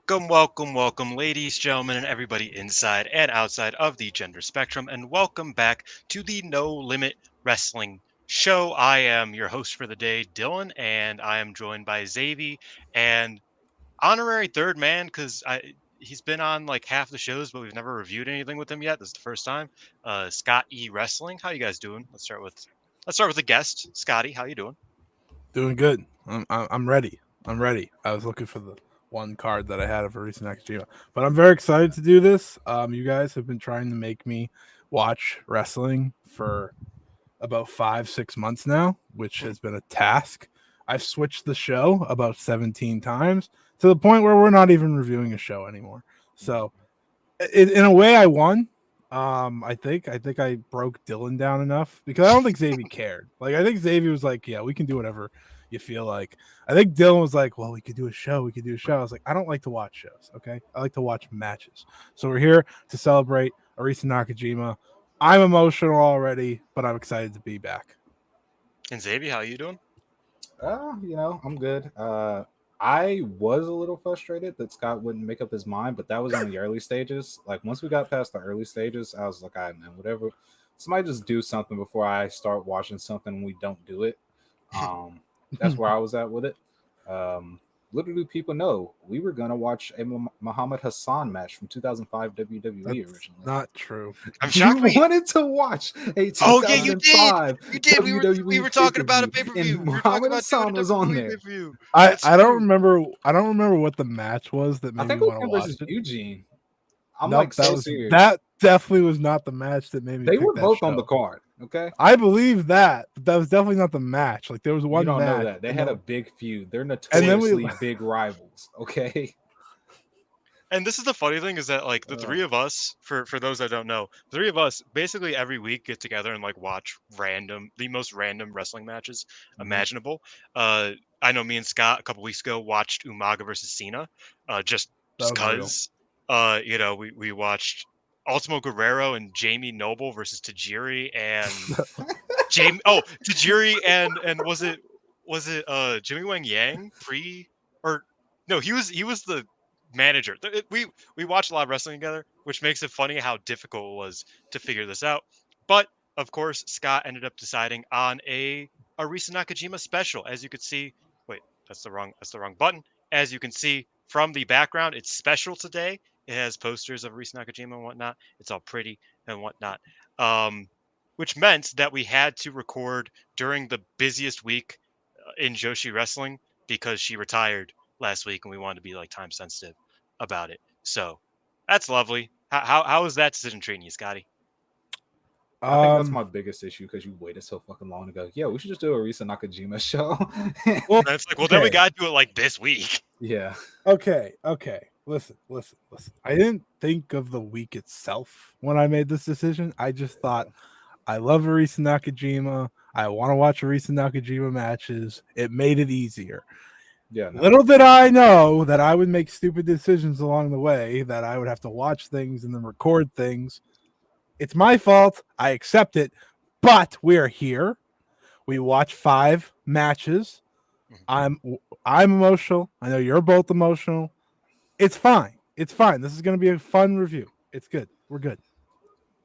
Welcome, ladies, gentlemen, and everybody inside and outside of the gender spectrum, and welcome back to the No Limit Wrestling Show. I am your host for the day, Dylan, and I am joined by Xavi and honorary third man because he's been on like half the shows, but we've never reviewed anything with him yet. This is the first time. Scott E Wrestling, how you guys doing? Let's start with the guest, Scotty. How you doing? Doing good. I'm ready. I'm ready. I was looking for the one card that I had of Arisa Nakajima, but I'm very excited to do this. You guys have been trying to make me watch wrestling for about 5-6 months now, which has been a task. I've switched the show about 17 times to the point where we're not even reviewing a show anymore. So, in a way, I won. I think I broke Dylan down enough because I don't think Xavier cared. Like I think Xavier was like, "Yeah, we can do whatever you feel like." I think Dylan was like, "Well, we could do a show. We could do a show." I was like, "I don't like to watch shows. Okay, I like to watch matches." So we're here to celebrate Arisa Nakajima. I'm emotional already, but I'm excited to be back. And Xavi, how you doing? I'm good. I was a little frustrated that Scott wouldn't make up his mind, but that was on the early stages. Like once we got past the early stages, I was like, "All right, man, whatever. Somebody just do something before I start watching something and we don't do it." Um, that's where I was at with it. Um, little do people know, we were gonna watch a Muhammad Hassan match from 2005 WWE That's originally. not true. I'm You shocked we. wanted to watch a Oh yeah, you did. 2005 You did. We WWE were pay talking per about a view, pay per and view. We were talking Muhammad about doing a Hassan was on WWE there. pay per view. I That's I don't true. remember. I don't remember what the match was that I made me think it was want to him watch versus it. Eugene. I'm like Nope, so serious. that definitely was not the match that made me They pick were that both on the show. card. Okay, I believe that, but that was definitely not the match. Like there was you one don't know match, that they had a big feud. They're and then we notoriously big rivals. Okay, And this is the funny thing is that like the uh, three of us, for those that don't know, the three of us basically every week get together and like watch the most random wrestling matches mhm. imaginable. Uh, I know me and Scott a couple weeks ago watched Umaga versus Cena, just that just was real. cause. We watched Ultimo Guerrero and Jamie Noble versus Tajiri and Jamie. Oh, Tajiri and was it Jimmy Wang Yang pre or no? He was the manager. We watched a lot of wrestling together, which makes it funny how difficult it was to figure this out. But of course, Scott ended up deciding on a Arisa Nakajima special. As you could see, wait, that's the wrong button. As you can see from the background, it's special today. It has posters of Arisa Nakajima and whatnot. It's all pretty and whatnot. Um, which meant that we had to record during the busiest week in Joshi wrestling because she retired last week and we wanted to be like time sensitive about it. So that's lovely. How is that decision treating you, Scotty? I think that's um, my biggest issue because you waited so fucking long to go. Yeah, we should just do a Risa Nakajima show. well, And it's like, well, then we okay, got to do it like this week. Yeah, okay. Listen. I didn't think of the week itself when I made this decision. I just thought I love Arisa Nakajima. I want to watch Arisa Nakajima matches. It made it easier. yeah, no, Little did I know that I would make stupid decisions along the way, that I would have to watch things and then record things. It's my fault. I accept it. But we're here. We watch 5 matches. Mhm. I'm I'm emotional. I know you're both emotional. It's fine. It's fine. This is going to be a fun review. It's good. We're good.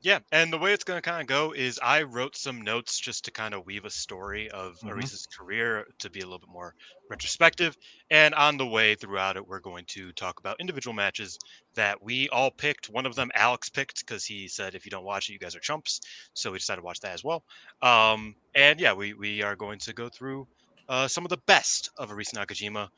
Yeah, and the way it's going to kind of go is I wrote some notes just to kind of weave a story of hmm Arisa's career to be a little bit more retrospective. And on the way throughout it, we're going to talk about individual matches that we all picked. One of them Alex picked because he said, if you don't watch it, you guys are chumps. So we decided to watch that as well. And yeah, we are going to go through some of the best of Arisa Nakajima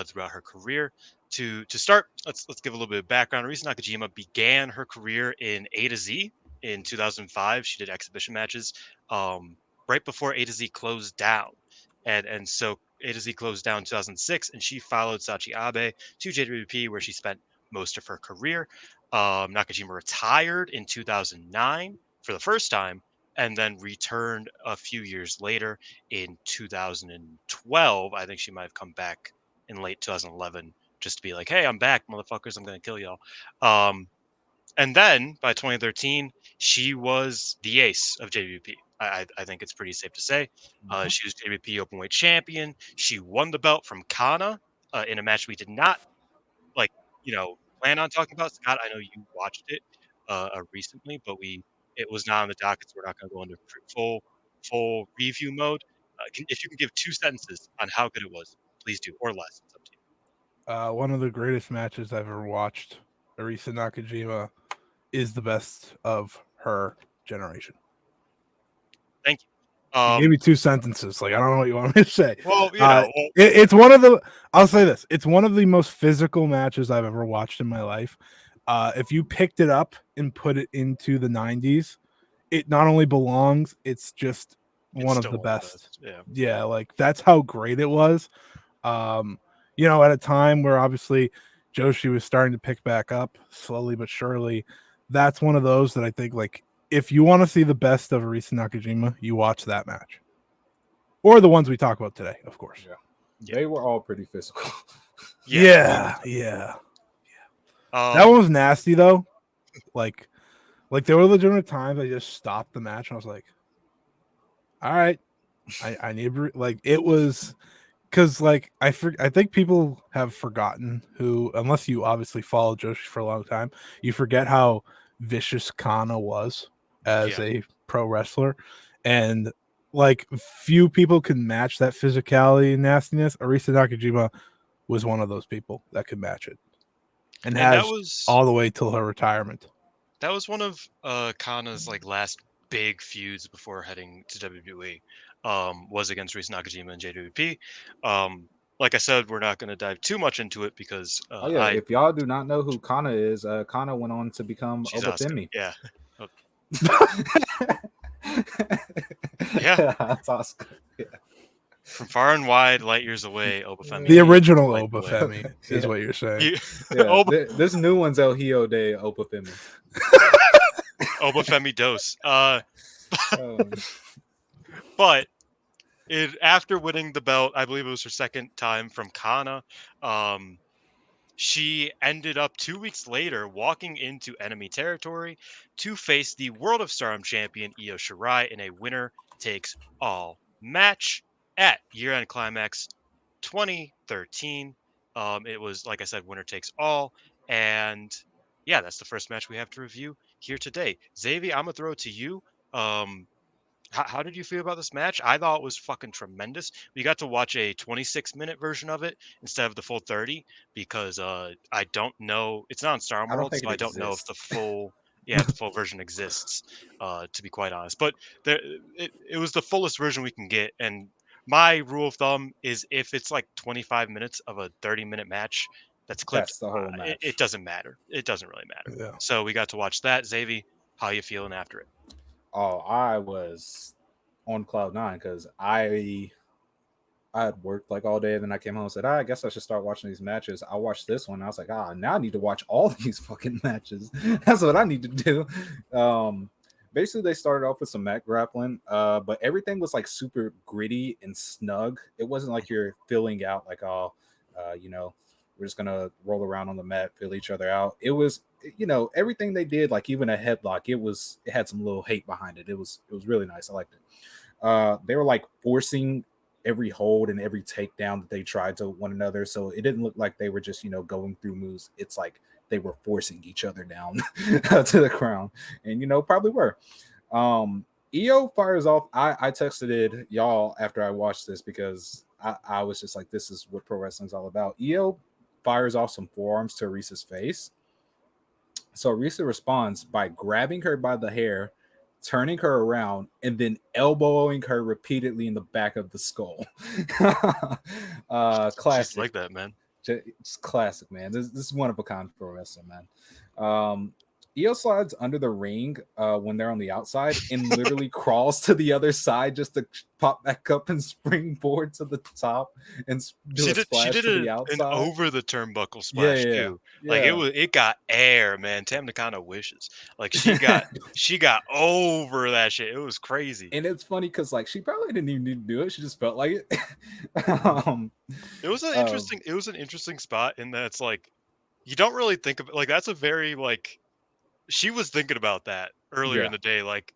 throughout her career. To start, let's give a little bit of background. Arisa Nakajima began her career in A to Z in 2005. She did exhibition matches um, right before A to Z closed down, and so A to Z closed down in 2006, and she followed Sachi Abe to JWP, where she spent most of her career. Nakajima retired in 2009 for the first time, and then returned a few years later in 2012. I think she might have come back in late 2011 just to be like, "Hey, I'm back, motherfuckers! I'm gonna kill y'all." Um, and then by 2013, she was the ace of JVP. I think it's pretty safe to say. hmm She was JVP Openweight champion. She won the belt from Kana in a match we did not like. plan on talking about. Scott, I know you watched it recently, but it was not on the docket, so we're not going to go into full review mode. If you can give 2 sentences on how good it was, please do, or less. It's up to you. One of the greatest matches I've ever watched. Arisa Nakajima is the best of her generation. Thank you. You gave me 2 sentences. Like, I don't know what you want me to say. Well, it's one of the. I'll say this: it's one of the most physical matches I've ever watched in my life. If you picked it up and put it into the '90s, it not only belongs, it's just one of the best. Yeah, like that's how great it was. At a time where obviously Joshi was starting to pick back up slowly but surely. That's one of those that I think, like, if you want to see the best of Arisa Nakajima, you watch that match. Or the ones we talk about today, of course. Yeah. They were all pretty physical. Yeah. That one was nasty though. Like there were legitimate times I just stopped the match and I was like, all right, I need like it was because like I think people have forgotten who, unless you obviously follow Joshi for a long time, you forget how vicious Kana was as a pro wrestler, and like few people can match that physicality and nastiness. Arisa Nakajima was one of those people that could match it, and has that was all the way till her retirement. That was one of Kana's like last big feuds before heading to WWE. Was against Arisa Nakajima and JWP. Like I said, we're not going to dive too much into it because if y'all do not know who Kana is, Kana went on to become Obafemi. Yeah. Yeah, that's awesome. Yeah. From far and wide, light years away, Obafemi. The original Obafemi is what you're saying. This new one's El Hijo de Obafemi. Obafemi Dos. But after winning the belt, I believe it was her second time from Kana, she ended up 2 weeks later walking into enemy territory to face the World of Stardom champion Io Shirai in a winner takes all match at year-end Climax 2013. It was, like I said, winner takes all. And yeah, that's the first match we have to review here today. Xavi, I'm going to throw it to you. How did you feel about this match? I thought it was fucking tremendous. We got to watch a 26-minute version of it instead of the full 30 because I don't know. It's not on Star World, so I don't know if the full version exists, to be quite honest. But it was the fullest version we can get. And my rule of thumb is if it's like 25 minutes of a 30-minute match that's clipped, that's the whole match. It doesn't matter. It doesn't really matter. Yeah. So we got to watch that. Xavi, how you feeling after it? Oh, I was on cloud 9 because I had worked like all day, and then I came home and said, I guess I should start watching these matches. I watched this one. I was like, now I need to watch all these fucking matches. That's what I need to do. Basically, they started off with some mat grappling, but everything was like super gritty and snug. It wasn't like you're filling out like, we're just gonna roll around on the mat, fill each other out. It was, everything they did, like even a headlock, it had some little hate behind it. It was really nice. I liked it. They were like forcing every hold and every takedown that they tried to one another, so it didn't look like they were just going through moves. It's like they were forcing each other down to the ground, and probably were. Io fires off. I texted y'all after I watched this because I was just like, this is what pro wrestling's all about. Io fires off some forearms to Arisa's face. So Arisa responds by grabbing her by the hair, turning her around, and then elbowing her repeatedly in the back of the skull. Classic. Just like that, man. It's classic, man. This is one of a kind pro wrestling, man. Io slides under the ring when they're on the outside and literally crawls to the other side just to pop back up and springboard to the top and do a splash to the outside. An over the turnbuckle splash too. Yeah. Like it got air, man. Tam Nakano wishes. Like she got over that shit. It was crazy. And it's funny because like she probably didn't even need to do it. She just felt like it. It was an interesting spot in that it's like you don't really think of it like that's a very like. She was thinking about that earlier in the day. Like,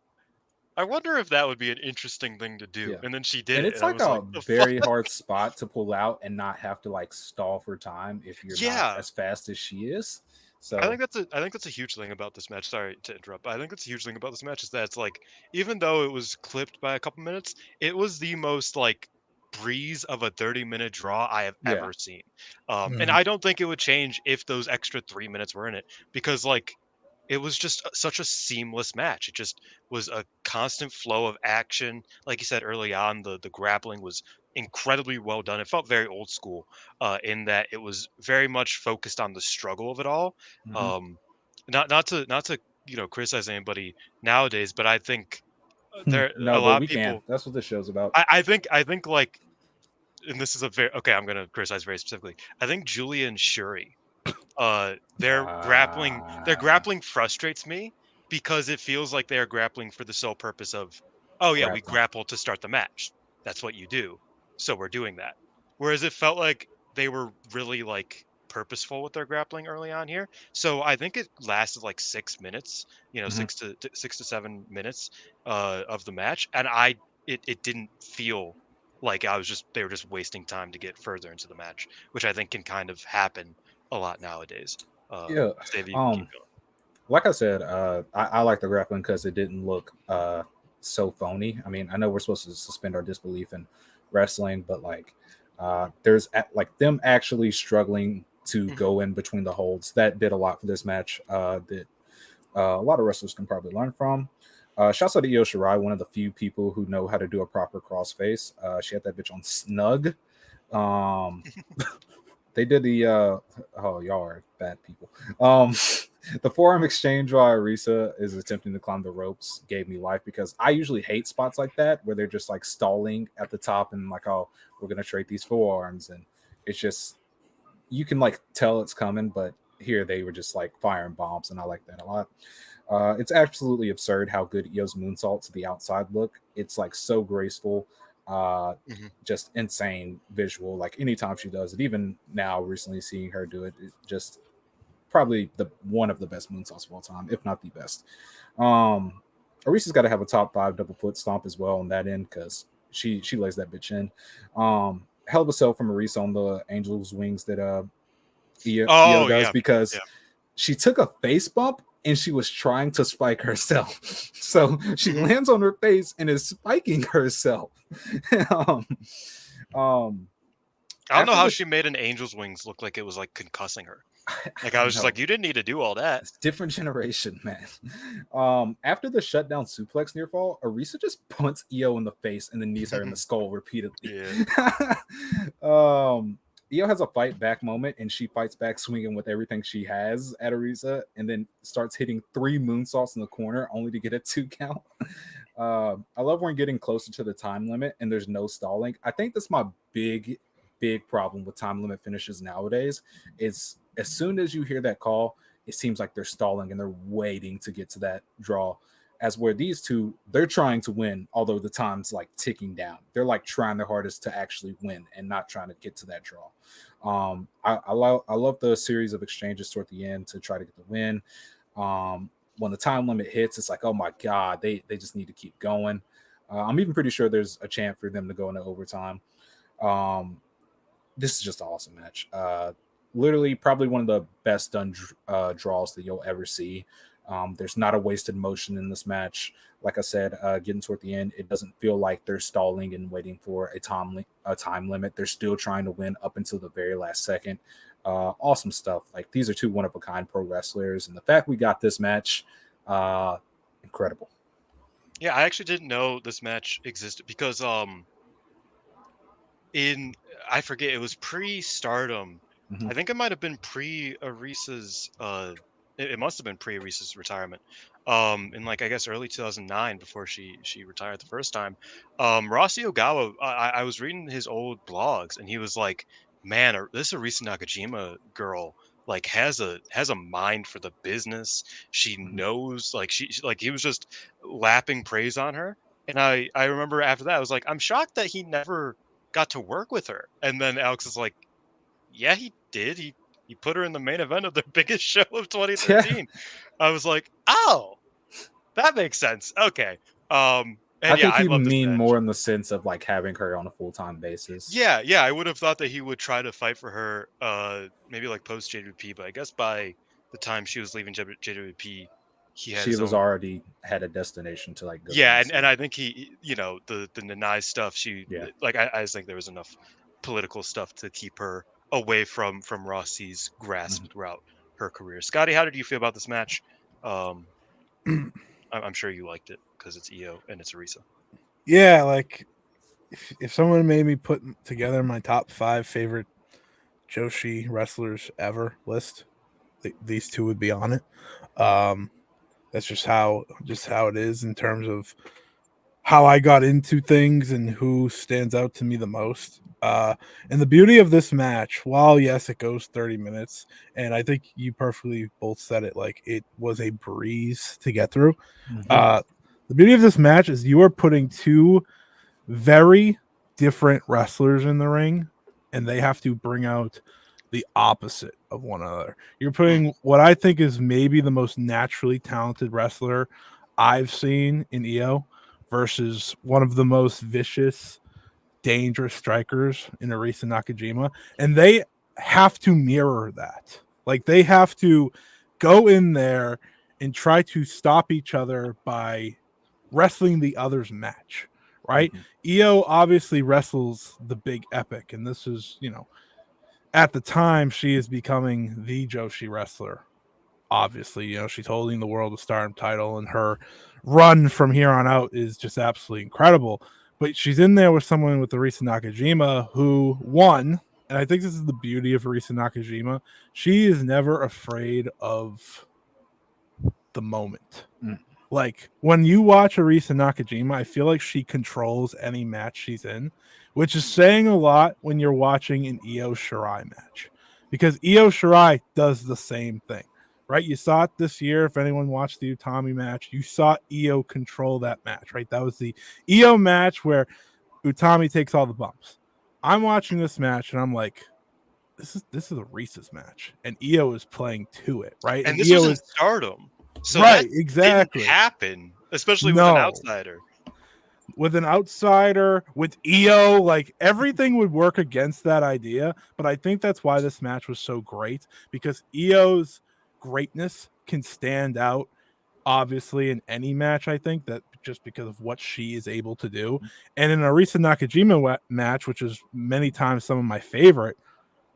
I wonder if that would be an interesting thing to do. Yeah. And then she did And it, it's and I like was a like, the fuck? very hard spot to pull out and not have to like stall for time if you're not Yeah. as fast as she is. I So think that's a huge thing about this match. Sorry to interrupt, but I think that's a huge thing about this match is that it's like even though it was clipped by a couple minutes, it was the most like breeze of a 30-minute draw I have yeah. ever seen. And Mhm. I don't think it would change if those extra 3 minutes were in it because like it was just such a seamless match. It just was a constant flow of action. Like you said early on, the grappling was incredibly well done. It felt very old school in that it was very much focused on the struggle of it all. Hmm. Um, not to criticize anybody nowadays, but I think there No, a but lot of we can. people. That's what this show's about. I think like, and this is a very okay. I'm gonna criticize very specifically. I think Julia and Shuri their Ah, grappling frustrates me because it feels like they are grappling for the sole purpose of, oh yeah, we grappling. grapple to start the match. That's what you do. So we're doing that. Whereas it felt like they were really like purposeful with their grappling early on here. So I think it lasted like 6 minutes, Hmm. 6 to 7 minutes of the match. And it didn't feel like they were just wasting time to get further into the match, which I think can kind of happen a lot nowadays. Yeah. Save you can keep Um, going. like I said, I like the grappling because it didn't look so phony. I mean, I know we're supposed to suspend our disbelief in wrestling, but like like them actually struggling to Mhm. go in between the holds. That did a lot for this match. That a lot of wrestlers can probably learn from. Shouts out to Io Shirai, one of the few people who know how to do a proper crossface. She had that bitch on snug. Um, they did the oh, y'all are bad people. Um, the forearm exchange while Arisa is attempting to climb the ropes gave me life because I usually hate spots like that where they're just like stalling at the top and like, oh, we're gonna trade these forearms, and it's just you can like tell it's coming, but here they were just like firing bombs, and I like that a lot. It's absolutely absurd how good Io's moonsault to the outside look. It's like so graceful, uh, Mhm. just insane visual. Like anytime she does it, even now recently seeing her do it, it just probably the one of the best moonsaults of all time, if not the best. Um, Arisa's got to have a top five double foot stomp as well on that end because she lays that bitch in. Hell of a sell from Arisa on the Angel's wings that Io Oh does yeah, because yeah. she took a face bump and she was trying to spike herself. So she Mhm. lands on her face and is spiking herself. um, um, I don't know after how this, she made an angel's wings look like it was like concussing her. I Like I don't was just like, know. you didn't need to do all that. It's different generation, man. After the shutdown suplex near fall, Arisa just punts Io in the face and then knees her in the skull repeatedly. Yeah. um, Io has a fight back moment and she fights back swinging with everything she has at Arisa and then starts hitting 3 moonsaults in the corner only to get a 2 count. I love when getting closer to the time limit and there's no stalling. I think that's my big problem with time limit finishes nowadays. Is as soon as you hear that call, it seems like they're stalling and they're waiting to get to that draw. As where these two, they're trying to win, although the time's like ticking down. They're like trying their hardest to actually win and not trying to get to that draw. I love the series of exchanges toward the end to try to get the win. When the time limit hits, it's like, oh my god, they just need to keep going. I'm even pretty sure there's a chance for them to go into overtime. Um, this is just an awesome match. Literally, probably one of the best done draws that you'll ever see. There's not a wasted motion in this match. Like I said, getting toward the end, it doesn't feel like they're stalling and waiting for a time limit. They're still trying to win up until the very last second. Awesome stuff. Like these are two one of a kind pro wrestlers, and the fact we got this match, incredible. Yeah, I actually didn't know this match existed because in I forget, it was pre-Stardom. Hmm. I think it might have been pre-Arisa's it must have been pre-Arisa's retirement. In like I guess early 2009 before she retired the first time. Rossi Ogawa, I was reading his old blogs and he was like, "Man, this Arisa Nakajima girl like has a mind for the business. She Hmm. knows like like he was just lapping praise on her." And I remember after that I was like, "I'm shocked that he never got to work with her." And then Alex is like, "Yeah, he did. He put her in the main event of the biggest show of Yeah. 2013." I was like, "Oh, that makes sense. Okay." And I yeah, think I you love this mean match. more in the sense of like having her on a full-time basis. Yeah, I would have thought that he would try to fight for her, maybe like post JWP, but I guess by the time she was leaving JWP, he had She his was own. already had a destination to like go to Yeah, and NC. I think the Nanae stuff. Yeah. Like I just think there was enough political stuff to keep her away from Rossi's grasp Mhm. throughout her career. Scotty, how did you feel about this match? Um, I'm sure you liked it because it's Io and it's Arisa. Yeah, like if someone made me put together my top 5 favorite Joshi wrestlers ever list, these two would be on it. Um, that's just how it is in terms of how I got into things and who stands out to me the most. And the beauty of this match, while yes, it goes 30 minutes, and I think you perfectly both said it, like it was a breeze to get through. Mhm. Uh, the beauty of this match is you are putting two very different wrestlers in the ring, and they have to bring out the opposite of one another. You're Mm, putting what I think is maybe the most naturally talented wrestler I've seen in EO versus one of the most vicious, dangerous strikers in Arisa Nakajima, and they have to mirror that. Like they have to go in there and try to stop each other by wrestling the other's match, right? Mhm. Io obviously wrestles the big epic, and this is, at the time she is becoming the Joshi wrestler. Obviously, she's holding the World of Stardom title, and her run from here on out is just absolutely incredible. But she's in there with someone with Arisa Nakajima who won, and I think this is the beauty of Arisa Nakajima. She is never afraid of the moment. Mm. Like when you watch Arisa Nakajima, I feel like she controls any match she's in, which is saying a lot when you're watching an Io Shirai match, because Io Shirai does the same thing, right? You saw it this year. If anyone watched the Utami match, you saw Io control that match, right? That was the Io match where Utami takes all the bumps. I'm watching this match and I'm like, this is a Arisa's match, and Io is playing to it, right? and And this was Io in is Stardom, so that right, didn't exactly. happen, especially with an No, outsider. with an outsider, with EO, like everything would work against that idea. But I think that's why this match was so great, because EO's greatness can stand out obviously in any match. I think that just because of what she is able to do, and in a recent Nakajima match, which is many times some of my favorite,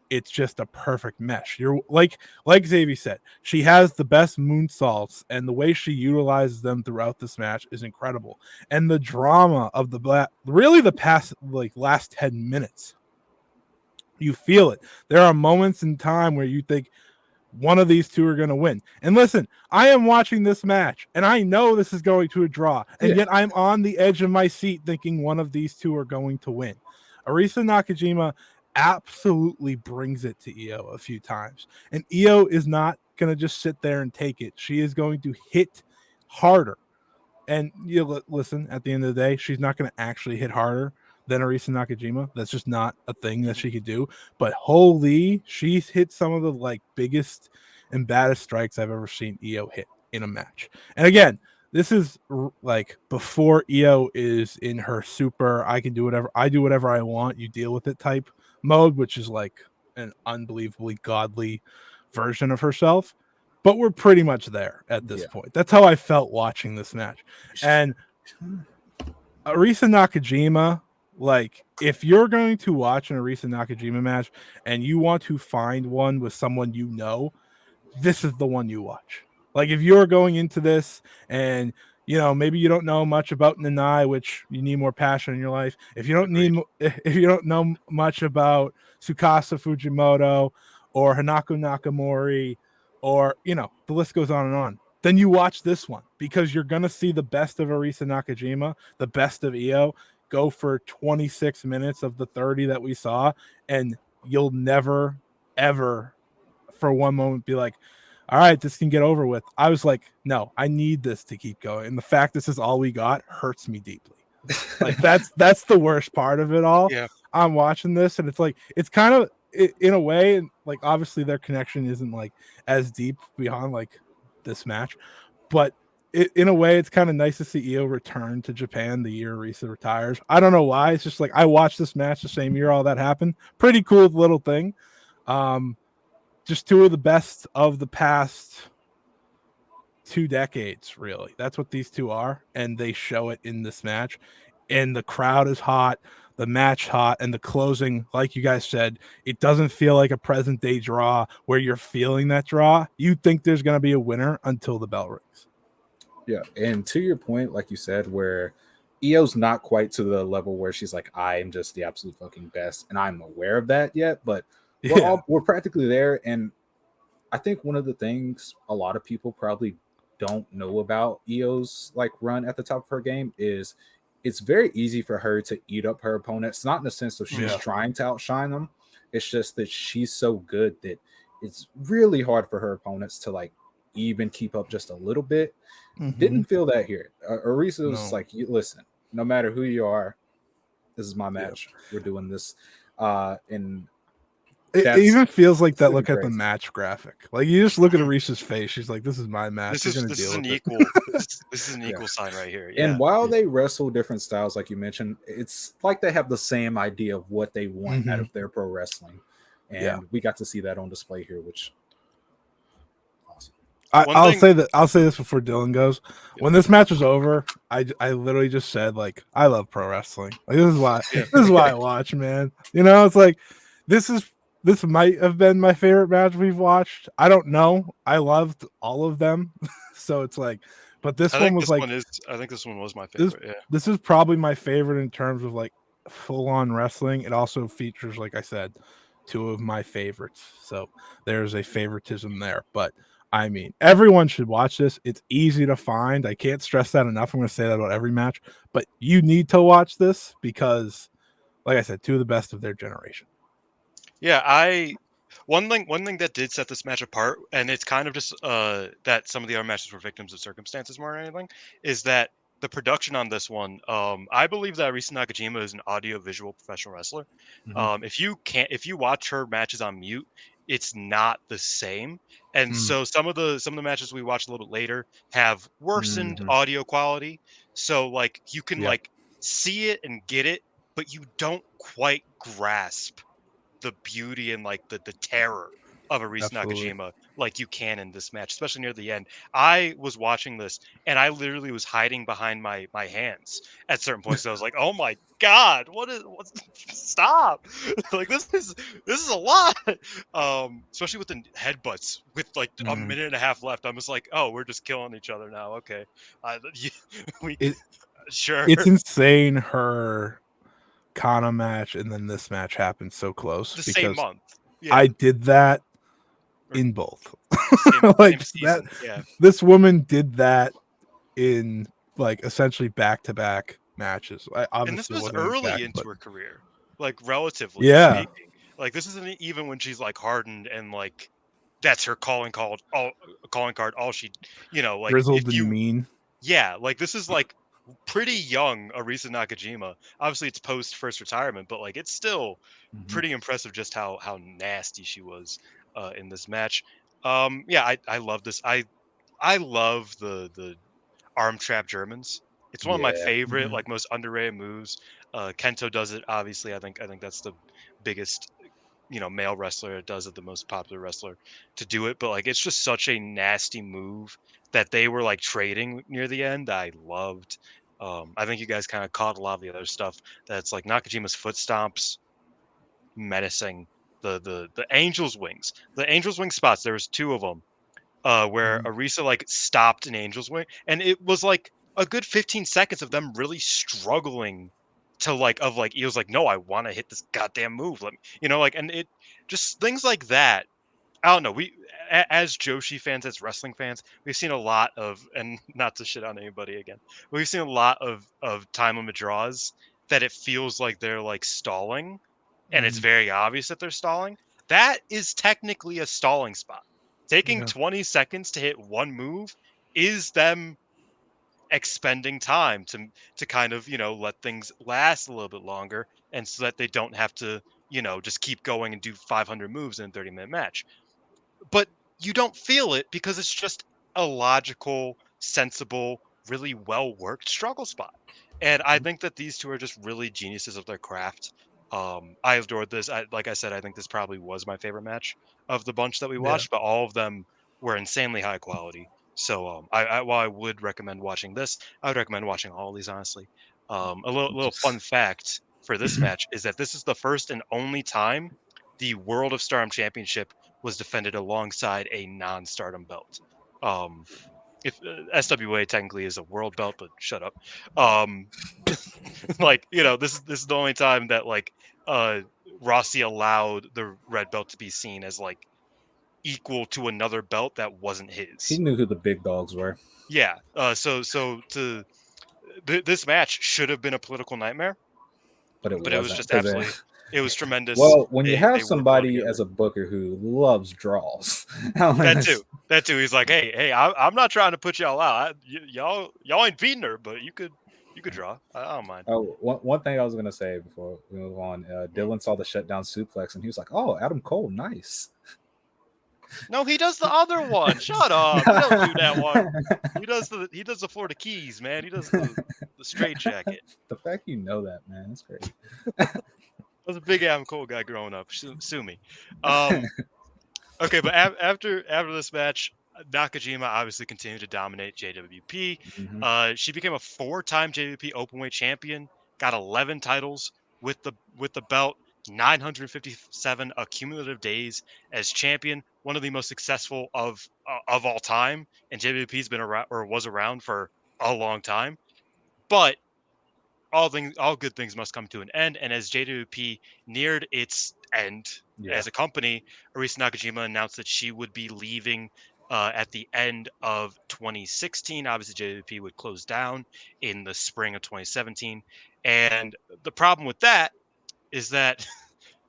it's just a perfect mesh. You're like Xavi said, she has the best moonsaults, and the way she utilizes them throughout this match is incredible. And the drama of really the past like last 10 minutes, you feel it. There are moments in time where you think one of these two are going to win. And listen, I am watching this match and I know this is going to a draw. And Yeah. yet I'm on the edge of my seat thinking one of these two are going to win. Arisa Nakajima absolutely brings it to Io a few times. And Io is not going to just sit there and take it. She is going to hit harder. And listen, at the end of the day, she's not going to actually hit harder than Arisa Nakajima. That's just not a thing that she could do. But holy, she's hit some of the like biggest and baddest strikes I've ever seen Io hit in a match. And again, this is like before Io is in her super I can do whatever I want, you deal with it type mode, which is like an unbelievably godly version of herself. But we're pretty much there at this Yeah. point. That's how I felt watching this match. And Arisa Nakajima, like if you're going to watch an Arisa Nakajima match and you want to find one with someone this is the one you watch. Like if you're going into this and maybe you don't know much about Nanae, which you need more passion in your life. Agreed. If you don't know much about Tsukasa Fujimoto or Hanako Nakamori, or the list goes on and on, then you watch this one because you're gonna see the best of Arisa Nakajima, the best of Io, go for 26 minutes of the 30 that we saw, and you'll never ever for one moment be like, all right, this can get over with. I was like, no, I need this to keep going. And the fact this is all we got hurts me deeply. Like that's the worst part of it all. Yeah. I'm watching this and it's like it's kind of in a way, like obviously their connection isn't like as deep beyond like this match, but in a way, it's kind of nice to see Io return to Japan the year Arisa retires. I don't know why. It's just like I watched this match the same year all that happened. Pretty cool little thing. Just two of the best of the past 2 decades, really. That's what these two are, and they show it in this match. And the crowd is hot, the match hot, and the closing, like you guys said, it doesn't feel like a present day draw where you're feeling that draw. You think there's going to be a winner until the bell rings. Yeah, and to your point, like you said, where Io's not quite to the level where she's like, I am just the absolute fucking best, and I'm aware of that yet, but we're practically there. And I think one of the things a lot of people probably don't know about Io's like run at the top of her game is it's very easy for her to eat up her opponents, not in the sense of she's trying to outshine them. It's just that she's so good that it's really hard for her opponents to like even keep up just a little bit. Didn't feel that here. Arisa was like, listen, no matter who you are, this is my match. We're doing this. And it even feels like that look at the match graphic. Like you just look at Arisa's face. She's like, this is my match. This is an equal this is an equal sign right here. Yeah. And while they wrestle different styles, like you mentioned, it's like they have the same idea of what they want out of their pro wrestling. And we got to see that on display here, which I'll say this before Dylan goes. When this match was over, I literally just said like I love pro wrestling. Like this is why I watch, man. You know, it's like this might have been my favorite match we've watched. I don't know. I loved all of them. So it's like, but this one was like I think this one was my favorite. This is probably my favorite in terms of like full on wrestling. It also features, like I said, two of my favorites. So there's a favoritism there, but I mean, everyone should watch this. It's easy to find. I can't stress that enough. I'm going to say that about every match, but you need to watch this because, like I said, two of the best of their generation. Yeah, one thing that did set this match apart, and it's kind of just that some of the other matches were victims of circumstances more than anything, is that the production on this one, I believe that Arisa Nakajima is an audio-visual professional wrestler. If you watch her matches on mute, it's not the same. And so some of the matches we watched a little bit later have worsened audio quality. So like you can like see it and get it, but you don't quite grasp the beauty and like the terror of Arisa Nakajima like you can in this match, especially near the end. I was watching this and I literally was hiding behind my hands at certain points. So I was like, "Oh my god, what stop!" Like this is a lot. Especially with the headbutts with like a minute and a half left. I'm just like, "Oh, we're just killing each other now." Okay, sure. It's insane her Kana match and then this match happened so close the same month. I did that in both. Like that. Yeah. This woman did that in like essentially back-to-back matches. And this was early into her career, like relatively speaking. Like this isn't even when she's like hardened and like that's her calling card. All she, like grizzled and mean. Yeah, like this is like pretty young Arisa Nakajima. Obviously, it's post first retirement, but like it's still pretty impressive just how nasty she was in this match. I love this. I love the arm trap Germans. It's one of my favorite, like most underrated moves. Kento does it. Obviously, I think that's the biggest male wrestler that does it, the most popular wrestler to do it. But like it's just such a nasty move that they were like trading near the end. I loved. I think you guys kind of caught a lot of the other stuff that's like Nakajima's foot stomps, menacing the Angel's wings. The Angel's wing spots. There was two of them where Arisa like stopped an Angel's wing, and it was like a good 15 seconds of them really struggling to like he was like, no, I want to hit this goddamn move. Let me, and it just things like that. I don't know. As Joshi fans, as wrestling fans, we've seen a lot of, and not to shit on anybody again, we've seen a lot of time limit draws that it feels like they're like stalling, and it's very obvious that they're stalling. That is technically a stalling spot. Taking 20 seconds to hit one move is them expending time to kind of let things last a little bit longer, and so that they don't have to just keep going and do 500 moves in a 30-minute match. But you don't feel it because it's just a logical sensible, really well worked struggle spot. And I think that these two are just really geniuses of their craft. I adored this. Like I said, I think this probably was my favorite match of the bunch that we Yeah. watched, but all of them were insanely high quality. So while I would recommend watching this, I would recommend watching all of these honestly. A little fun fact for this match is that this is the first and only time the World of Stardom Championship was defended alongside a non-Stardom belt. Um, if SWA technically is a world belt, but shut up. Um, like this is the only time that like uh Rossi allowed the red belt to be seen as like equal to another belt that wasn't He his. knew who the big dogs were, Yeah. This match should have been a political nightmare, but it but it was wasn't just because absolutely it was tremendous. well, when you They have worked well somebody together. as a booker who loves draws, That too. That too. He's like, hey, I'm not trying to put y'all out. Y'all ain't beating her, but you could draw. I don't mind. Oh, one thing I was gonna say before we move on, Dylan saw the shutdown suplex and he was like, "Oh, Adam Cole, nice." No, he does the other one. Shut up. He don't do that one. He does the Florida Keys, man. He does the straight jacket. The fact you know that, man, that's great. I was a big Adam Cole guy growing up. Sue me. Okay, but after this match, Nakajima obviously continued to dominate JWP. Mhm. She became a 4-time JWP Openweight champion, got 11 titles with the belt, 957 accumulative days as champion, one of the most successful of all time. And JWP's been around or was around for a long time, but all good things must come to an end. And as JWP neared its end Yeah. as a company, Arisa Nakajima announced that she would be leaving at the end of 2016. Obviously, JWP would close down in the spring of 2017. And the problem with that is that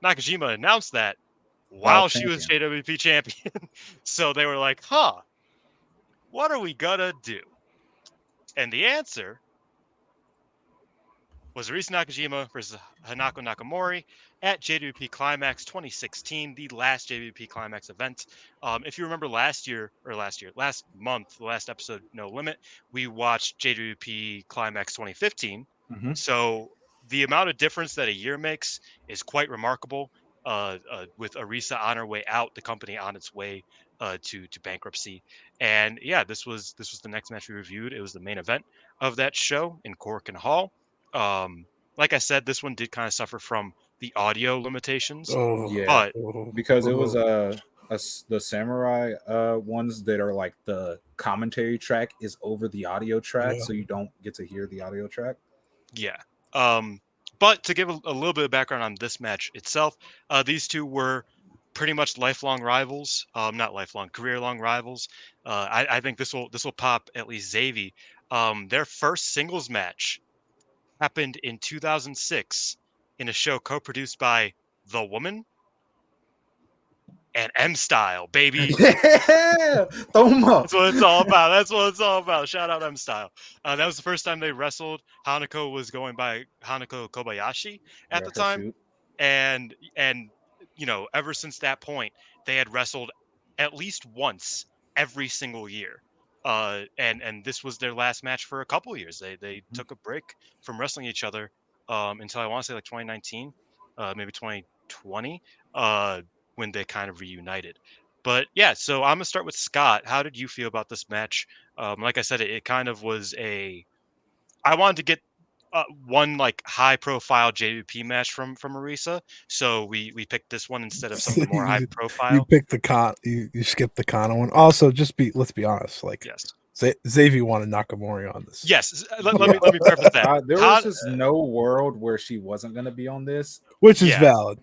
Nakajima announced that While while she was champion. JWP champion. So they were like, huh, what are we gonna do? And the answer was Arisa Nakajima versus Hanako Nakamori at JWP Climax 2016, the last JWP Climax event. If you remember last month, the last episode, No Limit, we watched JWP Climax 2015. Mhm. So the amount of difference that a year makes is quite remarkable. With Arisa on her way out, the company on its way to bankruptcy, and yeah, this was the next match we reviewed. It was the main event of that show in Korakuen Hall. Um, like I said, this one did kind of suffer from the audio limitations, Yeah, but because it was the samurai ones that are like the commentary track is over the audio track, Yeah. so you don't get to hear the audio track. yeah. Um, but to give a little bit of background on this match itself, these two were pretty much lifelong rivals. Not lifelong, career-long rivals. I think this will pop at least Xavi. Their first singles match happened in 2006 in a show co-produced by The Woman and M Style, baby. Yeah, throw them up. That's what it's all about. That's what it's all about. Shout out M Style. That was the first time they wrestled. Hanako was going by Hanako Kobayashi at Yeah, the her time, shoot. and ever since that point, they had wrestled at least once every single year. And this was their last match for a couple years. They took a break from wrestling each other until I want to say like 2019, maybe 2020, when they kind of reunited. But yeah, so I'm gonna start with Scott. How did you feel about this match? Like I said, it kind of was a. I wanted to get one like high profile JVP match from Arisa, so we picked this one instead of some of the more high You profile. picked you skipped the Kana one. Also, let's be honest. Like Yes, Xavi wanted Nakamori on this, yes. Yeah. Let me preface that. There was just no world where she wasn't going to be on this. which is Yeah. valid.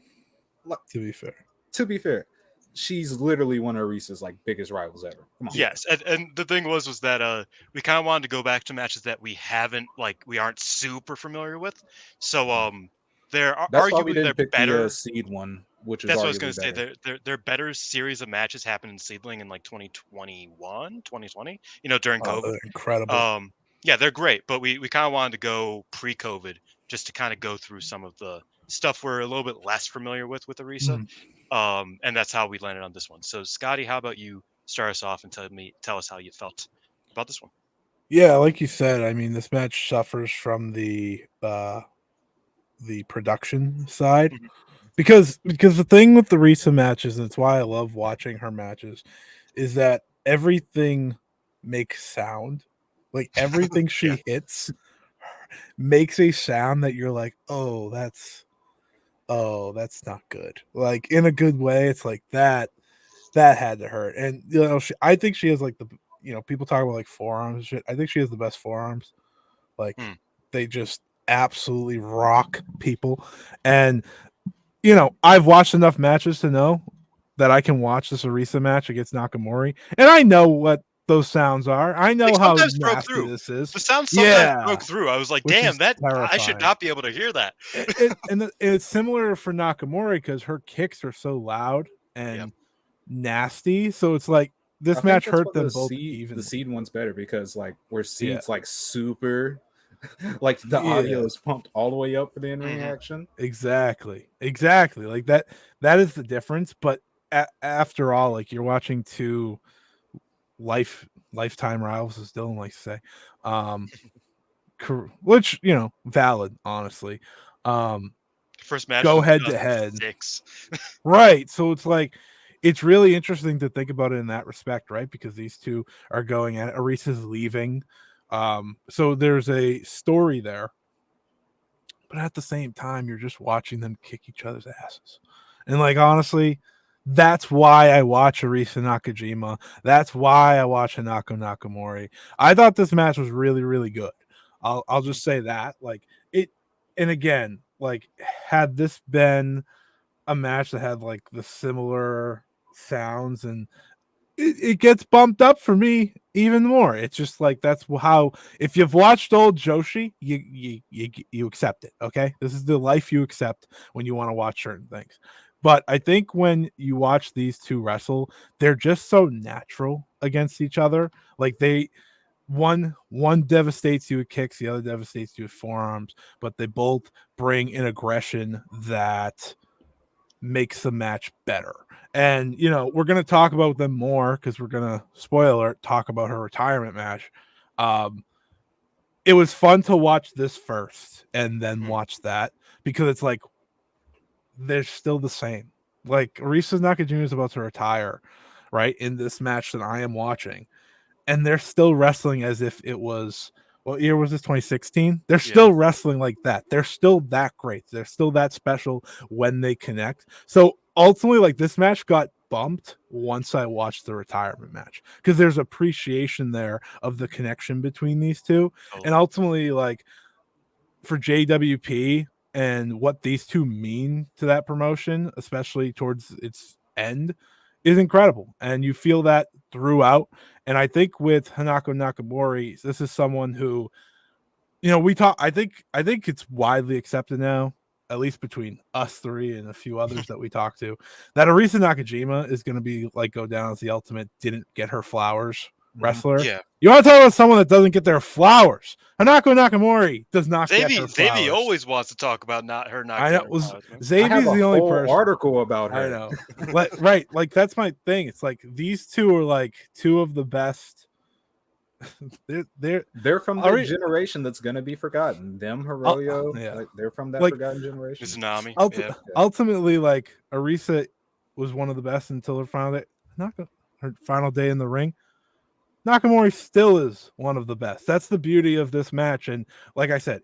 To be fair, To be fair, she's literally one of Arisa's like biggest rivals ever. Come on. Yes, and the thing was that we kind of wanted to go back to matches that we aren't super familiar with. So they're That's why we arguably they're didn't pick the better. seed one, which is That's what I was going arguably to say. better. They're better series of matches happened in SEAdLINNG in like 2021, 2020, during COVID. they're incredible. Yeah, they're great, but we kind of wanted to go pre-COVID just to kind of go through some of the stuff we're a little bit less familiar with Arisa. And that's how we landed on this one. So Scotty, how about you start us off and tell us how you felt about this one? Yeah, like you said, I mean, this match suffers from the production side Mhm. because the thing with the Risa matches, and it's why I love watching her matches, is that everything makes sound. Like everything Yeah. she hits makes a sound that you're like, that's not good. Like in a good way, it's like that had to hurt. And I think she has like people talk about like forearms and shit. I think she has the best forearms. Like Hmm. they just absolutely rock people. And I've watched enough matches to know that I can watch this Arisa match against Nakamori, and I know what those sounds are. I Like know how sometimes broke nasty through. this is. The sound sometimes Yeah, broke through. I was like, which damn, is that I should terrifying. not be able to hear that. And it's similar for Nakamori because her kicks are so loud Yeah. and nasty. So it's like I this think match that's hurt what them the both seed evenly. one's better because like where Yeah, seed's like super like the yeah, audio is pumped all the way up for the in-ring Hmm. action. exactly. Like that. That is the difference. But after all, like you're watching two lifetime rivals, as Dylan likes to say, um, which valid, honestly. Um, First match was go in head to head, 2006. right? So it's like it's really interesting to think about it in that respect, right? Because these two are going at it. Arisa's leaving, so there's a story there, but at the same time, you're just watching them kick each other's asses, and like honestly. That's why I watch Arisa Nakajima. That's why I watch Hanako Nakamori. I thought this match was really, really good. I'll just say that. Like it, and again, like had this been a match that had like the similar sounds, and it gets bumped up for me even more. It's just like that's how if you've watched old Joshi, you accept it. Okay, this is the life you accept when you want to watch certain things. But I think when you watch these two wrestle, they're just so natural against each other. Like they one devastates you with kicks, the other devastates you with forearms, but they both bring an aggression that makes the match better. And we're gonna talk about them more because we're gonna spoiler talk about her retirement match. Um, it was fun to watch this first and then Mhm. watch that because it's like they're still the same. Like Arisa Nakajima is about to retire, right? In this match that I am watching, and they're still wrestling as if it was what year was this 2016. They're Yeah. still wrestling like that. They're still that great. They're still that special when they connect. So ultimately, like this match got bumped once I watched the retirement match because there's appreciation there of the connection between these two, and Totally. ultimately like for JWP and what these two mean to that promotion, especially towards its end, is incredible. And you feel that throughout. And I think with Hanako Nakamori, this is someone who, we talk I think it's widely accepted now, at least between us three and a few others that we talk to, that Arisa Nakajima is gonna be like go down as the ultimate didn't get her flowers Mhm. wrestler. Yeah. You want to talk about someone that doesn't get their flowers? Hanako Nakamori does not get her Xavi flowers. always wants to talk about not I know getting her was flowers, man. I have Xavier's a the only whole person. article about I her. know. Right. Like that's my thing. It's like these two are like two of the best. They're They're from all the right. generation that's gonna be forgotten. Them, Hiroyo, Yeah. like they're from that Like forgotten generation. Mizunami. Yeah. Yeah. ultimately, like Arisa was one of the best until her final day. Her final day in the ring. Nakamori still is one of the best. That's the beauty of this match. And like I said,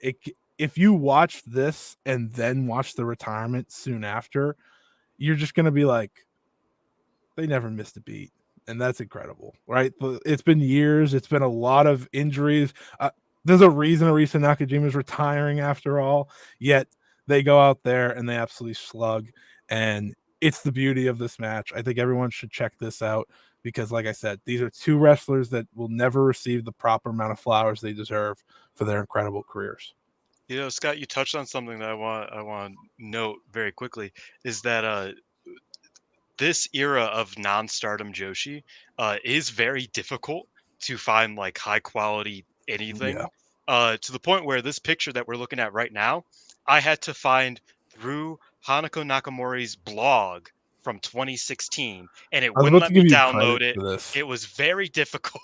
if you watch this and then watch the retirement soon after, you're just gonna be like, they never missed a beat. And that's incredible, right? But it's been years. It's been a lot of injuries. There's a reason Arisa Nakajima is retiring after all. Yet they go out there and they absolutely slug. And it's the beauty of this match. I think everyone should check this out because, like I said, these are two wrestlers that will never receive the proper amount of flowers they deserve for their incredible careers. Scott, you touched on something that I want to note very quickly is that this era of non-stardom Joshi is very difficult to find like high quality Yeah. anything. To the point where this picture that we're looking at right now, I had to find through Hanako Nakamori's blog from 2016, and it I was wouldn't about to let me give you download credit it. for this. It was very difficult.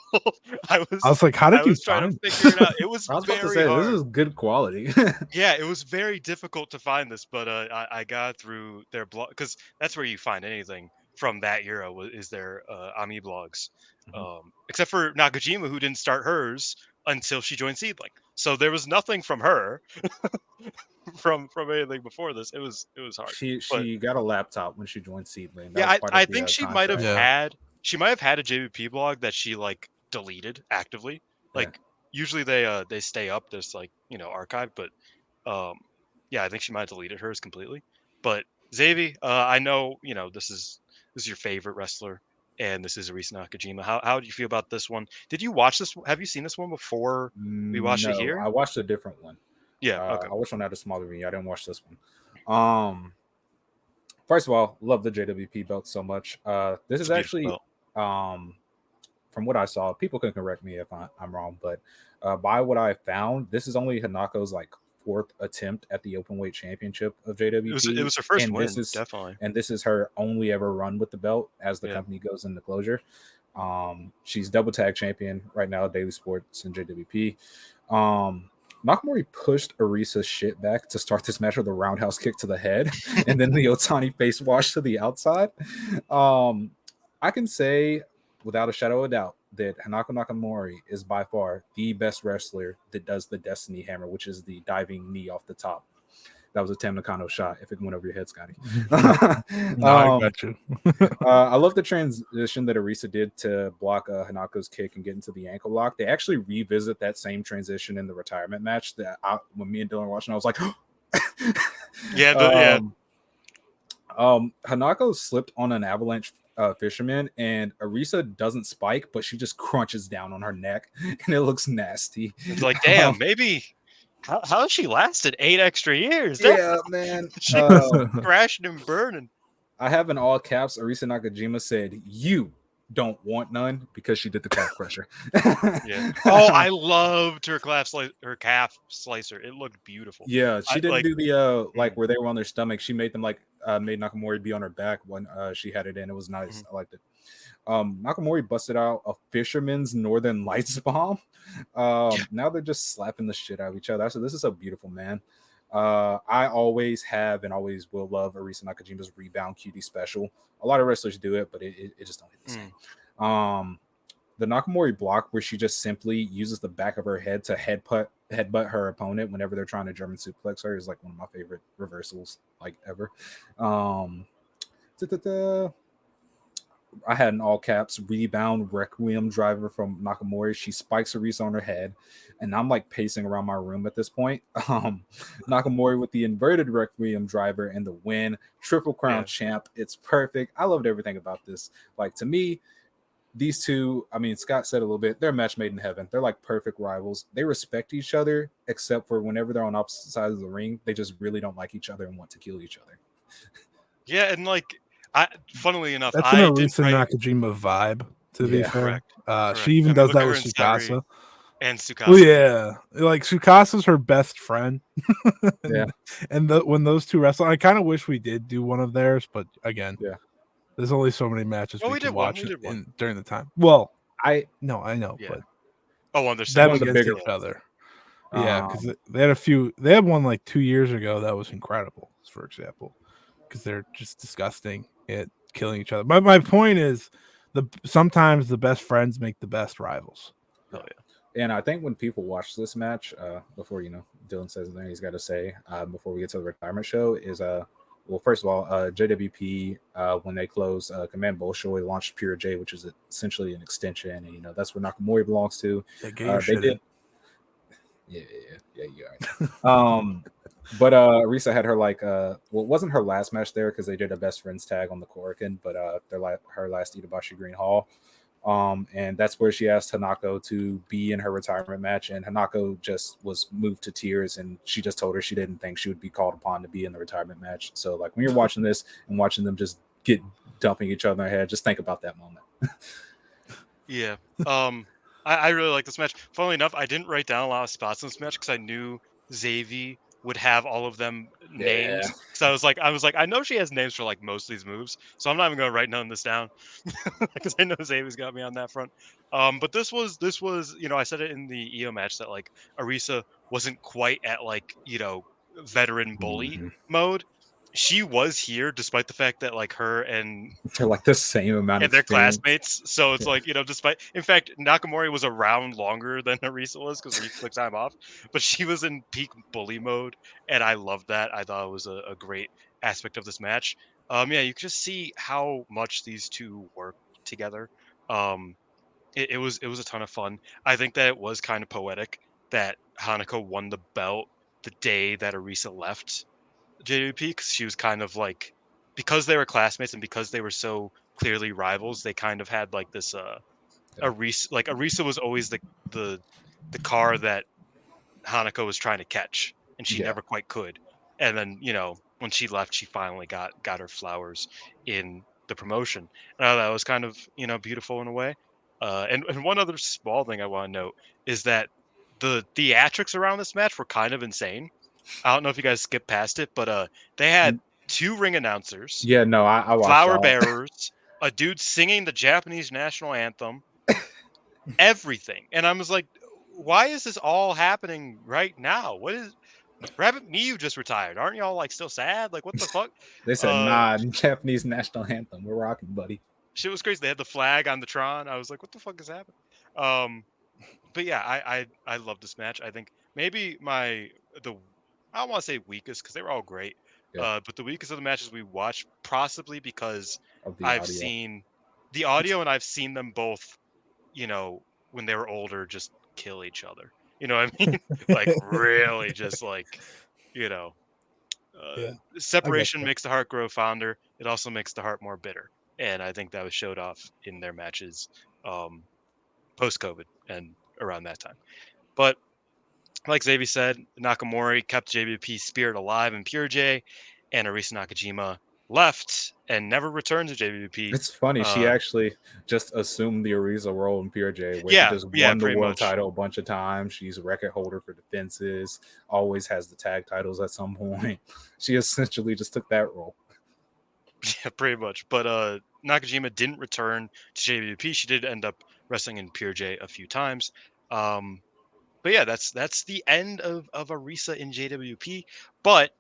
I I was like, how I did you was trying to find? figure it out. It was I was about to very say this hard. is good quality. Yeah, it was very difficult to find this, but I got through their blog because that's where you find anything from that era is their Ami blogs. Mhm. Except for Nakajima, who didn't start hers until she joined SEAdLINNG. So there was nothing from her from anything before this. It was hard, but She got a laptop when she joined SEAdLINNG. That yeah, was I part I of the think contract. Yeah. she might have had a JVP blog that she like deleted actively. Yeah. Like usually they stay up this like archive, but um yeah, I think she might have deleted hers completely. But Xavi, I know this is your favorite wrestler, and this is Arisa Nakajima. How do you feel about this one? Did you watch this? Have you seen this one before we watched it No, I here? watched a different one. Yeah. Okay. I watched one at a smaller venue. I didn't watch this one. First of all, love the JWP belt so much. This It's is a beautiful actually belt. um from what I saw, people can correct me if I'm wrong, but by what I found, this is only Hanako's like fourth attempt at the open weight championship of It JWP, was her first and win, definitely. this is her only ever run with the belt as the Yeah. company goes into closure. She's double tag champion right now, Daily Sports and JWP. Nakamori pushed Arisa's shit back to start this match with a roundhouse kick to the head, and then the Otani face wash to the outside. I can say without a shadow of a doubt that Hanako Nakamori is by far the best wrestler that does the Destiny Hammer, which is the diving knee off the top. That was a Tam Nakano shot. If it went over your head, Scotty. No, I got you. I love the transition that Arisa did to block Hanako's kick and get into the ankle lock. They actually revisit that same transition in the retirement match when me and Dylan were watching, I was like, Yeah. Hanako slipped on an avalanche fisherman, and Arisa doesn't spike, but she just crunches down on her neck, and it looks nasty. It's like, damn, maybe how has she lasted 8 extra years? Yeah, man. She crashing and burning. I have in all caps, Arisa Nakajima said, "You don't want none," because she did the calf crusher. Yeah. Oh, I loved her calf slicer. It looked beautiful. Yeah, she didn't do the like Mhm. where they were on their stomach. She made them like made Nakamori be on her back when she had it in. It was nice. I liked it. Nakamori busted out a fisherman's Northern Lights bomb. Yeah. Now they're just slapping the shit out of each other. So this is so beautiful, man. I always have and always will love Arisa Nakajima's rebound cutie special. A lot of wrestlers do it, but it just don't hit the same. The Nakamori block where she just simply uses the back of her head to headbutt her opponent whenever they're trying to German suplex her is like one of my favorite reversals like ever. I had an all caps rebound requiem driver from Nakamori. She spikes Arisa on her head, and I'm like pacing around my room at this point. Nakamori with the inverted requiem driver and the win, triple crown champ. It's perfect. I loved everything about this. Like to me, these two, I mean, Scott said a little bit, they're a match made in heaven. They're like perfect rivals. They respect each other, except for whenever they're on opposite sides of the ring, they just really don't like each other and want to kill each other. Yeah, and like funnily enough, That's an I didn't Arisa write Nakajima vibe, to be Yeah. fair. correct. She even I mean, does look that at her with and Satori Tsukasa. and Tsukasa. Well, yeah, like Tsukasa's her best friend. Yeah. And when those two wrestle, I kind of wish we did do one of theirs, but again, Yeah. there's only so many matches Oh, we we can did one. watch We did one. during the time. Well, I no, I know, Yeah. but Oh, on the them one of the against bigger each ones. other. Yeah, Um, because they had a few. They had one like 2 years ago that was incredible, for example, because they're just disgusting at killing each other. But my point is, sometimes the best friends make the best rivals. Oh yeah. and I think when people watch this match, before Dylan says anything he's got to say, before we get to the retirement show, is well, first of all, JWP when they closed Command Bolshoi launched Pure J, which is essentially an extension, and that's where Nakamori belongs to. They get your They shit did, in. yeah. But Arisa had her like well, it wasn't her last match there because they did a best friends tag on the Korakuen, but her last Itabashi Green Hall. And that's where she asked Hanako to be in her retirement match, and Hanako just was moved to tears, and she just told her she didn't think she would be called upon to be in the retirement match. So like when you're watching this and watching them just get dumping each other in their head, just think about that moment. Yeah. I really like this match. Funnily enough, I didn't write down a lot of spots in this match because I knew Xavi would have all of them Yeah. names. So I was like, I know she has names for like most of these moves, so I'm not even gonna write none of this down because I know Xavi's got me on that front. But this was I said it in the EO match that like Arisa wasn't quite at like veteran bully Mhm. mode. She was here despite the fact that like her They're like the same amount of and their experience. classmates. So it's Yeah. like, despite, in fact, Nakamori was around longer than Arisa was because Arisa took time off, but she was in peak bully mode. And I loved that. I thought it was a great aspect of this match. Yeah, you could just see how much these two work together. Um, it was a ton of fun. I think that it was kind of poetic that Hanako won the belt the day that Arisa left JWP because she was kind of like because they were classmates and because they were so clearly rivals, they kind of had like this Yeah. Arisa was always the the car that Hanako was trying to catch and she Yeah. never quite could. And then, when she left, she finally got her flowers in the promotion. And I thought that was kind of, beautiful in a way. And one other small thing I want to note is that the theatrics around this match were kind of insane. I don't know if you guys skipped past it, but they had two ring announcers, Yeah, no, I watched flower all. bearers, a dude singing the Japanese national anthem, everything. And I was like, why is this all happening right now? What is Rabbit Miyu just retired? Aren't y'all like still sad? Like what the fuck? They said, Uh "Nah, Japanese national anthem. We're rocking, buddy." Shit was crazy. They had the flag on the Tron. I was like, what the fuck is happening? Um but yeah, I love this match. I think maybe the I don't want to say weakest because they were all great. Yeah, But the weakest of the matches we watched, possibly because of the I've audio. seen the audio and I've seen them both, when they were older, just kill each other. You know what I mean? Like really, just like you know, Yeah, I get separation that. makes the heart grow fonder. It also makes the heart more bitter, and I think that was showed off in their matches um, post COVID and around that time. But like Xavier said, Nakamori kept JBP's spirit alive in Pure J, and Arisa Nakajima left and never returned to JBP. It's funny. She Uh, actually just assumed the Ariza role in PRJ, where she yeah, just yeah, won the pretty world much. title a bunch of times. She's a record holder for defenses. Always has the tag titles at some point. She essentially just took that role. Yeah, pretty much. But Nakajima didn't return to JWP. She did end up wrestling in Pure J a few times. Um, but yeah, that's the end of Arisa in JWP. But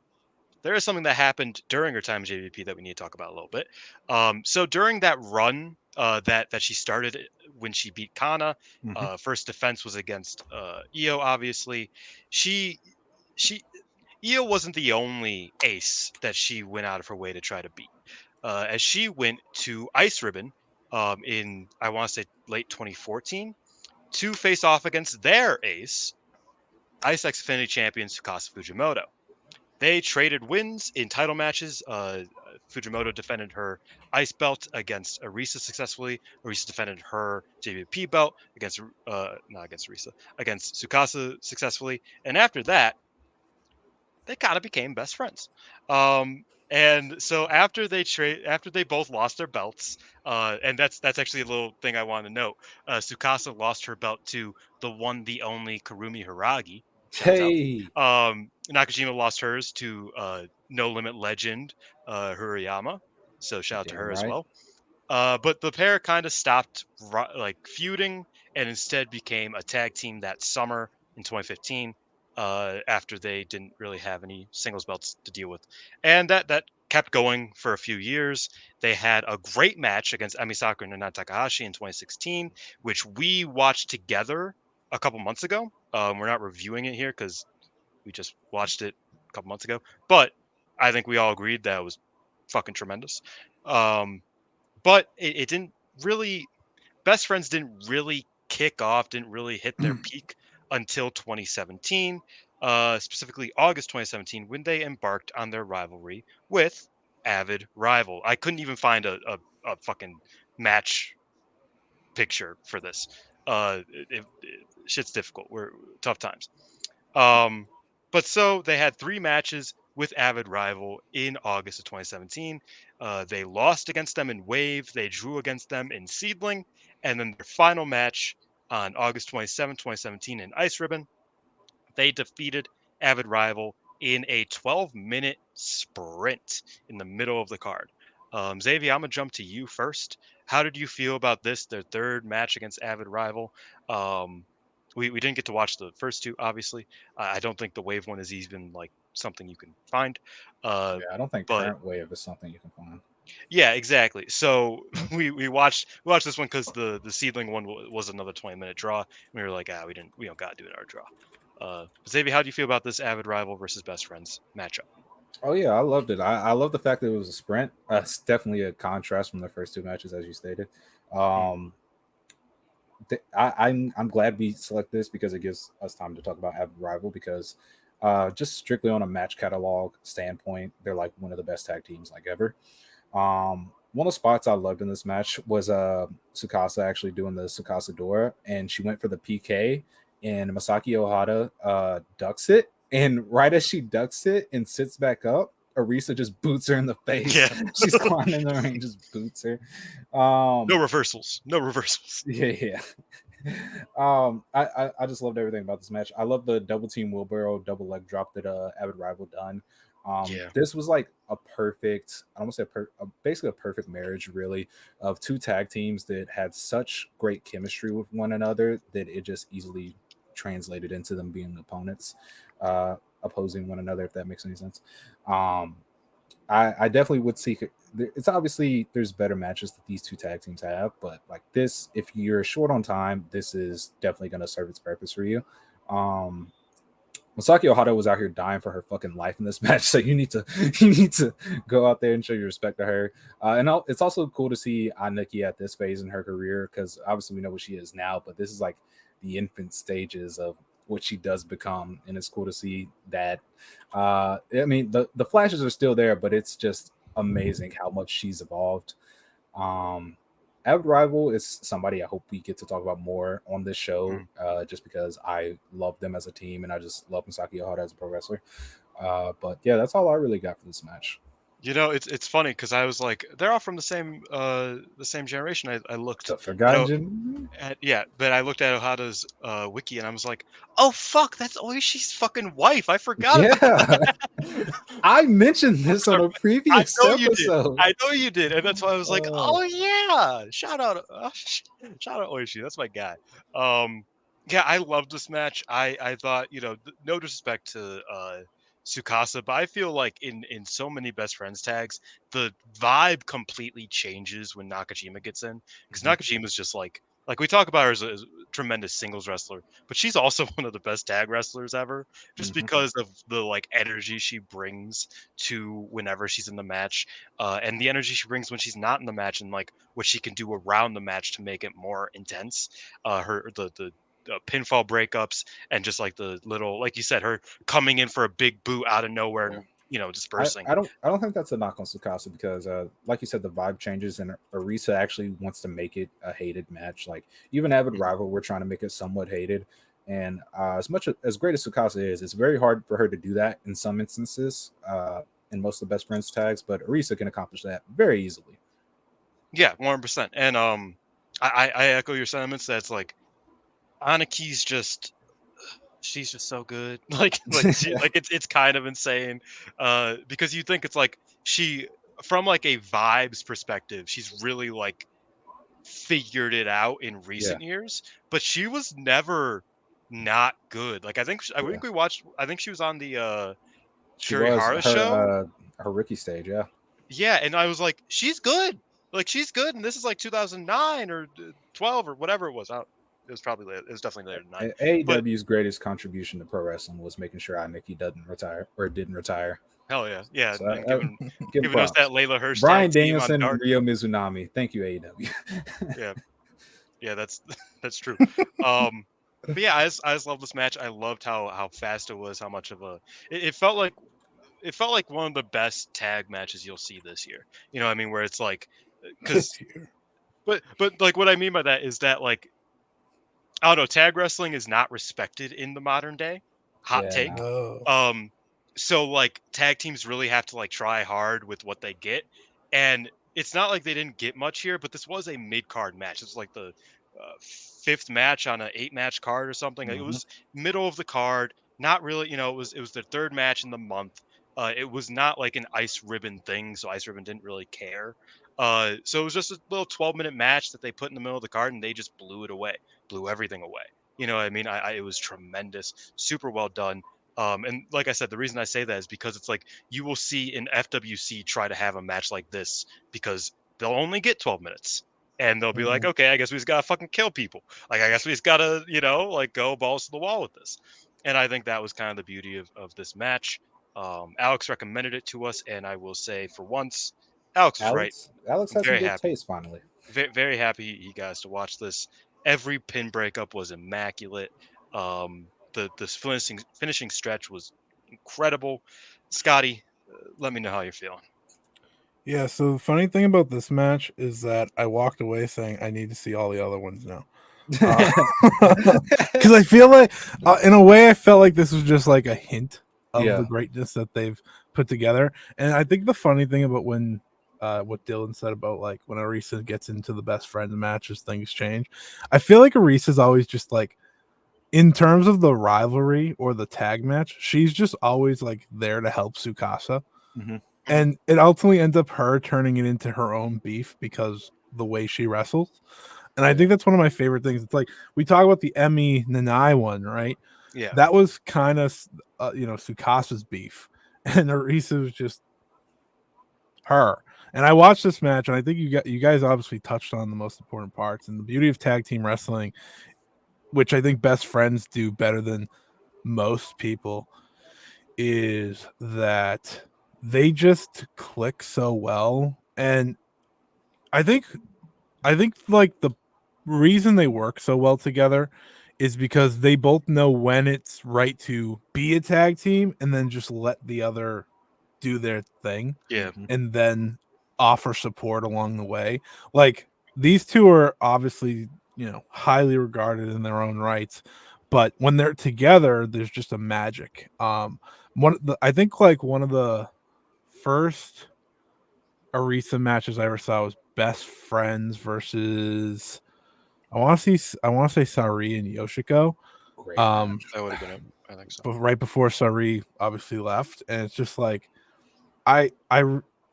there is something that happened during her time in JVP that we need to talk about a little bit. So during that run that she started when she beat Kana, Hmm. first defense was against Io. Obviously, she she Io wasn't the only ace that she went out of her way to try to beat. As she went to Ice Ribbon in I want to say late 2014 to face off against their ace, Ice X Infinity champion Tsukasa Fujimoto. They traded wins in title matches. Fujimoto defended her ice belt against Arisa successfully. Arisa defended her JVP belt against not against Arisa, against Tsukasa successfully. And after that, they kind of became best friends. And so after they both lost their belts, and that's actually a little thing I want to note. Tsukasa lost her belt to the one, the only Karumi Hiragi. Shouts out. Hey, Nakajima lost hers to No Limit legend Huriyama. So shout out to damn her as right. well. But the pair kind of stopped like feuding and instead became a tag team that summer in 2015 after they didn't really have any singles belts to deal with. And that kept going for a few years. They had a great match against Emi Sakura and Nanae Takahashi in 2016, which we watched together a couple months ago. We're not reviewing it here because we just watched it a couple months ago. But I think we all agreed that it was fucking tremendous. Um, but it didn't really best friends didn't really kick off, didn't really hit their peak until 2017, specifically August 2017, when they embarked on their rivalry with Avid Rival. I couldn't even find a fucking match picture for this. Shit's difficult. We're tough times. Um, but so they had three matches with Avid Rival in August of 2017. They lost against them in Wave. They drew against them in SEAdLINNG. And then their final match on August 27, 2017 in Ice Ribbon, they defeated Avid Rival in a 12-minute sprint in the middle of the card. Xavier, I'm gonna jump to you first. How did you feel about this, their third match against Avid rival? Um, we didn't get to watch the first two, obviously. I don't think the Wave one is even like something you can find. Uh, Yeah, I don't think but current wave is something you can find. yeah, exactly. So we watched this one because the seedling one was another 20-minute draw. And we were like, we don't gotta do it in our draw. Xavier, how do you feel about this Avid rival versus best friends matchup? Oh yeah, I loved it. I love the fact that it was a sprint. It's definitely a contrast from the first two matches, as you stated. Mm, Um, I'm glad we select this because it gives us time to talk about Avid Rival because just strictly on a match catalog standpoint, they're like one of the best tag teams like ever. One of the spots I loved in this match was Tsukasa actually doing the Tsukasa Dora, and she went for the PK, and Masaki Ohata ducks it, and right as she ducks it and sits back up, Arisa just boots her in the face. yeah, She's climbing the ring, just boots her. no Um, reversals, no reversals. yeah, yeah. I just loved everything about this match. I love the double team wheelbarrow double leg drop that Avid Rival done. Yeah. This was like a perfect, I don't want to say basically a perfect marriage, really, of two tag teams that had such great chemistry with one another that it just easily translated into them being opponents, opposing one another, if that makes any sense. Um, I definitely would seek it. It's obviously there's better matches that these two tag teams have, but like this, if you're short on time, this is definitely going to serve its purpose for you. Um, Masaki Ohata was out here dying for her fucking life in this match, so you need to you need to go out there and show your respect to her. It's also cool to see Aniki at this phase in her career because obviously we know what she is now, but this is like the infant stages of what she does become, and it's cool to see that. I mean, the flashes are still there, but it's just amazing how much she's evolved. Um, Avid Rival is somebody I hope we get to talk about more on this show, Mm. just because I love them as a team and I just love Misaki Ohara as a pro wrestler. But yeah, that's all I really got for this match. It's funny because I was like, they're all from the same generation. I looked The at Forgotten Gen. yeah, but I looked at Ohada's wiki and I was like, oh fuck, that's Oishi's fucking wife. I forgot about Yeah, that. I mentioned I'm this on sorry. a I previous know you did. episode. I know you did, and that's why I was like, Uh, "Oh yeah, shout out Oishi, that's my guy." Um, yeah, I loved this match. I thought, no disrespect to Tsukasa, but I feel like in so many best friends tags, the vibe completely changes when Nakajima gets in because mhm, Nakajima's just like we talk about her as a tremendous singles wrestler, but she's also one of the best tag wrestlers ever, just mhm. because of the like energy she brings to whenever she's in the match, and the energy she brings when she's not in the match, and like what she can do around the match to make it more intense. Her the pinfall breakups and just like the little, like you said, her coming in for a big boot out of nowhere Yeah. and dispersing. I don't think that's a knock on Sukasa because like you said, the vibe changes and Arisa actually wants to make it a hated match. Like even Avid Mhm. Rival, we're trying to make it somewhat hated. And as much as great as Sukasa is, it's very hard for her to do that in some instances. In most of the best friends tags, but Arisa can accomplish that very easily. Yeah, 100%. And I echo your sentiments. That's like Anaki's just she's just so good. It's kind of insane. Because you think it's like she from like a vibes perspective, she's really like figured it out in Yeah, recent years, but she was never not good. Like I yeah, think we watched I think she was on the she was Kurihara show. her rookie stage. Yeah, Yeah, and I was like, she's good. Like she's good, and this is like 2009 or 12 or whatever it was. It was probably later. It was definitely later than 9. But AEW's greatest contribution to pro wrestling was making sure Nikki doesn't retire or didn't retire. hell yeah, yeah, So and giving give him giving us that props. Layla Hirsch tag Brian team on Danielson and Dark. Ryo Mizunami. Thank you, AEW. Yeah, yeah, that's that's true. Um, but yeah, I just love this match. I loved how fast it was, how much of a it felt like one of the best tag matches you'll see this year. You know what I mean? Where it's like, because This year. but like what I mean by that is that like I don't know, tag wrestling is not respected in the modern day. Hot Yeah, take. no. Oh, Um, so like tag teams really have to like try hard with what they get, and it's not like they didn't get much here, but this was a mid card match. This was like the fifth match on an 8-match card or something. Like, it Hmm. was middle of the card. not really. It was their third match in the month. It was not like an ice ribbon thing, so ice ribbon didn't really care. So it was just a little 12-minute match that they put in the middle of the card, and they just blew it away, blew everything away. You know what I mean? It was tremendous, super well done. And like I said, the reason I say that is because it's like you will see an FWC try to have a match like this because they'll only get 12 minutes. And they'll be like, Mhm. okay, I guess we just gotta fucking kill people. Like, I guess we just gotta, like go balls to the wall with this. And I think that was kind of the beauty of this match. Alex recommended it to us, and I will say for once, Alex was right. Alex I'm has some very good happy. taste finally. Very happy he got us to watch this. Every pin breakup was immaculate. The finishing stretch was incredible. Scotty, let me know how you're feeling. Yeah, so the funny thing about this match is that I walked away saying I need to see all the other ones now. Because I feel like, in a way, I felt like this was just like a hint of the Yeah. greatness that they've put together. And I think the funny thing about when what Dylan said about like when Arisa gets into the best friend matches, things change. I feel like Arisa's always just like, in terms of the rivalry or the tag match, she's just always like there to help Tsukasa. Mhm. And it ultimately ends up her turning it into her own beef because the way she wrestles. And I think that's one of my favorite things. It's like we talk about the Emmy Nanae one, right? Yeah. That was kind of Sukasa's beef, and Arisa was just her. And I watched this match, and I think you guys obviously touched on the most important parts and the beauty of tag team wrestling, which I think best friends do better than most people, is that they just click so well. And I think like the reason they work so well together is because they both know when it's right to be a tag team and then just let the other do their thing Yeah. Mhm. and then offer support along the way. Like these two are obviously, highly regarded in their own rights, but when they're together, there's just a magic. I think like one of the first Arisa matches I ever saw was Best Friends versus I want to say Sari and Yoshiko. Great Um, match. That would have been it. I think so. but right before Sari obviously left, and it's just like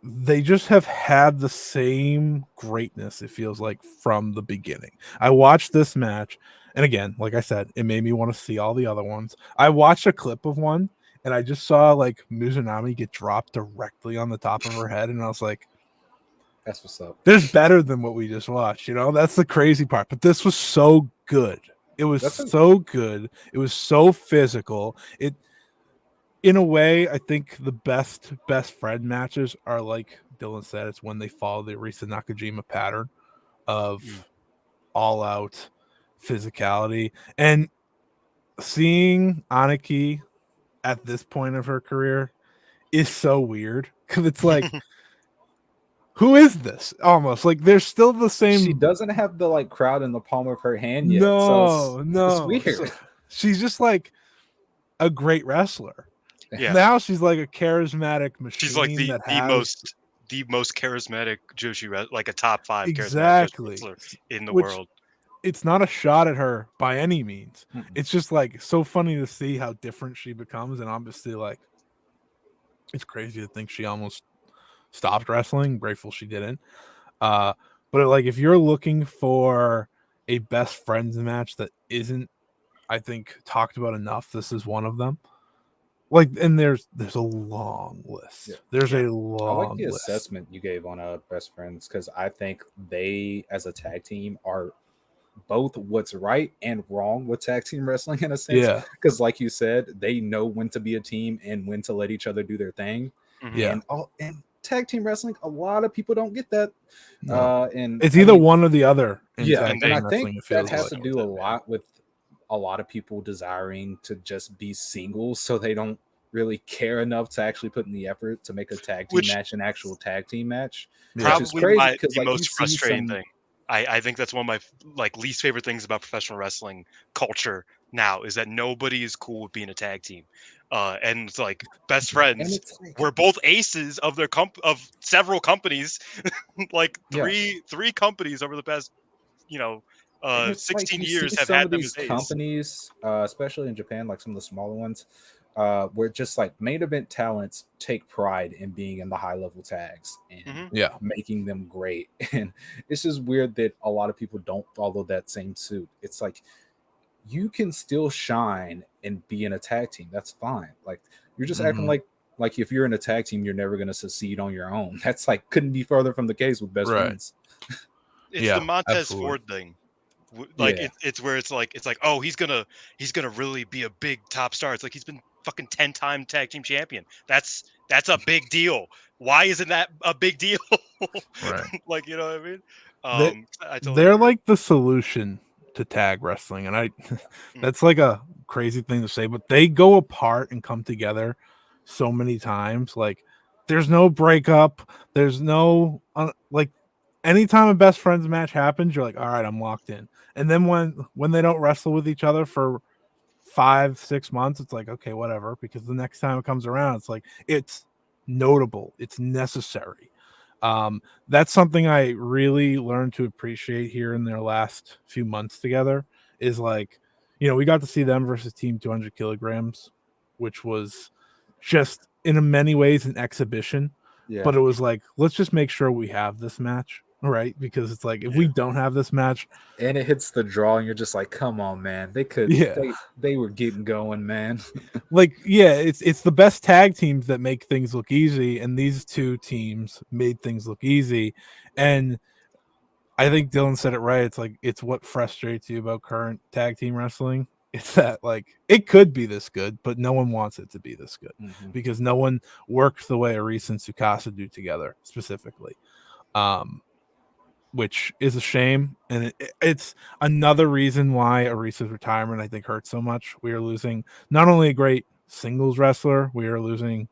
they just have had the same greatness. It feels like from the beginning. I watched this match, and again, like I said, it made me want to see all the other ones. I watched a clip of one, and I just saw like Mizunami get dropped directly on the top of her head, and I was like, That's what's up. there's better than what we just watched, that's the crazy part. But this was so good. It was That's a so good. It was so physical. It, in a way, I think the best friend matches are like Dylan said, it's when they follow the Arisa Nakajima pattern Mm. of all out physicality. And seeing Aniki at this point of her career is so weird because it's like, who is this? Almost like there's still the she same. doesn't have the like crowd in the palm of her hand yet, so No, it's no. weird. She's just like a great wrestler. Yeah. Now she's like a charismatic She's like machine the that the has most the most charismatic like a top 5 charismatic Joshi exactly, wrestler in the which world. it's not a shot at her by any means. Mm-mm. It's just like so funny to see how different she becomes, and obviously, like, it's crazy to think she almost stopped wrestling. Grateful she didn't. Uh, but like, if you're looking for a best friends match that isn't, I think, talked about enough, this is one of them. Like, and there's a long list. Yeah. There's Yeah. a I like long the list. assessment you gave on Best Friends because I think they, as a tag team, are both what's right and wrong with tag team wrestling in a sense. Yeah, Because, like you said, they know when to be a team and when to let each other do their thing. Mhm. yeah. And tag team wrestling, a lot of people don't get that. No, And it's I either mean, one or the other in yeah, tag And and I team they think wrestling. It that feels has like. to with do a that, man. lot with a lot of people desiring to just be singles, so they don't really care enough to actually put in the effort to make a tag team Which match an actual tag team match, Yeah, which is probably crazy because the like you most see frustrating some, thing. I think that's one of my like least favorite things about professional wrestling culture now is that nobody is cool with being a tag team. And it's like best and friends it's like, were both aces of their of several companies, like yeah, three companies over the past, you know, And it's like 16 you see years have some had of them these as ace. companies, especially in Japan, like some of the smaller ones, where just like main event talents take pride in being in the high level tags and Hmm. Yeah. making them great. And it's just weird that a lot of people don't follow that same suit. It's like you can still shine and be in a tag team. That's fine. Like you're just acting Hmm. like if you're in a tag team, you're never gonna succeed on your own. That's like couldn't be further from the case with best Right. friends. It's the Yeah. Montez Absolutely. Ford thing. Like Yeah. it's where it's like, oh, he's gonna really be a big top star. It's like he's been fucking 10-time tag team champion. That's a big deal. Why isn't that a big deal? Right. Like, you know what I mean? They I totally they're agree. like the solution to tag wrestling, and I Mm. that's like a crazy thing to say, but they go apart and come together so many times. Like there's no breakup, there's no like anytime a best friends match happens, you're like, all right, I'm locked in. And then when they don't wrestle with each other for 5 6 months, it's like okay, whatever, because the next time it comes around, it's like it's notable, it's necessary. That's something I really learned to appreciate here in their last few months together is like, we got to see them versus Team 200 kilograms, which was just in many ways an exhibition, Yeah. but it was like, let's just make sure we have this match, right? Because it's like, if Yeah. we don't have this match, And it hits the draw, and you're just like, come on, man. They could yeah, they were getting going, man. like yeah, it's the best tag teams that make things look easy, and these two teams made things look easy. And I think Dylan said it right. It's like it's what frustrates you about current tag team wrestling. It's that like it could be this good, but no one wants it to be this good Mhm. because no one works the way Arisa and Tsukasa do together specifically, um, which is a shame. And it's another reason why Arisa's retirement I think hurts so much. We are losing not only a great singles wrestler, we are losing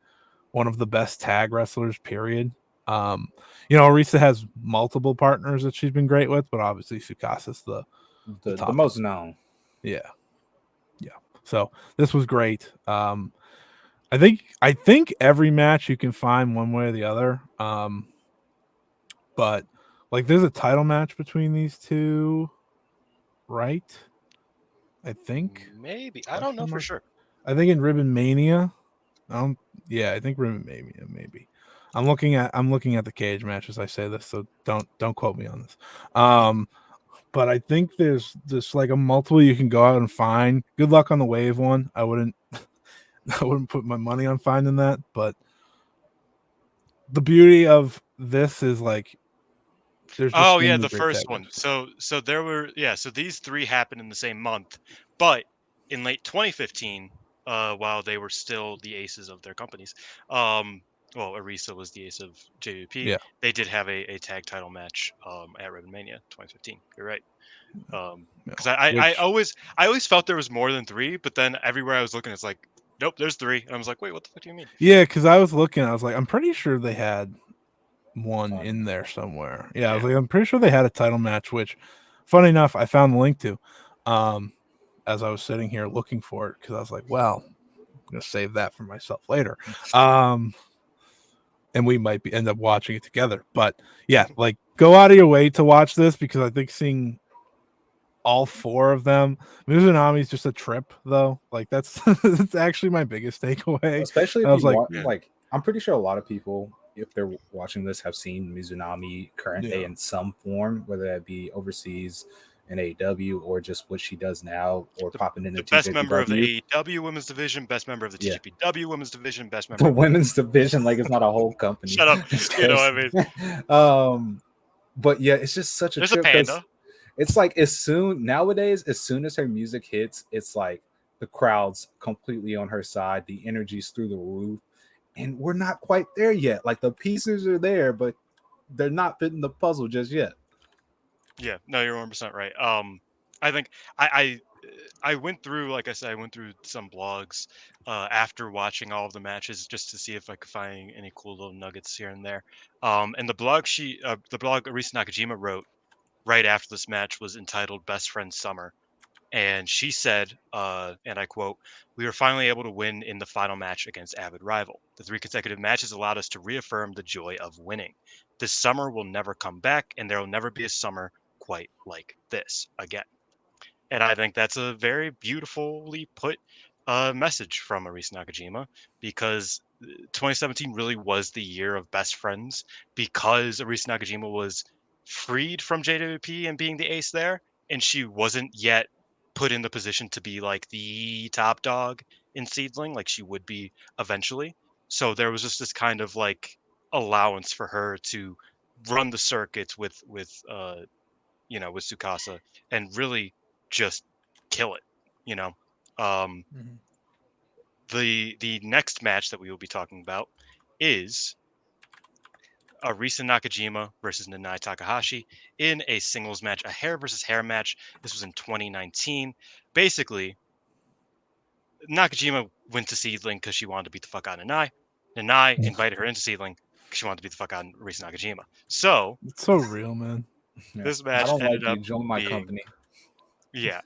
one of the best tag wrestlers, period. Um, Arisa has multiple partners that she's been great with, but obviously Sukasa's the The top most dog. known. Yeah, yeah. So this was great. I think every match you can find one way or the other. But like there's a title match between these two, right? I think Maybe. I don't know question for mark. sure. I think in Ribbon Mania. Um, yeah, I think Ribbon Mania maybe. I'm looking at the cage match as I say this, so don't quote me on this. But I think there's just like a multiple you can go out and find. Good luck on the Wave one. I wouldn't I wouldn't put my money on finding that, but the beauty of this is like there's just Oh so yeah, many the great tag first one. matches. So there were, yeah, so these three happened in the same month, but in late 2015, while they were still the aces of their companies, um, well, Arisa was the ace of JVP. Yeah. They did have a tag title match at Ribbon Mania 2015. You're right. Yeah. Because I Which always felt there was more than three, but then everywhere I was looking, it's like, nope, there's three, and I was like, wait, what the fuck do you mean? yeah, because I was looking, I was like, I'm pretty sure they had one Fun. in there somewhere. Yeah, I was Yeah. like, I'm pretty sure they had a title match, which funny enough, I found the link to. Um as I was sitting here looking for it because I was like, well, I'm gonna save that for myself later. Um, and we might end up watching it together. But yeah, like go out of your way to watch this because I think seeing all four of them, Mizunami's just a trip though. Like that's that's actually my biggest takeaway. Especially if I was you like, want, Yeah. like, I'm pretty sure a lot of people, if they're watching this, have seen Mizunami current day yeah, in some form, whether that be overseas in AEW or just what she does now or the popping in the the best member of the TJPW. AEW women's division, best member of the Yeah. TJPW women's division, best member The of the women's division, like it's not a whole company. shut up. It's You know what I crazy. mean? But yeah, it's just such a There's a trip because panda. it's like as soon as her music hits, it's like the crowd's completely on her side, the energy's through the roof, and we're not quite there yet. Like the pieces are there, but they're not fitting the puzzle just yet. Yeah, no, you're 100% right. I think I I went through, like I said, I went through some blogs after watching all of the matches just to see if I could find any cool little nuggets here and there. And the blog Arisa Nakajima wrote right after this match was entitled "Best Friend Summer." And she said, and I quote, "We were finally able to win in the final match against Avid rival. The three consecutive matches allowed us to reaffirm the joy of winning. This summer will never come back, and there will never be a summer, quite like this again. And I think that's a very beautifully put message from Arisa Nakajima, because 2017 really was the year of best friends, because Arisa Nakajima was freed from JWP and being the ace there, and she wasn't yet put in the position to be like the top dog in SEAdLINNG like she would be eventually. So there was just this kind of like allowance for her to run the circuits with Tsukasa and really just kill it, you know. Um, Mhm. the next match that we will be talking about is Arisa Nakajima versus Nanae Takahashi in a singles match, a hair versus hair match. This was in 2019. Basically, Nakajima went to SEAdLINNG because she wanted to beat the fuck out of Nanae. Nanae invited her into SEAdLINNG because she wanted to beat the fuck out of Arisa Nakajima. So It's so real, man. Yeah. this I match don't like ended you. up Join my being, company. yeah.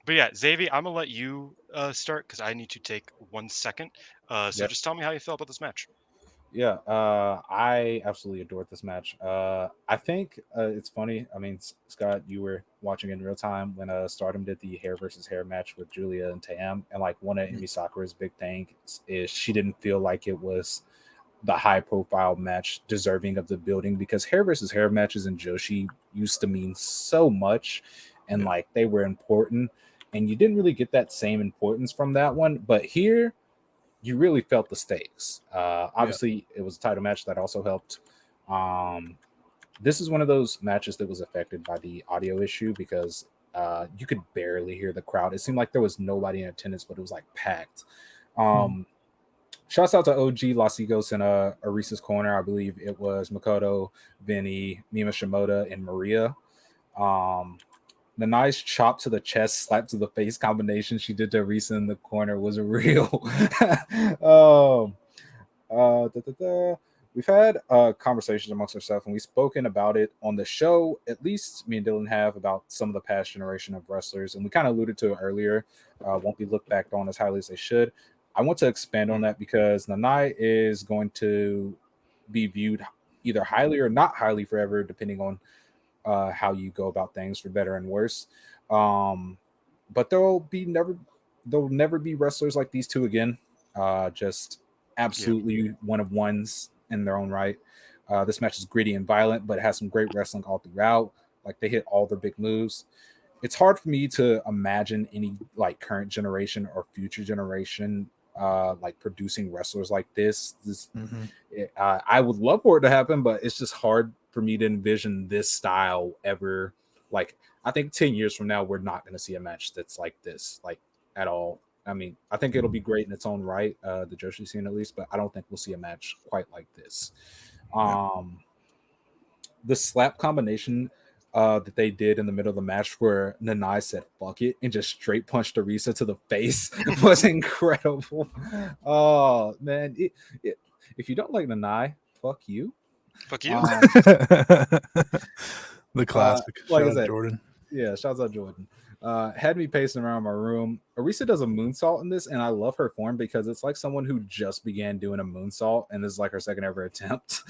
But yeah, Xavi, I'm gonna let you start because I need to take 1 second. So Yep. just tell me how you feel about this match. Yeah, I absolutely adored this match. I think it's funny. I mean, Scott, you were watching in real time when Stardom did the hair versus hair match with Julia and Tam, and like one of Emi Sakura's big things is she didn't feel like it was the high profile match deserving of the building, because hair versus hair matches in Joshi used to mean so much, and Yeah. like they were important, and you didn't really get that same importance from that one. But here you really felt the stakes. Obviously, it was a title match that also helped. Um, this is one of those matches that was affected by the audio issue, because you could barely hear the crowd. It seemed like there was nobody in attendance, but it was like packed. Um, Shouts out to OG Los Egos in Arisa's corner. I believe it was Makoto, Vinny, Mima Shimoda, and Maria. Um, the nice chop to the chest, slap to the face combination she did to Arisa in the corner was real. um, da, da, da. We've had conversations amongst ourselves, and we've spoken about it on the show. At least me and Dylan have, about some of the past generation of wrestlers, and we kind of alluded to it earlier. Won't be looked back on as highly as they should. I want to expand on that because Nanae is going to be viewed either highly or not highly forever, depending on how you go about things, for better and worse. Um, but there'll never be wrestlers like these two again. Just Yeah, absolutely one of ones in their own right. This match is gritty and violent, but it has some great wrestling all throughout. Like, they hit all their big moves. It's hard for me to imagine any like current generation or future generation like producing wrestlers like this. Mhm. I would love for it to happen, but it's just hard for me to envision this style ever. Like, I think 10 years from now, we're not going to see a match that's like this, like, at all. I mean, I think it'll be great in its own right, the Joshi scene at least, but I don't think we'll see a match quite like this. Yeah. The slap combination that they did in the middle of the match, where Nanae said "fuck it" and just straight punched Arisa to the face, was incredible. Oh man, if you don't like Nanae, fuck you. fuck you. Um, The classic. like Shout I out said, Jordan. yeah, shouts out Jordan. Had me pacing around my room. Arisa does a moonsault in this, and I love her form because it's like someone who just began doing a moonsault, and this is like her second ever attempt.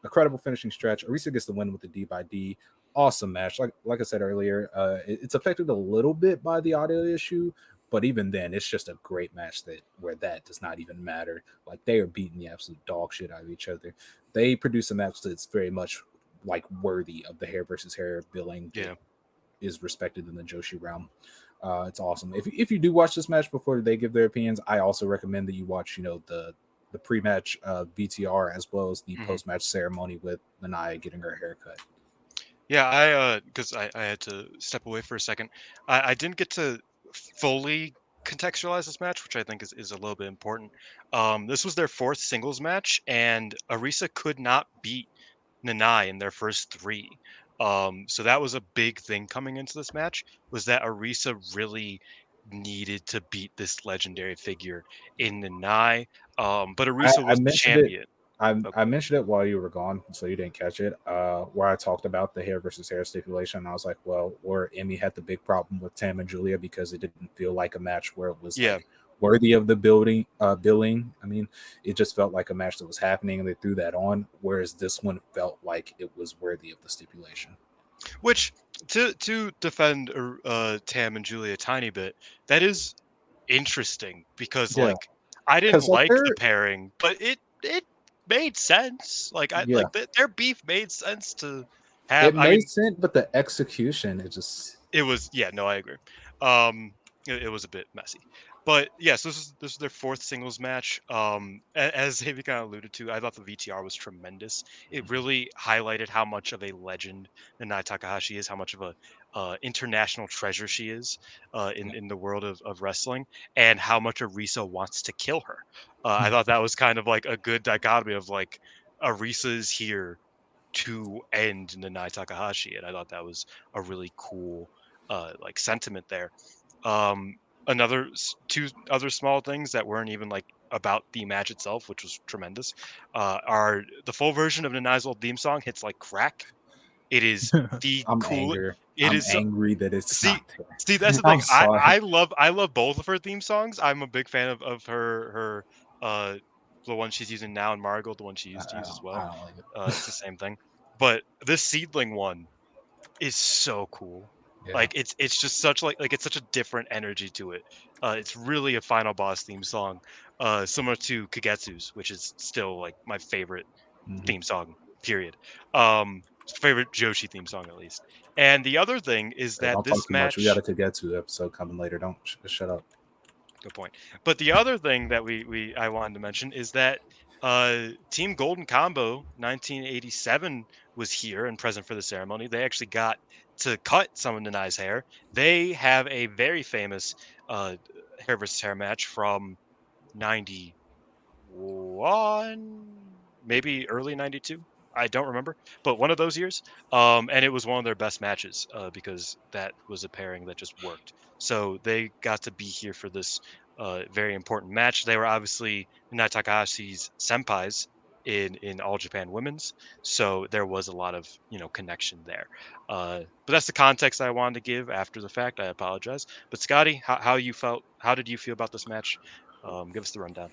A credible finishing stretch. Arisa gets the win with the D by D. Awesome match. Like I said earlier, it's affected a little bit by the audio issue, but even then, it's just a great match where that does not even matter. Like, they are beating the absolute dog shit out of each other. They produce a match that's very much like worthy of the hair versus hair billing that Yeah, is respected in the Joshi realm. It's awesome. If you do watch this match before they give their opinions, I also recommend that you watch, the pre-match VTR, as well as the hmm post-match ceremony with Nanae getting her haircut. yeah. I had to step away for a second. I didn't get to fully contextualize this match, which I think is a little bit important. This was their fourth singles match, and Arisa could not beat Nanae in their first three. So that was a big thing coming into this match, was that Arisa really needed to beat this legendary figure in Nanae. But Arisa I was the mentioned it. champion. I, Oh, I mentioned it while you were gone, so you didn't catch it. Where I talked about the hair versus hair stipulation, I was like, well, where Emmy had the big problem with Tam and Julia, because it didn't feel like a match where it was yeah, like worthy of the billing. I mean, it just felt like a match that was happening, and they threw that on. Whereas this one felt like it was worthy of the stipulation. Which to defend Tam and Julie a tiny bit, that is interesting because Yeah, like I didn't because like like the they're pairing, but it made sense. Like I yeah, like their beef made sense to have. it I made mean, sense, but the execution, it just it was yeah, no, I agree. It was a bit messy, but yes, this is their fourth singles match. As Havy kind of alluded to, I thought the VTR was tremendous. It really highlighted how much of a legend Nanae Takahashi is, how much of a international treasure she is in the world of wrestling, and how much Arisa wants to kill her. I thought that was kind of like a good dichotomy of like Arisa is here to end Nanae Takahashi, and I thought that was a really cool like sentiment there. Um, two other small things that weren't even like about the match itself, which was tremendous, are the full version of Nanae's old theme song hits like crack. It is the I'm cool. angry. It I'm is so, angry that it's see not there. see that's the thing. I'm sorry. I love both of her theme songs. I'm a big fan of her the one she's using now in Marigold, the one she used to use as I well. don't like it. It's the same thing. But this Seedling one is so cool. Yeah. Like it's just such like it's such a different energy to it. It's really a final boss theme song, similar to Kagetsu's, which is still like my favorite Hmm. theme song. Period. Favorite Joshi theme song at least. And the other thing is Hey, that don't talk this too much. We got match, a Kagetsu episode coming later. Don't shut up. good point. But the other thing that we I wanted to mention is that Team Golden Combo 1987 was here and present for the ceremony. They actually got to cut some of Nanai's hair. They have a very famous uh, hair versus hair match from 91, maybe early 92. I don't remember, but one of those years. And it was one of their best matches because that was a pairing that just worked. So they got to be here for this very important match. They were obviously Nanae Takahashi's senpais in All Japan Women's, so there was a lot of connection there. But that's the context I wanted to give after the fact. I apologize. But Scotty, how you felt? How did you feel about this match? Give us the rundown.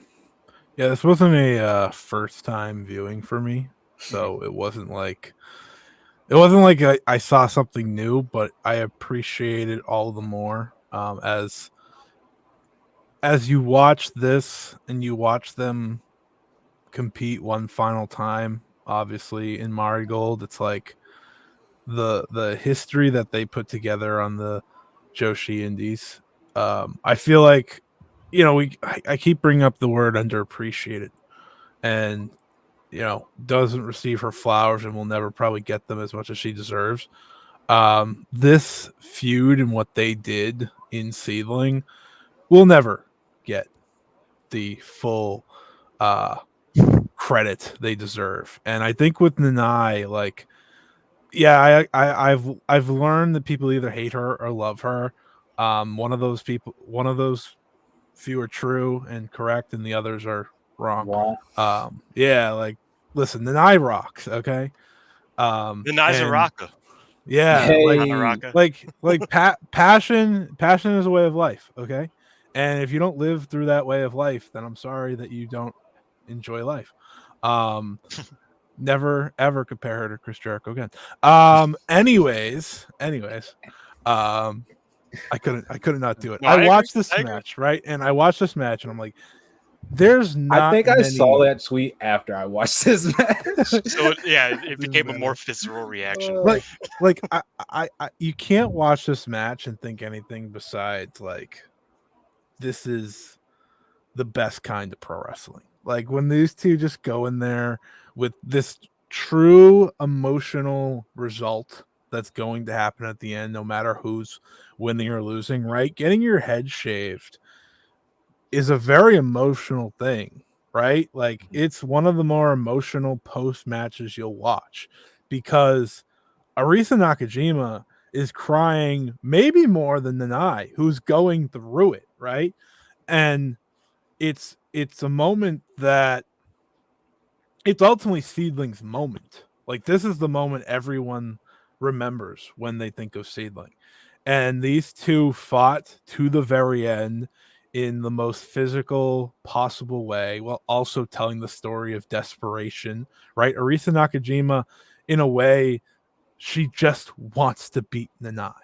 Yeah, this wasn't a first time viewing for me, Mhm. so it wasn't like I saw something new, but I appreciate it all the more as you watch this and you watch them compete one final time. Obviously, in Marigold, it's like the history that they put together on the Joshi Indies. I feel like I keep bringing up the word underappreciated, and doesn't receive her flowers and will never probably get them as much as she deserves. This feud and what they did in SEAdLINNG will never get the full uh credit they deserve. And I think with Nanae, like, yeah, I've learned that people either hate her or love her. One of those few are true and correct, and the others are wrong. Wrong. Yeah, like, listen, Nanae rocks, okay. The And Nizaraka. yeah, Hey, passion is a way of life, okay. And if you don't live through that way of life, then I'm sorry that you don't enjoy life. Um, Never ever compare her to Chris Jericho again. Anyways, um, I couldn't not do it. No, I I agree. watched this I agree. match, right, and I watched this match, and I'm like, there's I not think I saw many that tweet after I watched this match. So yeah, it this became a more match. visceral reaction. Uh, like you can't watch this match and think anything besides like this is the best kind of pro wrestling. Like when these two just go in there with this true emotional result that's going to happen at the end, no matter who's winning or losing, right? Getting your head shaved is a very emotional thing, right? Like it's one of the more emotional post matches you'll watch because Arisa Nakajima is crying maybe more than Nanae, who's going through it, right? And it's a moment that it's ultimately SEAdLINNG's moment. Like this is the moment everyone remembers when they think of SEAdLINNG. And these two fought to the very end in the most physical possible way, while also telling the story of desperation, right? Arisa Nakajima, in a way, she just wants to beat Nanae.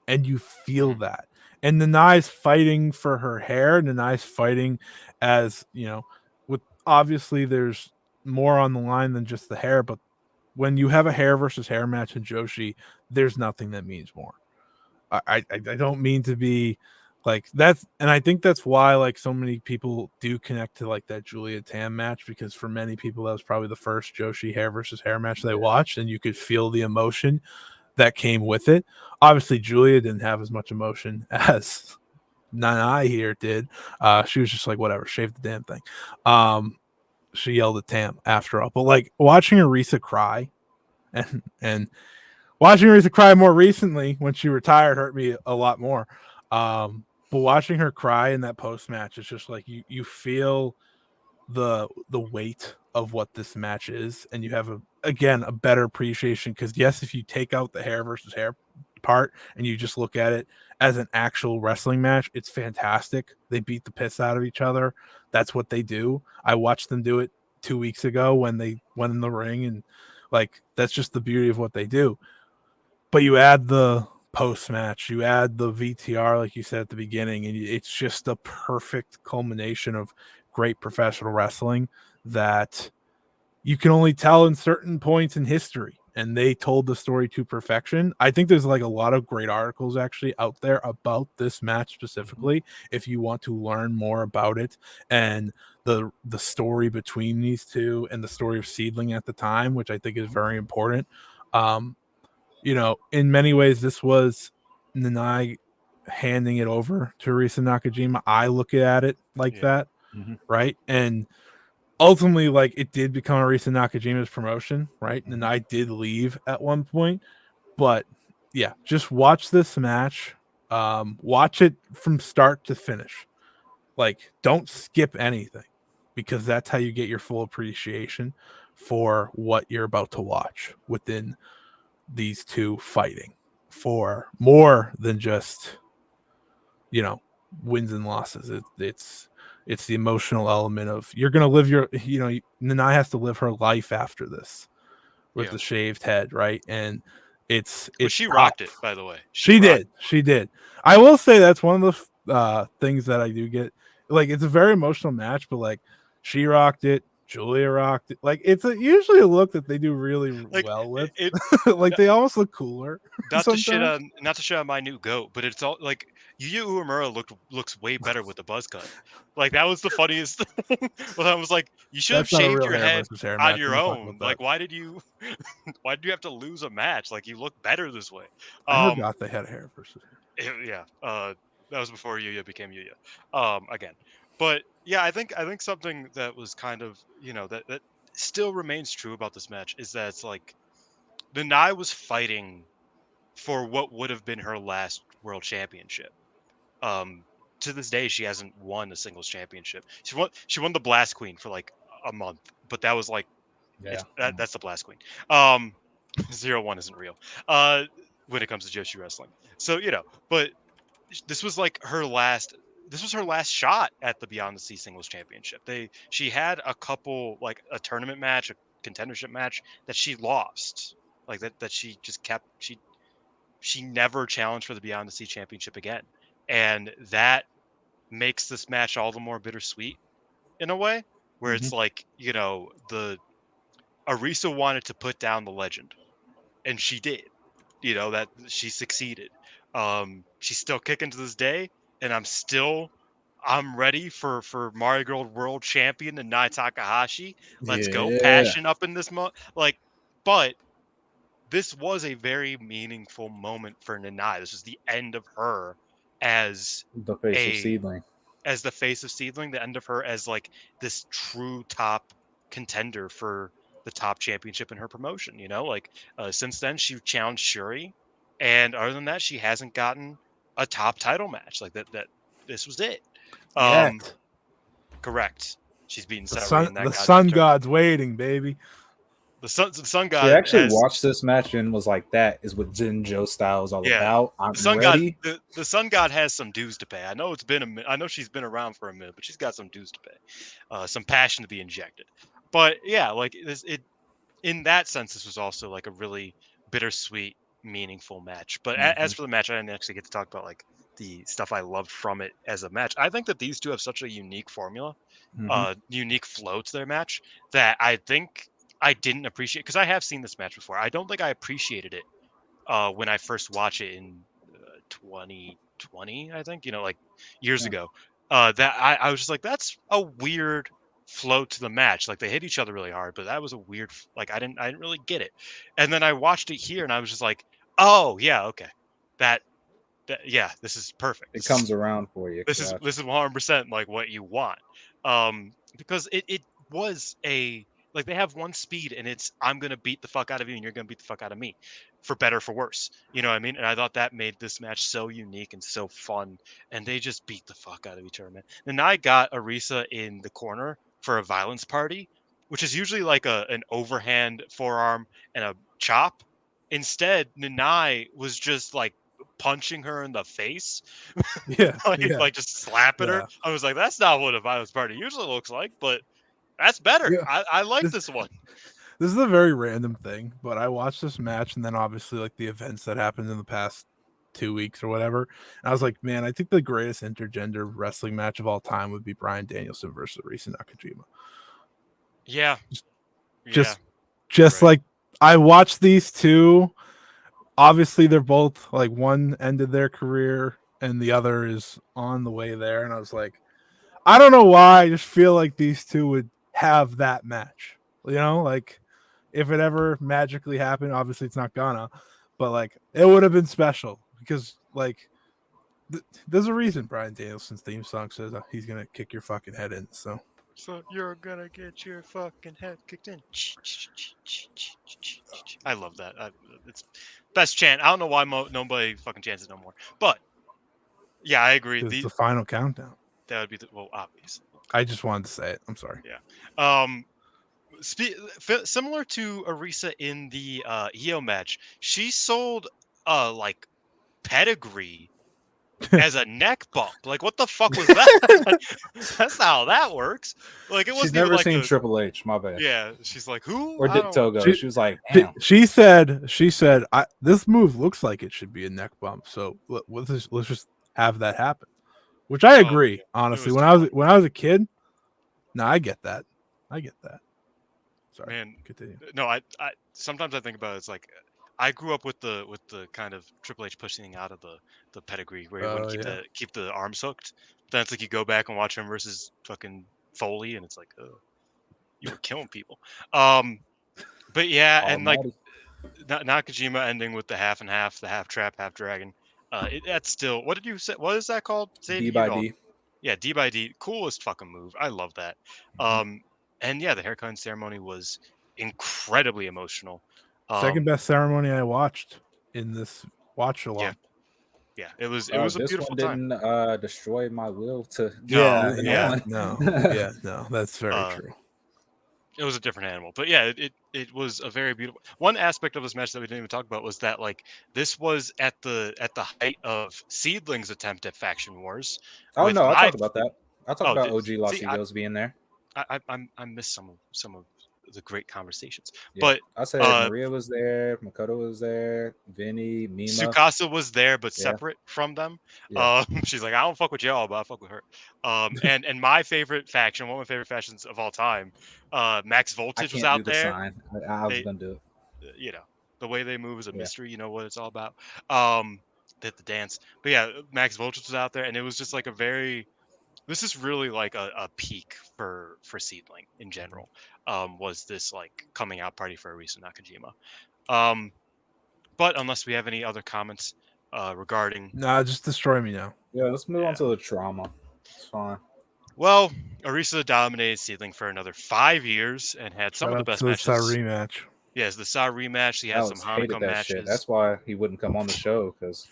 And you feel Mhm. that. And Nanae's fighting for her hair. Nanae's fighting as, with obviously there's more on the line than just the hair, but when you have a hair versus hair match in Joshi, there's nothing that means more. I don't mean to be like that's, and I think that's why like so many people do connect to like that Julia Tam match, because for many people that was probably the first Joshi hair versus hair match they watched, and you could feel the emotion that came with it. Obviously, Julia didn't have as much emotion as Nanae here did. She was just like, whatever, shave the damn thing. She yelled at Tam after all, but like watching Arisa cry and watching Arisa cry more recently when she retired hurt me a lot more. But watching her cry in that post match, it's just like you feel the weight of what this match is, and you have a better appreciation, because yes, if you take out the hair versus hair part and you just look at it as an actual wrestling match, it's fantastic. They beat the piss out of each other. That's what they do. I watched them do it 2 weeks ago when they went in the ring, and like that's just the beauty of what they do. But you add the post match, you add the VTR, like you said at the beginning, and it's just a perfect culmination of great professional wrestling that you can only tell in certain points in history. And they told the story to perfection. I think there's like a lot of great articles actually out there about this match specifically, if you want to learn more about it and the story between these two and the story of SEAdLINNG at the time, which I think is very important. Um, in many ways, this was Nanae handing it over to Arisa Nakajima. I look at it like Yeah. that, right? And ultimately, like it did become Arisa Nakajima's promotion, right? Nanae did leave at one point, but yeah, just watch this match. Watch it from start to finish. Like, don't skip anything, because that's how you get your full appreciation for what you're about to watch within these two fighting for more than just wins and losses. It's the emotional element of you're gonna live your Nanae has to live her life after this with Yeah. the shaved head, right? And But it's she rocked it, tough. by the way. She She rocked. did. She did. I will say that's one of the things that I do get. Like, it's a very emotional match, but like she rocked it. Julia rocked it. Like, it's usually a look that they do really Like well with. it. Like, they almost look cooler sometimes. Not to shit on my new goat, but it's all like Yuya Uemura looks way better with the buzz cut. Like that was the funniest. When I was like, you should have That's not a shaved real your hair head versus hair on match. your I'm not talking about own. that. Like, why did you have to lose a match? Like, you look better this way. I Um, forgot they had a hair versus hair. yeah. That was before Yuya became Yuya. Again, but yeah, I think something that was kind of that still remains true about this match is that it's like the Nai was fighting for what would have been her last world championship. Um, to this day, she hasn't won a singles championship. She won the Blast Queen for like a month, but that was like Yeah. that's the Blast Queen. Um, 0-1 isn't real. Uh, when it comes to Joshi wrestling, so but this was like her last. This was her last shot at the Beyond the Sea Singles Championship. She had a couple, like a tournament match, a contendership match that she lost, like that she just kept she never challenged for the Beyond the Sea Championship again. And that makes this match all the more bittersweet in a way, where Mm-hmm. it's like, the Arisa wanted to put down the legend, and she did. That she succeeded. She's still kicking to this day, and I'm ready for Mario Girl World Champion and Nai Takahashi. Let's go, Yeah. passion up in this like, but this was a very meaningful moment for Nanae. This was the end of her as The face of a SEAdLINNG. as the face of SEAdLINNG, the end of her as like this true top contender for the top championship in her promotion. Like since then she challenged Shuri, and other than that, she hasn't gotten a top title match. Like that this was it. Um, Yet correct. She's beaten the Saori sun in that the goddamn sun tournament. god's waiting, baby. the Sun She God actually has watched this match and was like, "That is what Jinjo style is all yeah. about. I'm The Sun God ready." the Sun God has some dues to pay. I know it's been I know she's been around for a minute, but she's got some dues to pay. Some passion to be injected. But yeah, like it in that sense, this was also like a really bittersweet, meaningful match. But as for the match, I didn't actually get to talk about like the stuff I loved from it as a match. I think that these two have such a unique formula, unique flow to their match that I think I didn't appreciate because I have seen this match before. I don't think I appreciated it when I first watched it in 2020, I think, like years Yeah. ago. That I was just like, that's a weird flow to the match. Like they hit each other really hard, but that was a weird, like I didn't really get it. And then I watched it here, and I was just like, oh yeah, okay, that, yeah, this is perfect. It comes around for you. Gotcha. This is 100% like what you want. Because it was a like they have one speed and it's I'm gonna beat the fuck out of you and you're gonna beat the fuck out of me, for better for worse. You know what I mean? And I thought that made this match so unique and so fun. And they just beat the fuck out of each other, man. And I got Arisa in the corner for a violence party, which is usually like an overhand forearm and a chop. Instead, Nanae was just like punching her in the face Yeah, yeah, like just slapping her. yeah, I was like, that's not what a violence party usually looks like, but that's better. yeah. I like This, this one. this is a very random thing, but I watched this match and then obviously like the events that happened in the past 2 weeks or whatever. And I was like, man, I think the greatest intergender wrestling match of all time would be Bryan Danielson versus Arisa Nakajima. Yeah, yeah, Just right. like I watched these two. Obviously, they're both like one ended their career and the other is on the way there. And I was like, I don't know why. I just feel like these two would have that match. Like if it ever magically happened, obviously it's not gonna, but like it would have been special because like there's a reason Bryan Danielson's theme song says he's gonna kick your fucking head in. So So you're gonna get your fucking head kicked in. I love that. It's best chant. I don't know why nobody fucking chants it no more. But yeah, I agree. it's the final countdown. That would be well, obviously. I just wanted to say it. I'm sorry. Yeah. Similar to Arisa in the EO match, she sold like pedigree as a neck bump. Like, what the fuck was that? That's not how that works. Like, it She's wasn't even never like seen a Triple H. My bad. yeah. She's like, who? Or I Dick don't. Togo. She- She was like, She, "Damn." she said, this move looks like it should be a neck bump. So let's just have that happen. Which I Oh, agree, yeah. It honestly. was When too I was funny. when I was a kid, no, I get that. I get that. Sorry. Man, Continue. no, I sometimes I think about it, it's like I grew up with the kind of Triple H pushing out of the pedigree where he wouldn't Oh yeah. keep the arms hooked. Then it's like you go back and watch him versus fucking Foley, and it's like, you were killing people. Um, but yeah, and like Almighty. Nakajima ending with the half and half, the half trap, half dragon. That's still what did you say? What is that called? Say it D again. by Oh, D. yeah, D by D, coolest fucking move. I love that. Um, and yeah, the haircutting ceremony was incredibly emotional. Second Um, best ceremony I watched in this watch yeah, along. yeah, it was a This beautiful one time. didn't destroy my will to No, moving yeah, on. No, that's very uh, true. it was a different animal, but yeah, it was a very beautiful. One aspect of this match that we didn't even talk about was that like this was at the height of SEAdLINNG's attempt at faction wars Oh with no, I my. talked about that. I talked Oh, about OG Los see, Egos being there. I missed some of the great conversations, Yeah, but I said uh, Maria was there, Makoto was there, Vinny, Mima. Tsukasa was there, but Yeah, separate from them. yeah. She's like, I don't fuck with y'all, but I fuck with her. And my favorite faction, one of my favorite factions of all time, Max I Voltage was can't do out the there. sign. I was They, gonna do it. you know, the way they move is a Yeah. mystery. You know what it's all about. The dance, but yeah, Max Voltage was out there, and it was just like a very. This is really like a peak for SEAdLINNG in general. Was this like coming out party for Arisa Nakajima? Um, but unless we have any other comments regarding, Nah, just destroy me now. Yeah, let's move on yeah. to the trauma. It's fine. Well, Arisa dominated SEAdLINNG for another 5 years and had some Shout of the out best to the matches. rematch. Yes, the Sa rematch. He had some Alex hated Hanako that shit. matches. That's why he wouldn't come on the show because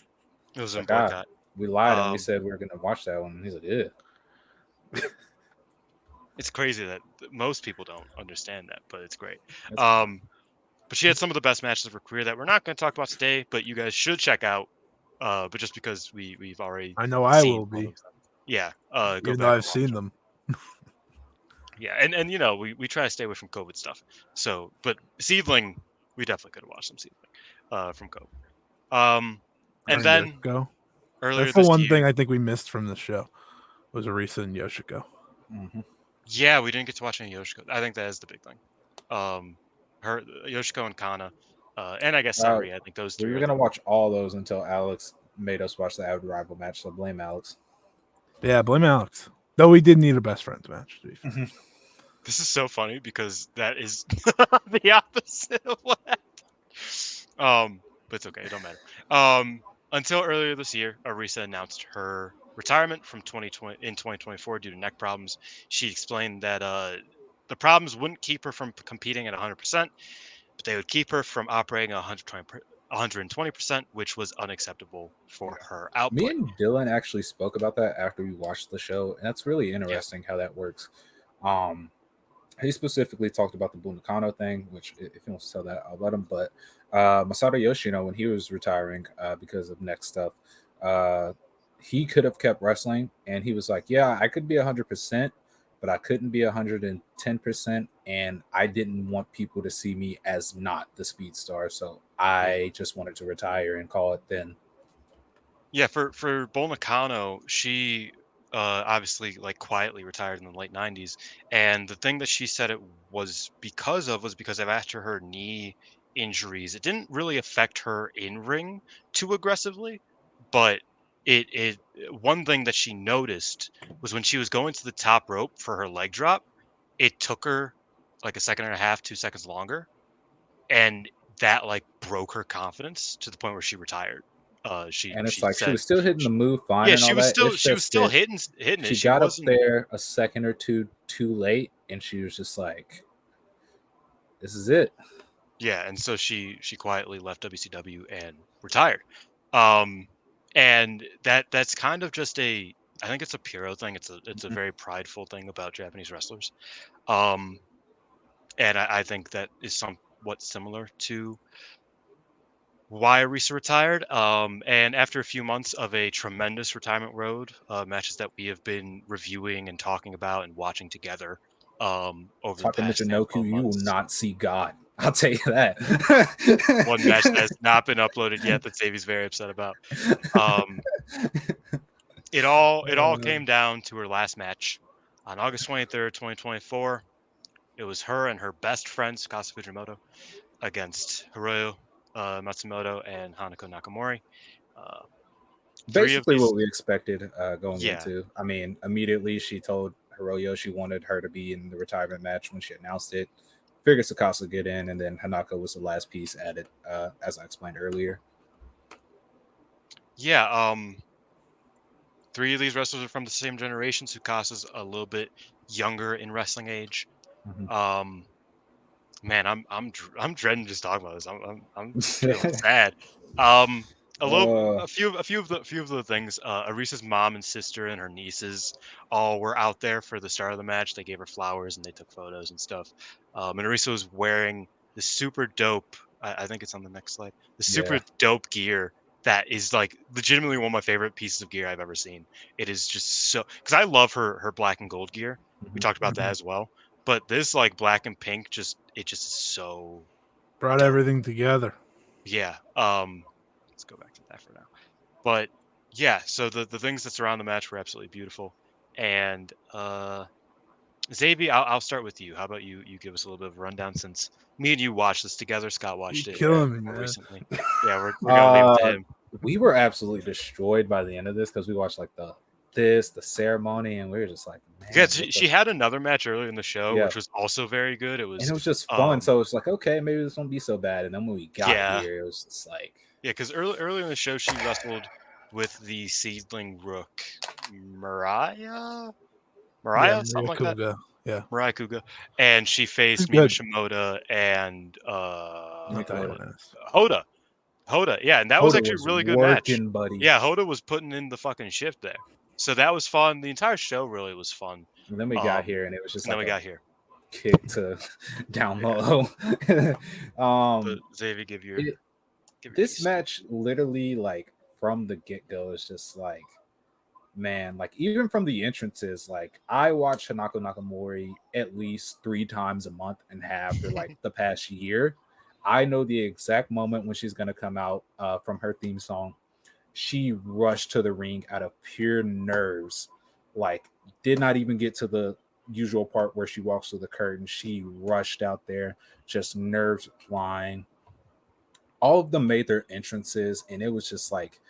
It was it's in like, boycott. we lied and we Um, said we were gonna watch that one. And he's like, yeah. it's crazy that most people don't understand that, but it's great. That's fine. But she had some of the best matches of her career that we're not going to talk about today, but you guys should check out. But just because we've already I know I seen will all be, of them. Yeah, go even though back and I've watch seen them. them. Yeah, and you know we try to stay away from COVID stuff. So, but SEAdLINNG, we definitely could have watched some SEAdLINNG from COVID. And During then Yoshiko. earlier That's the this one thing year, I think we missed from the show was Arisa and Yoshiko. Mhm. yeah, we didn't get to watch any Yoshiko. I think that is the big thing. Her Yoshiko and Kana, and I guess Saori. I think those We three were are gonna the watch all those until Alex made us watch the Avid rival match. So blame Alex. Yeah, blame Alex. Though we did need a best friends match, to be fair. This is so funny because that is the opposite of what happened. But it's okay, it don't matter. Until earlier this year, Arisa announced her retirement from 2020 in 2024 due to neck problems. She explained that the problems wouldn't keep her from competing at 100%, but they would keep her from operating at 120%, which was unacceptable for her Me output. and Dylan actually spoke about that after we watched the show, and that's really Yeah. interesting how that works. He specifically talked about the Bunakano thing, which if he wants to tell that, I'll let him. But Masato Yoshino, when he was retiring because of neck stuff, uh, he could have kept wrestling, and he was like, "Yeah, I could be 100%, but I couldn't be 110%, and I didn't want people to see me as not the speed star, so Yeah. I just wanted to retire and call it then." Yeah, for Bull Nakano, she obviously like quietly retired in the late 90s, and the thing that she said it was because I've asked her knee injuries. It didn't really affect her in ring too aggressively, but it one thing that she noticed was when she was going to the top rope for her leg drop, it took her like a second and a half, 2 seconds longer, and that like broke her confidence to the point where she retired. And it's She like she said was still hitting the move fine yeah, and all that. It's she was just still that hitting it. she She got up wasn't. there a second or two too late, and she was just like, "This is it." Yeah, and so she quietly left WCW and retired. Um, and that's kind of just a I think it's a Puro thing. It's a Mhm. very prideful thing about Japanese wrestlers. Um, and I think that is somewhat similar to why Arisa retired. And after a few months of a tremendous retirement road, matches that we have been reviewing and talking about and watching together over the Taka past handful Michinoku, of you will months. not see God. I'll tell you that. One match that has not been uploaded yet that Xavi's very upset about. Um, it all came down to her last match on August 23rd, 2024. It was her and her best friend Tsukasa Fujimoto against Hiroyo, Matsumoto, and Hanako Nakamori. Uh, three of Basically, these, what we expected going yeah, into. I mean, immediately she told Hiroyo she wanted her to be in the retirement match when she announced it. Figured Sakasa would get in, and then Hanako was the last piece added, as I explained earlier. yeah. Three of these wrestlers are from the same generation. Tsukasa's a little bit younger in wrestling age. Mhm. Um, Man, I'm dreading just talking about this. I'm feeling sad. Um, uh, a few of the things. Arisa's mom and sister and her nieces all were out there for the start of the match. They gave her flowers and they took photos and stuff. And Arisa was wearing the super dope. I think it's on the next slide. The super yeah. dope gear that is like legitimately one of my favorite pieces of gear I've ever seen. It is just so because I love her black and gold gear. We Mhm. talked about that Mhm. as well, but this like black and pink just is so Brought dope. everything together. Yeah. Let's go back to that for now. But yeah, so the things that surround the match were absolutely beautiful. And Xavi, I'll start with you. How about you give us a little bit of a rundown since me and you watched this together. Scott You're watched it killing me, more man. recently. Yeah, we're gonna leave it to Uh, him. we were absolutely destroyed by the end of this because we watched like the ceremony, and we were just like, Yeah, man, what the she had another match earlier in the show, yeah. which was also very good. It And was it was just fun. So it's like, okay, maybe this won't be so bad. And then when we got yeah. here, it was just like, Yeah, because earlier in the show, she wrestled with the seedling rook, Mariah, Yeah, Mariah, something Maria like that, Kuga. Yeah, Mariah Kuga, and she she's faced Mina good. Shimoda and Not that yeah, one is. Hoda, Hoda, yeah, and that was Hoda actually a was really good match. working, buddy. Yeah, Hoda was putting in the fucking shift there, so that was fun. The entire show really was fun. And then we got Um, here, and it was just and then like we a got here. kick to down low. But Xavier, It, give your this piece. match literally like from the get go is just like, man, like even from the entrances, like I watch Hanako Nakamori at least 3 times a month and have for like the past year. I know the exact moment when she's gonna come out from her theme song. She rushed to the ring out of pure nerves, like did not even get to the usual part where she walks through the curtain. She rushed out there, just nerves flying. All of them made their entrances, and it was just like,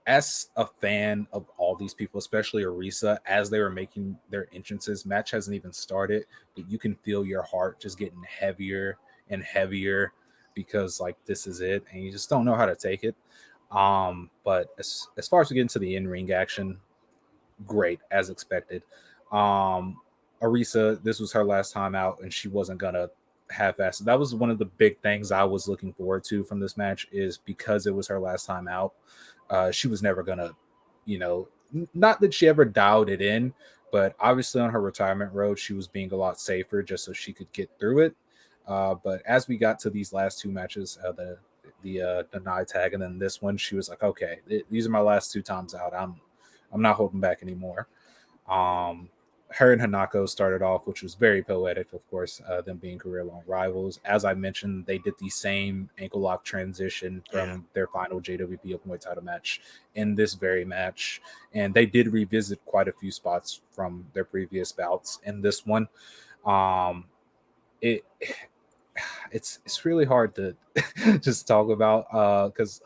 as a fan of all these people, especially Arisa, as they were making their entrances, match hasn't even started, but you can feel your heart just getting heavier and heavier because like this is it, and you just don't know how to take it. But as far as we get into the in-ring action, great as expected. Um, Arisa, this was her last time out, and she wasn't gonna half-ass. That was one of the big things I was looking forward to from this match, is because it was her last time out. She was never gonna, not that she ever dialed it in, but obviously on her retirement road, she was being a lot safer just so she could get through it. But as we got to these last 2 matches, the Nanae tag, and then this one, she was like, okay, these are my last 2 times out. I'm not holding back anymore. Um, Her and Hanako started off, which was very poetic, of course, them being career long rivals. As I mentioned, they did the same ankle lock transition Yeah. from their final JWP Openweight title match in this very match. And they did revisit quite a few spots from their previous bouts in this one. Um, it it's really hard to just talk about because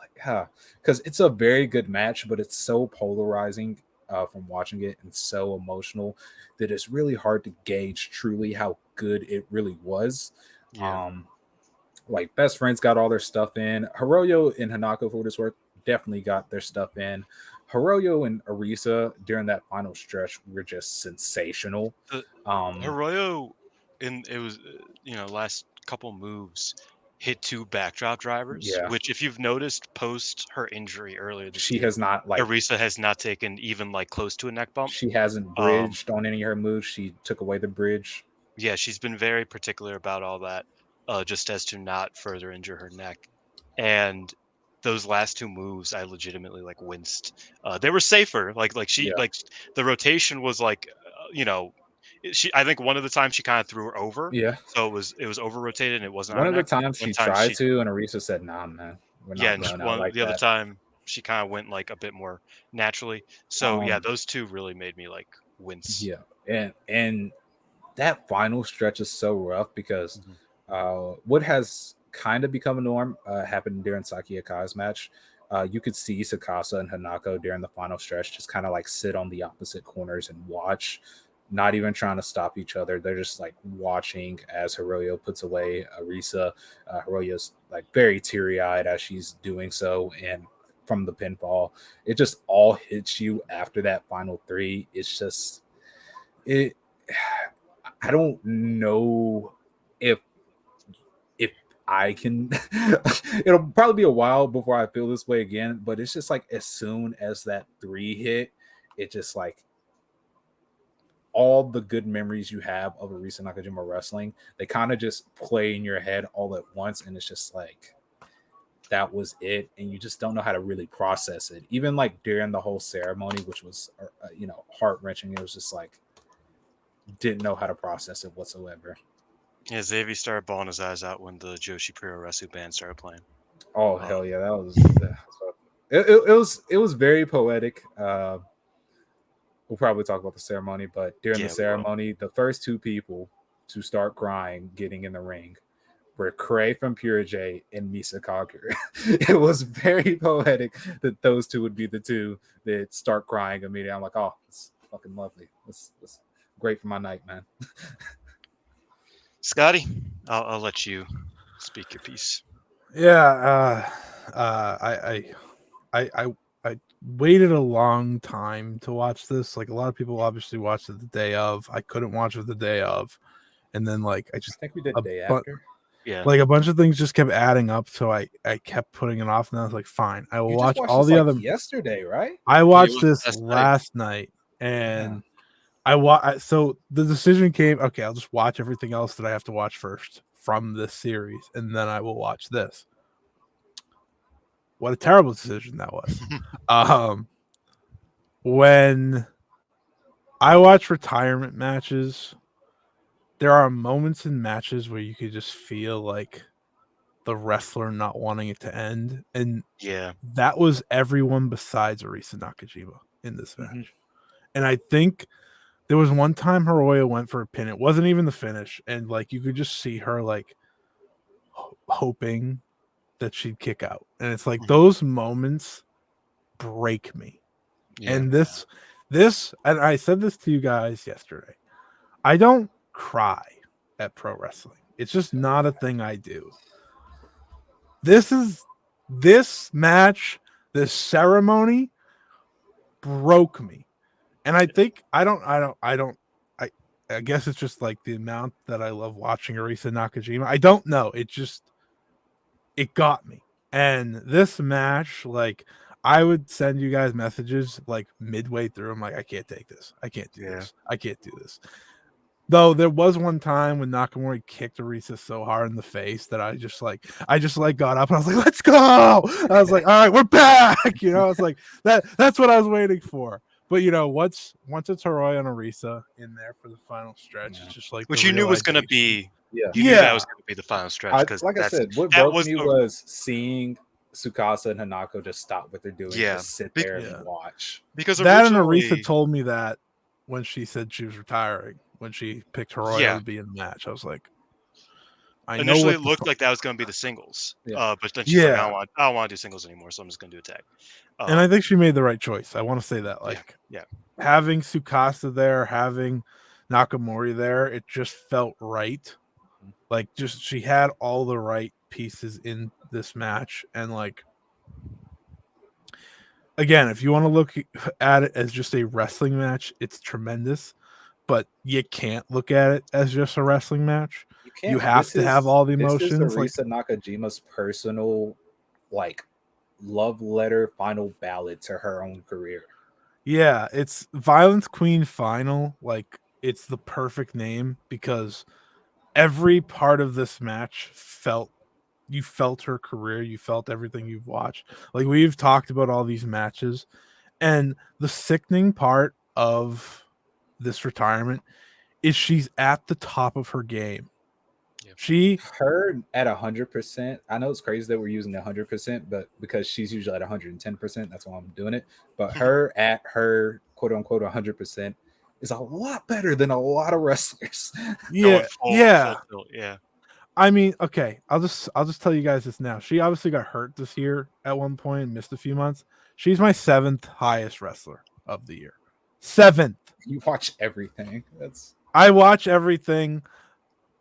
it's a very good match, but it's so polarizing from watching it, and so emotional that it's really hard to gauge truly how good it really was. Yeah. um like best friends got all their stuff in. Hiroyo and Hanako, for what it's worth, definitely got their stuff in. Hiroyo and Arisa during that final stretch were just sensational. The um Hiroyo in it was last couple moves hit two backdrop drivers, yeah, which if you've noticed post her injury earlier this she year, has not like Arisa has not taken even like close to a neck bump. she hasn't Um, bridged on any of her moves. She took away the bridge. yeah, she's been very particular about all that, just as to not further injure her neck. And those last two moves, I legitimately like winced. They were safer, Yeah, the rotation was like, she. I think one of the times she kind of threw her over, yeah. so it was over rotated and it wasn't on One her of the neck. times One she time tried she, to, and Arisa said, "Nah, man, we're yeah, not and going out one like the other that." time she kind of went like a bit more naturally. So yeah, Um, those two really made me like wince. yeah, and that final stretch is so rough because Mhm. what has kind of become a norm happened during Saki Akai's match. You could see Sakasa and Hanako during the final stretch just kind of like sit on the opposite corners and watch, not even trying to stop each other. They're just like watching as Hiroyo puts away Arisa. Hiroyo's like very teary eyed as she's doing so, and from the pinfall, it just all hits you after that final three. It's just it. I don't know if if I can. It'll probably be a while before I feel this way again, but it's just like as soon as that three hit, it just like all the good memories you have of Arisa Nakajima wrestling, they kind of just play in your head all at once, and it's just like that was it, and you just don't know how to really process it. Even like during the whole ceremony, which was heart wrenching, it was just like didn't know how to process it whatsoever. Yeah, Xavier started bawling his eyes out when the Joshi Pro Wrestling band started playing. Oh Um, hell yeah, that was it was very poetic. We'll probably talk about the ceremony, but during the yeah, we will. ceremony, the first two people to start crying getting in the ring were Cray from Pure J and Misa Cocker. It was very poetic that those two would be the two that start crying immediately. I'm like, oh, it's fucking lovely. That's great for my night, man. Scotty, I'll let you speak your piece. Yeah, I waited a long time to watch this. Like a lot of people obviously watched it the day of. I couldn't watch it the day of, and then like I I just think we did a day but after. Yeah, like a bunch of things just kept adding up, so I kept putting it off, and I was like, fine, I will You just watch watched all this the like other. yesterday, right? I yeah, it watched was this last night. last night, Yeah. and So the decision came. Okay, I'll just watch everything else that I have to watch first from this series, and then I will watch this. What a terrible decision that was. um, when I watch retirement matches, there are moments in matches where you could just feel like the wrestler not wanting it to end, and Yeah. that was everyone besides Arisa Nakajima in this match. Mm-hmm. And I think there was one time Hiroyo went for a pin. It wasn't even the finish, and like you could just see her like hoping that she'd kick out. And it's like Mhm. those moments break me. Yeah. And this, and I said this to you guys yesterday. I don't cry at pro wrestling. It's just not a thing I do. This match, this ceremony broke me. And I think I guess it's just like the amount that I love watching Arisa Nakajima. I don't know. It got me. And this match, like I would send you guys messages like midway through. I'm like, I can't take this. I can't do Yeah. this. I can't do this. Though there was one time when Nakamori kicked Arisa so hard in the face that I just got up and I was like, let's go. I was like, all right, we're back. It's like that's what I was waiting for. But once it's Hiroyo and Arisa in there for the final stretch, Yeah. it's just like Which you knew was going to realization. be. Yeah. You knew that Yeah. was going to be the final stretch because Like I said, what that broke was me the was seeing Tsukasa and Hanako just stop what they're doing Yeah. and just sit Be- there Yeah. and watch. because That and originally Arisa told me that when she said she was retiring, when she picked Hiroyo Yeah. to be in the match. I was like, I know initially what it looked like that was going to be the singles. Yeah. But then she's like, Yeah. I don't want to do singles anymore, so I'm just going to do a tag. And I think she made the right choice. I want to say that. Like yeah. having Tsukasa there, having Nakamori there, it just felt right. Like just she had all the right pieces in this match. And like again, if you want to look at it as just a wrestling match, it's tremendous. But you can't look at it as just a wrestling match. You can't. You have to have all the This is emotions. Like Arisa Nakajima's personal, like, love letter, final ballad to her own career. yeah, it's Violence Queen Final. Like it's the perfect name because every part of this match you felt her career, you felt everything you've watched. Like we've talked about all these matches, and the sickening part of this retirement is she's at the top of her game. Yep. She Her at 100%. I know it's crazy that we're using 100%, but because she's usually at 110%, that's why I'm doing it. But her at her quote unquote 100% is a lot better than a lot of wrestlers. yeah, yeah. Full tilt, yeah. I mean, okay, I'll just tell you guys this now. She obviously got hurt this year at one point and missed a few months. She's my 7th highest wrestler of the year. 7th. You watch everything. I watch everything,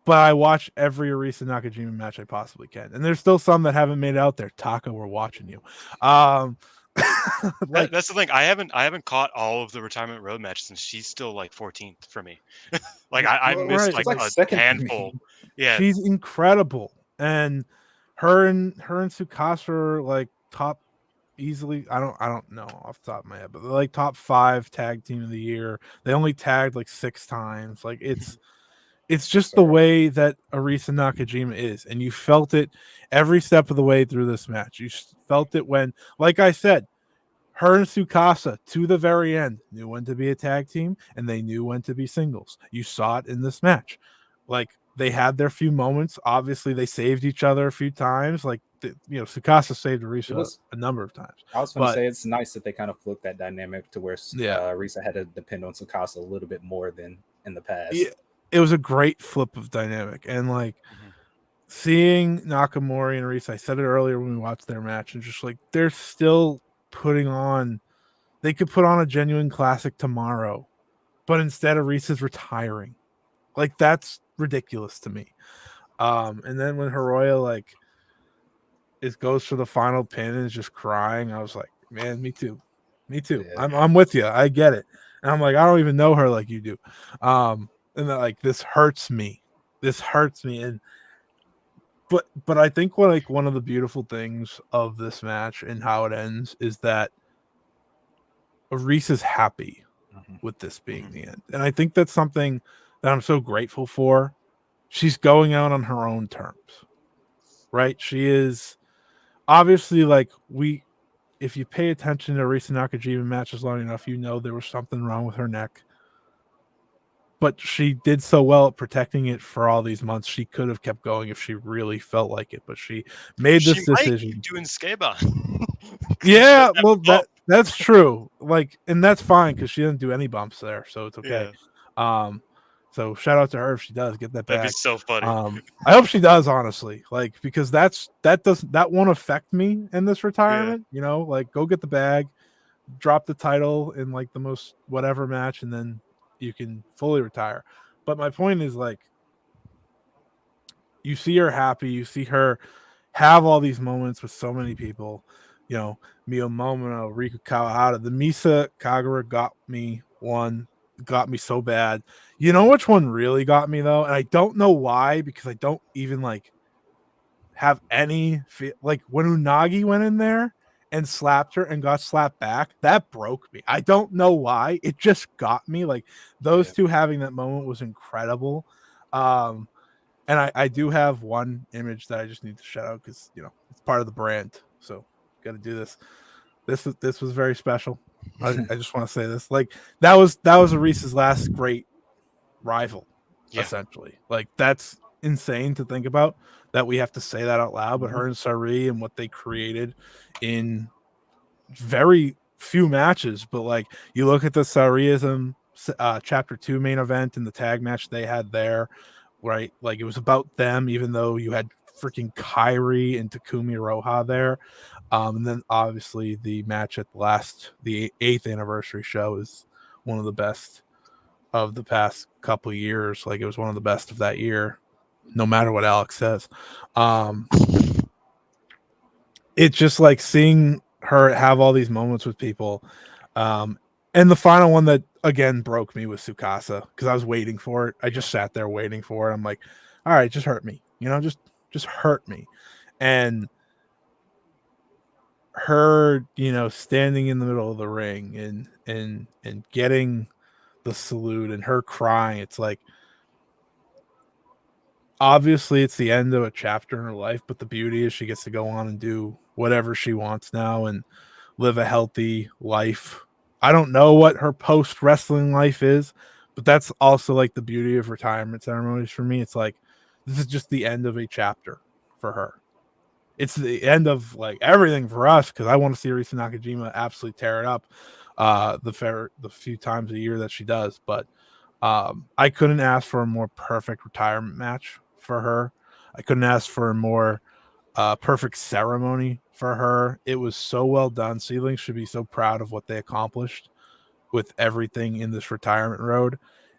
but I watch every Arisa Nakajima match I possibly can. And there's still some that haven't made it out there. Taka, we're watching you. Like that's the thing. I haven't caught all of the retirement road matches, and she's still like 14th for me. Like I missed right. like It's a second for handful. me. Yeah. She's incredible. And her and Tsukasa are like top easily. I don't know off the top of my head, but they're like top 5 tag team of the year. They only tagged like 6 times. Like it's just the way that Arisa Nakajima is, and you felt it every step of the way through this match. You felt it when, like I said, her and Tsukasa to the very end knew when to be a tag team, and they knew when to be singles. You saw it in this match. Like they had their few moments. Obviously, they saved each other a few times. Like Tsukasa saved Arisa a number of times. I was going to say it's nice that they kind of flipped that dynamic to where Arisa had to depend on Tsukasa a little bit more than in the past. Yeah, it was a great flip of dynamic, and like seeing Nakamori and Arisa, I said it earlier when we watched their match, and just like they're still putting on, they could put on a genuine classic tomorrow, but instead Arisa's retiring. Like that's ridiculous to me. And then when Hiroyo like goes for the final pin and is just crying, I was like, man, me too. Yeah. I'm with you. I get it. And I'm like, I don't even know her like you do. And that, like, this hurts me. And but I think one of the beautiful things of this match and how it ends is that Arisa's happy. with this being Mhm. the end. And I think that's something that I'm so grateful for. She's going out on her own terms, right? She is obviously like if you pay attention to Arisa Nakajima matches long enough, you know there was something wrong with her neck. But she did so well at protecting it for all these months. She could have kept going if she really felt like it, but she made She this might keep decision. doing Skaba. 'Cause she Yeah, doesn't have well a bump. that's true. Like, and that's fine because she didn't do any bumps there, so it's okay. Yeah, Um, so shout out to her if she does get that that'd be back. so funny. I hope she does, honestly, like because that won't affect me in this Yeah, retirement. Like go get the bag, drop the title in like the most whatever match, and then you can fully retire. But my point is like you see her happy, you see her have all these moments with so many people, Mio Momono, Riku Kawahara, the Misa Kagura got me so bad. You know which one really got me though, and I don't know why because I don't even like have any like when Unagi went in there and slapped her and got slapped back. That broke me. I don't know why. It just got me. Like those yeah. two having that moment was incredible. Um, and I do have one image that I just need to shout out because it's part of the brand. So got to do this. This was very special. I just want to say this. Like that was Arisa's last great rival, Yeah. essentially. Like that's insane to think about that we have to say that out loud. But Mhm. her and Sari and what they created in very few matches. But like you look at the Sariism chapter 2 main event and the tag match they had there, right? Like it was about them, even though you had freaking Kyrie and Takumi Roha there. And then obviously the match at the 8th anniversary show is one of the best of the past couple years. Like it was one of the best of that year, no matter what Alex says. Um, it's just like seeing her have all these moments with people. Um, and the final one that again broke me was Tsukasa because I was waiting for it. I Yeah. just sat there waiting for it. I'm like, all right, just hurt me, just hurt me. And her, standing in the middle of the ring and getting the salute and her crying, it's like obviously it's the end of a chapter in her life, but the beauty is she gets to go on and do whatever she wants now and live a healthy life. I don't know what her post wrestling life is, but that's also like the beauty of retirement ceremonies for me. It's like this is just the end of a chapter for her. It's the end of like everything for us because I want to see Arisa Nakajima absolutely tear it up the few times a year that she does. But I couldn't ask for a more perfect retirement match for her. I couldn't ask for a more perfect ceremony for her. It was so well done. SEAdLINNNG should be so proud of what they accomplished with everything in this retirement road.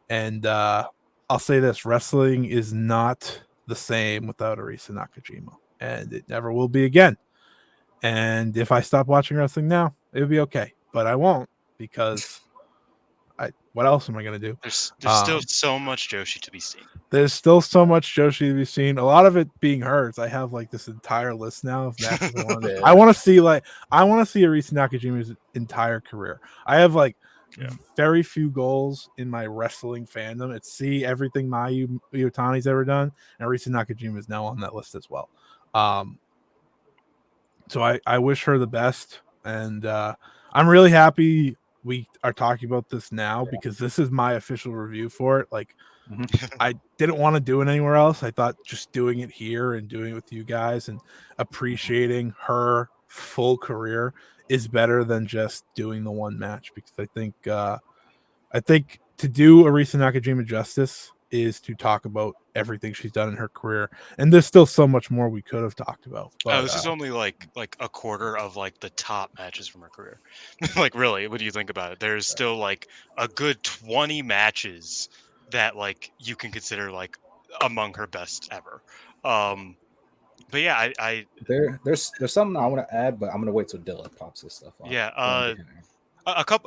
And I'll say this: wrestling is not the same without Arisa Nakajima, and it never will be again. And if I stop watching wrestling now, it would be okay, but I won't because what else am I gonna do? There's still Um, so much Joshi to be seen. there's still so much Joshi to be seen. A lot of it being hers. I have like this entire list now of matches I want. Yeah. I want to see Arisa Nakajima's entire career. I have like Yeah. very few goals in my wrestling fandom. It's see everything Mayu Iwatani's ever done, and Arisa Nakajima is now on that list as well. Um, so I wish her the best, and I'm really happy we are talking about this now because this is my official review for it. Like Mhm. I didn't want to do it anywhere else. I thought just doing it here and doing it with you guys and appreciating her full career is better than just doing the one match because I think to do Arisa Nakajima justice is to talk about everything she's done in her career. And there's still so much more we could have talked about. Oh, But this is only like a quarter of like the top matches from her career. Like really, what do you think about it? There's still like a good 20 matches that like you can consider like among her best ever. Um, but yeah, I There's something I want to add, but I'm gonna wait till Dylan pops his stuff off. yeah, Go and get him.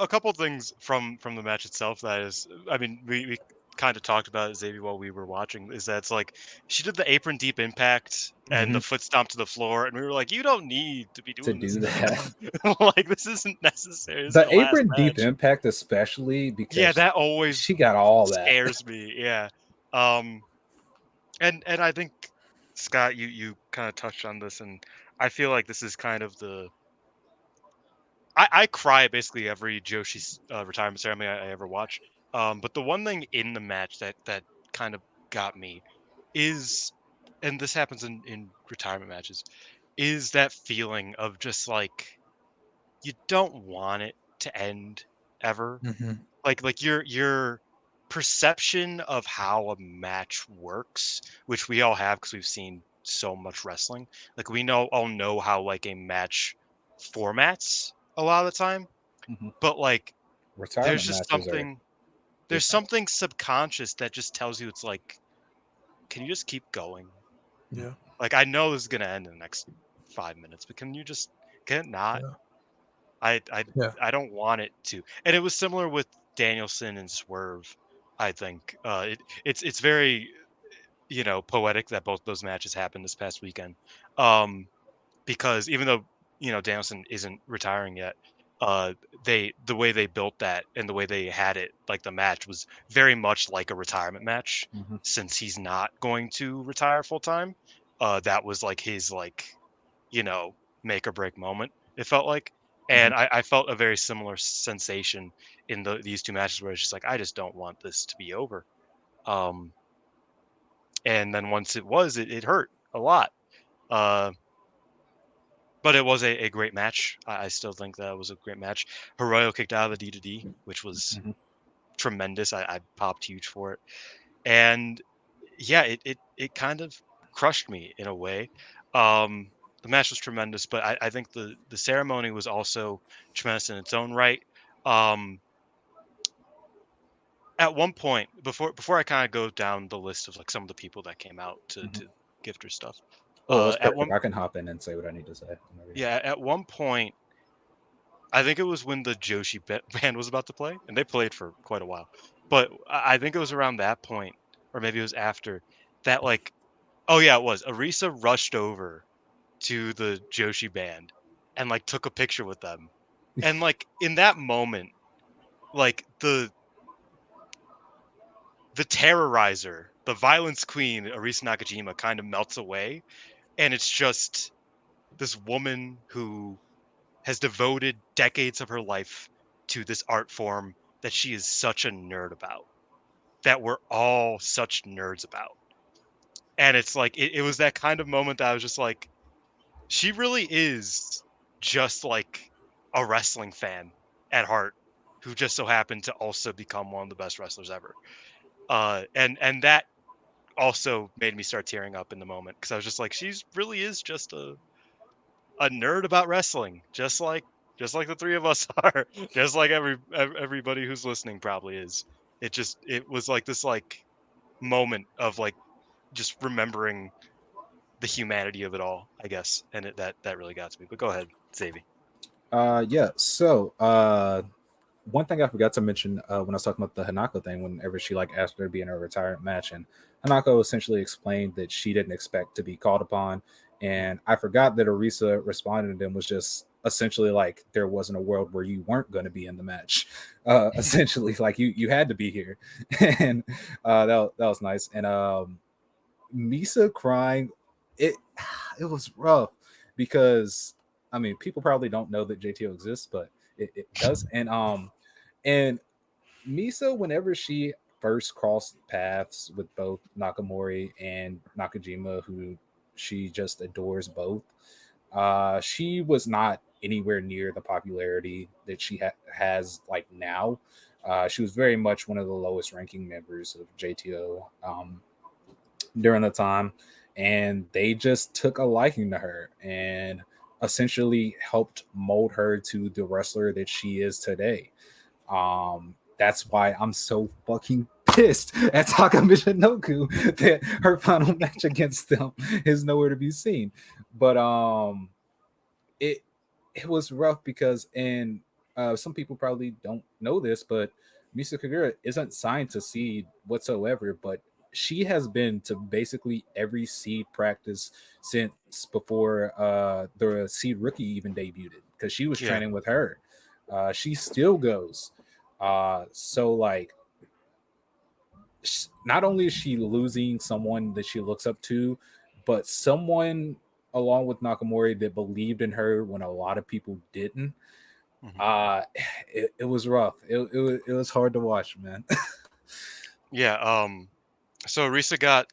a couple things from the match itself that is, I mean, we kind of talked about it, Xavier, while we were watching, is that it's like she did the apron deep impact and the foot stomp to the floor, and we were like, you don't need to be to doing this do now. that. Like, this isn't necessary. This is The your last apron deep match. impact, especially Yeah, because that always she got all that. scares me. Yeah. Um, and I think Scott, you kind of touched on this, and I feel like this is kind of the I cry basically every Joshi's retirement ceremony I ever watch. But the one thing in the match that kind of got me is, and this happens in retirement matches, is that feeling of just like you don't want it to end ever. Mm-hmm. Like your perception of how a match works, which we all have because we've seen so much wrestling. Like we all know how like a match formats a lot of the time, Mhm. but like there's Retirement just matches are there's different. something subconscious that just tells you it's like, can you just keep going? Yeah. Like I know this is gonna end in the next 5 minutes, but can it not? Yeah. I I Yeah. I don't want it to. And it was similar with Danielson and Swerve. I think it's very poetic that both those matches happened this past weekend. Um, because even though Danielson isn't retiring yet, uh, the way they built that and the way they had it, like the match was very much like a retirement match. Mhm. Since he's not going to retire full time, that was like his you know make or break moment. It felt like, Mhm. and I felt a very similar sensation in these two matches where it's just like I just don't want this to be over. Um, and then once it was, it hurt a lot. Uh, but it was a great match. I still think that was a great match. Hiroyo kicked out of the D to D, which was Mhm. tremendous. I popped huge for it, and yeah, it kind of crushed me in a way. The match was tremendous, but I think the ceremony was also tremendous in its own right. Um, at one point, before I kind of go down the list of like some of the people that came out to Mhm. gift her stuff, Oh, that's at perfect. one I can hop in and say what I need to say whenever you're yeah, at one point I think it was when the Joshi band was about to play, and they played for quite a while. But I think it was around that point, or maybe it was after that. Like, oh yeah, it was. Arisa rushed over to the Joshi band and like took a picture with them, and like in that moment, like the terrorizer, the violence queen, Arisa Nakajima, kind of melts away, and it's just this woman who has devoted decades of her life to this art form that she is such a nerd about, that we're all such nerds about. And it's like, it was that kind of moment that I was just like, she really is just like a wrestling fan at heart who just so happened to also become one of the best wrestlers ever. And that also made me start tearing up in the moment because I was just like, she's really is just a nerd about wrestling, just like the three of us are, just like everybody who's listening probably is. It was like this like moment of like just remembering the humanity of it all, I guess, and that really got to me. But go ahead, Xavi. Yeah. So, one thing I forgot to mention when I was talking about the Hanako thing, whenever she like asked her to be in a retirement match, and Hanako essentially explained that she didn't expect to be called upon, and I forgot that Arisa responded to them was just essentially like there wasn't a world where you weren't going to be in the match, essentially like you had to be here, and that was nice, and Misa crying, it it was rough because I mean people probably don't know that JTO exists, but it does, and Misa, whenever she first crossed paths with both Nakamori and Nakajima, who she just adores both, she was not anywhere near the popularity that she has like now. She was very much one of the lowest ranking members of JTO during the time, and they just took a liking to her and essentially helped mold her to the wrestler that she is today. That's why I'm so fucking pissed at Taka Michinoku that her final match against them is nowhere to be seen. But it was rough because, and some people probably don't know this, but Misa Kagura isn't signed to Seed whatsoever, but she has been to basically every Seed practice since before the Seed rookie even debuted because she was Yeah. training with her. She still goes. So like, not only is she losing someone that she looks up to, but someone along with Nakamori that believed in her when a lot of people didn't. Mhm. Uh it was rough. It was hard to watch, man. Yeah. So Risa got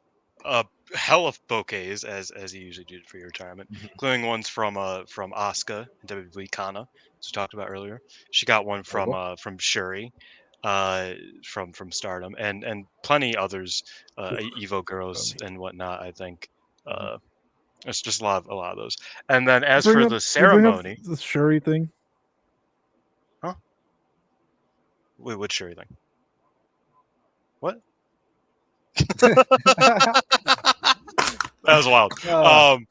a hell of bouquets as he usually did for your retirement, including ones from Asuka and WWE Kana, as we talked about earlier. She got one Oh, from Shuri, uh from Stardom, and plenty others, Evo girls and whatnot. I think mhm. uh it's just a lot of those. And then as Bring for up the you bring up ceremony, the Shuri thing. huh? Wait, what Shuri thing? What? That was wild. uh, Um,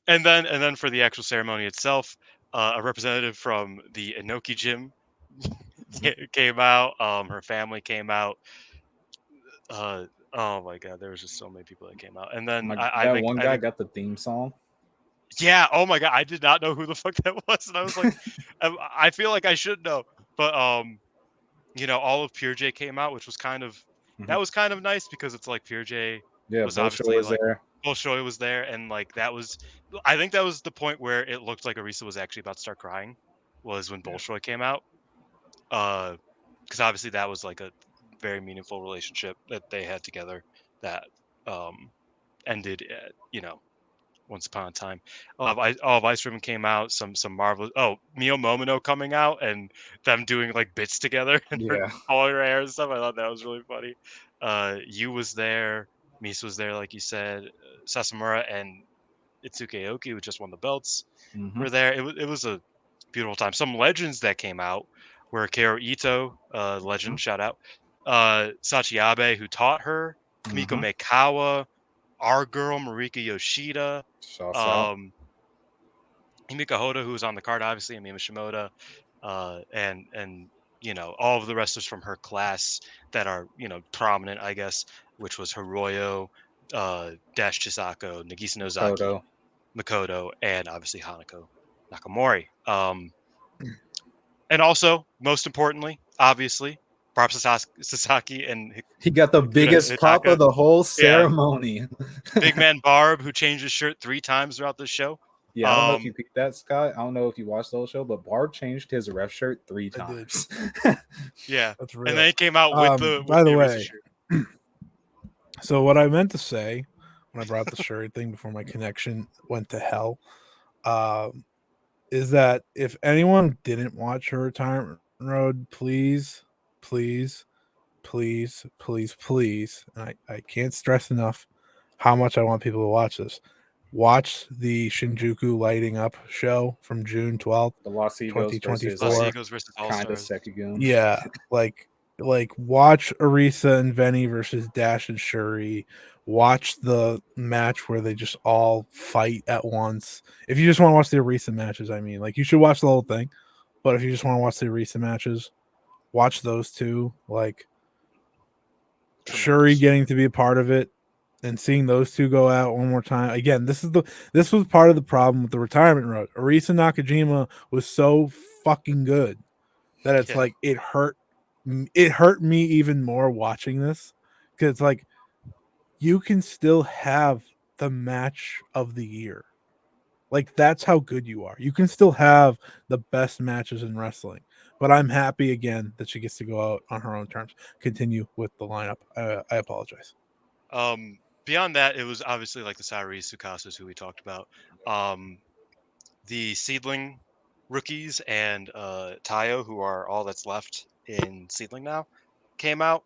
and then for the actual ceremony itself, a representative from the Inoki gym mhm. came out. Her family came out. Oh my god, there was just so many people that came out. And then Like I that think one I guy think got the theme song. yeah. Oh my god, I did not know who the fuck that was, and I was like, I feel like I should know, but all of Pure J came out, which was Mhm. that was kind of nice because it's like Pure J Yeah, was Bolshoi obviously was like there. Bolshoi was there, and like I think that was the point where it looked like Arisa was actually about to start crying, was when Yeah. Bolshoi came out. Because obviously that was like a very meaningful relationship that they had together that um ended at, once upon a time. All of Ice Ribbon came out. Some marvelous. Oh, Mio Momino coming out and them doing like bits together and her Yeah. all her hair and stuff. I thought that was really funny. You was there. Mise was there, like you said. Sasamura and Itsuki Aoki, who just won the belts, Hmm. were there. It was a beautiful time. Some legends that came out were Kero Ito, legend, shout out. Sachi Abe, who taught her. Kamiko Hmm. Meikawa, our girl Marika Yoshida, Shouts out. um, Himika Hoda, who was on the card, obviously, and Mima Shimoda, and all of the wrestlers from her class that are prominent, I guess, which was Hiroyo, Dash Chisako, Nagisa Nozaki, Makoto. Makoto, and obviously Hanako Nakamori. And also, most importantly, obviously, Barb Sasaki and He got the Hikuda biggest pop Hitaka. of the whole Yeah, ceremony. big man Barb, who changed his shirt 3 times throughout the show. Yeah, I don't know if you Um, picked that, Scott. I don't know if you watched the whole show, but Barb changed his ref shirt three I did. times. yeah, That's and real. then he came out with the By the Arisa way, shirt. so what I meant to say when I brought the Shuri thing before my connection went to hell, um, is that if anyone didn't watch her retirement road, please, please, please, please, please, and I can't stress enough how much I want people to watch this. Watch the Shinjuku Lighting Up show from June 12th, The Lost Egos versus Los 2024. Egos versus All kind of Stars. Sekigun. Yeah, like watch Arisa and Venny versus Dash and Shuri. Watch the match where they just all fight at once. If you just want to watch the Arisa matches, I mean, like you should watch the whole thing. But if you just want to watch the Arisa matches, watch those two. Like Shuri Tremendous. getting to be a part of it and seeing those two go out one more time. Again, this was part of the problem with the retirement road. Arisa Nakajima was so fucking good that it's Yeah, like it hurt me even more watching this because it's like you can still have the match of the year. Like that's how good you are. You can still have the best matches in wrestling. But I'm happy again that she gets to go out on her own terms. Continue with the lineup. I apologize. Beyond that, it was obviously like the Sairi Sukasa's who we talked about. Um, the seedling rookies and Tayo, who are all that's left in seedling now, came out.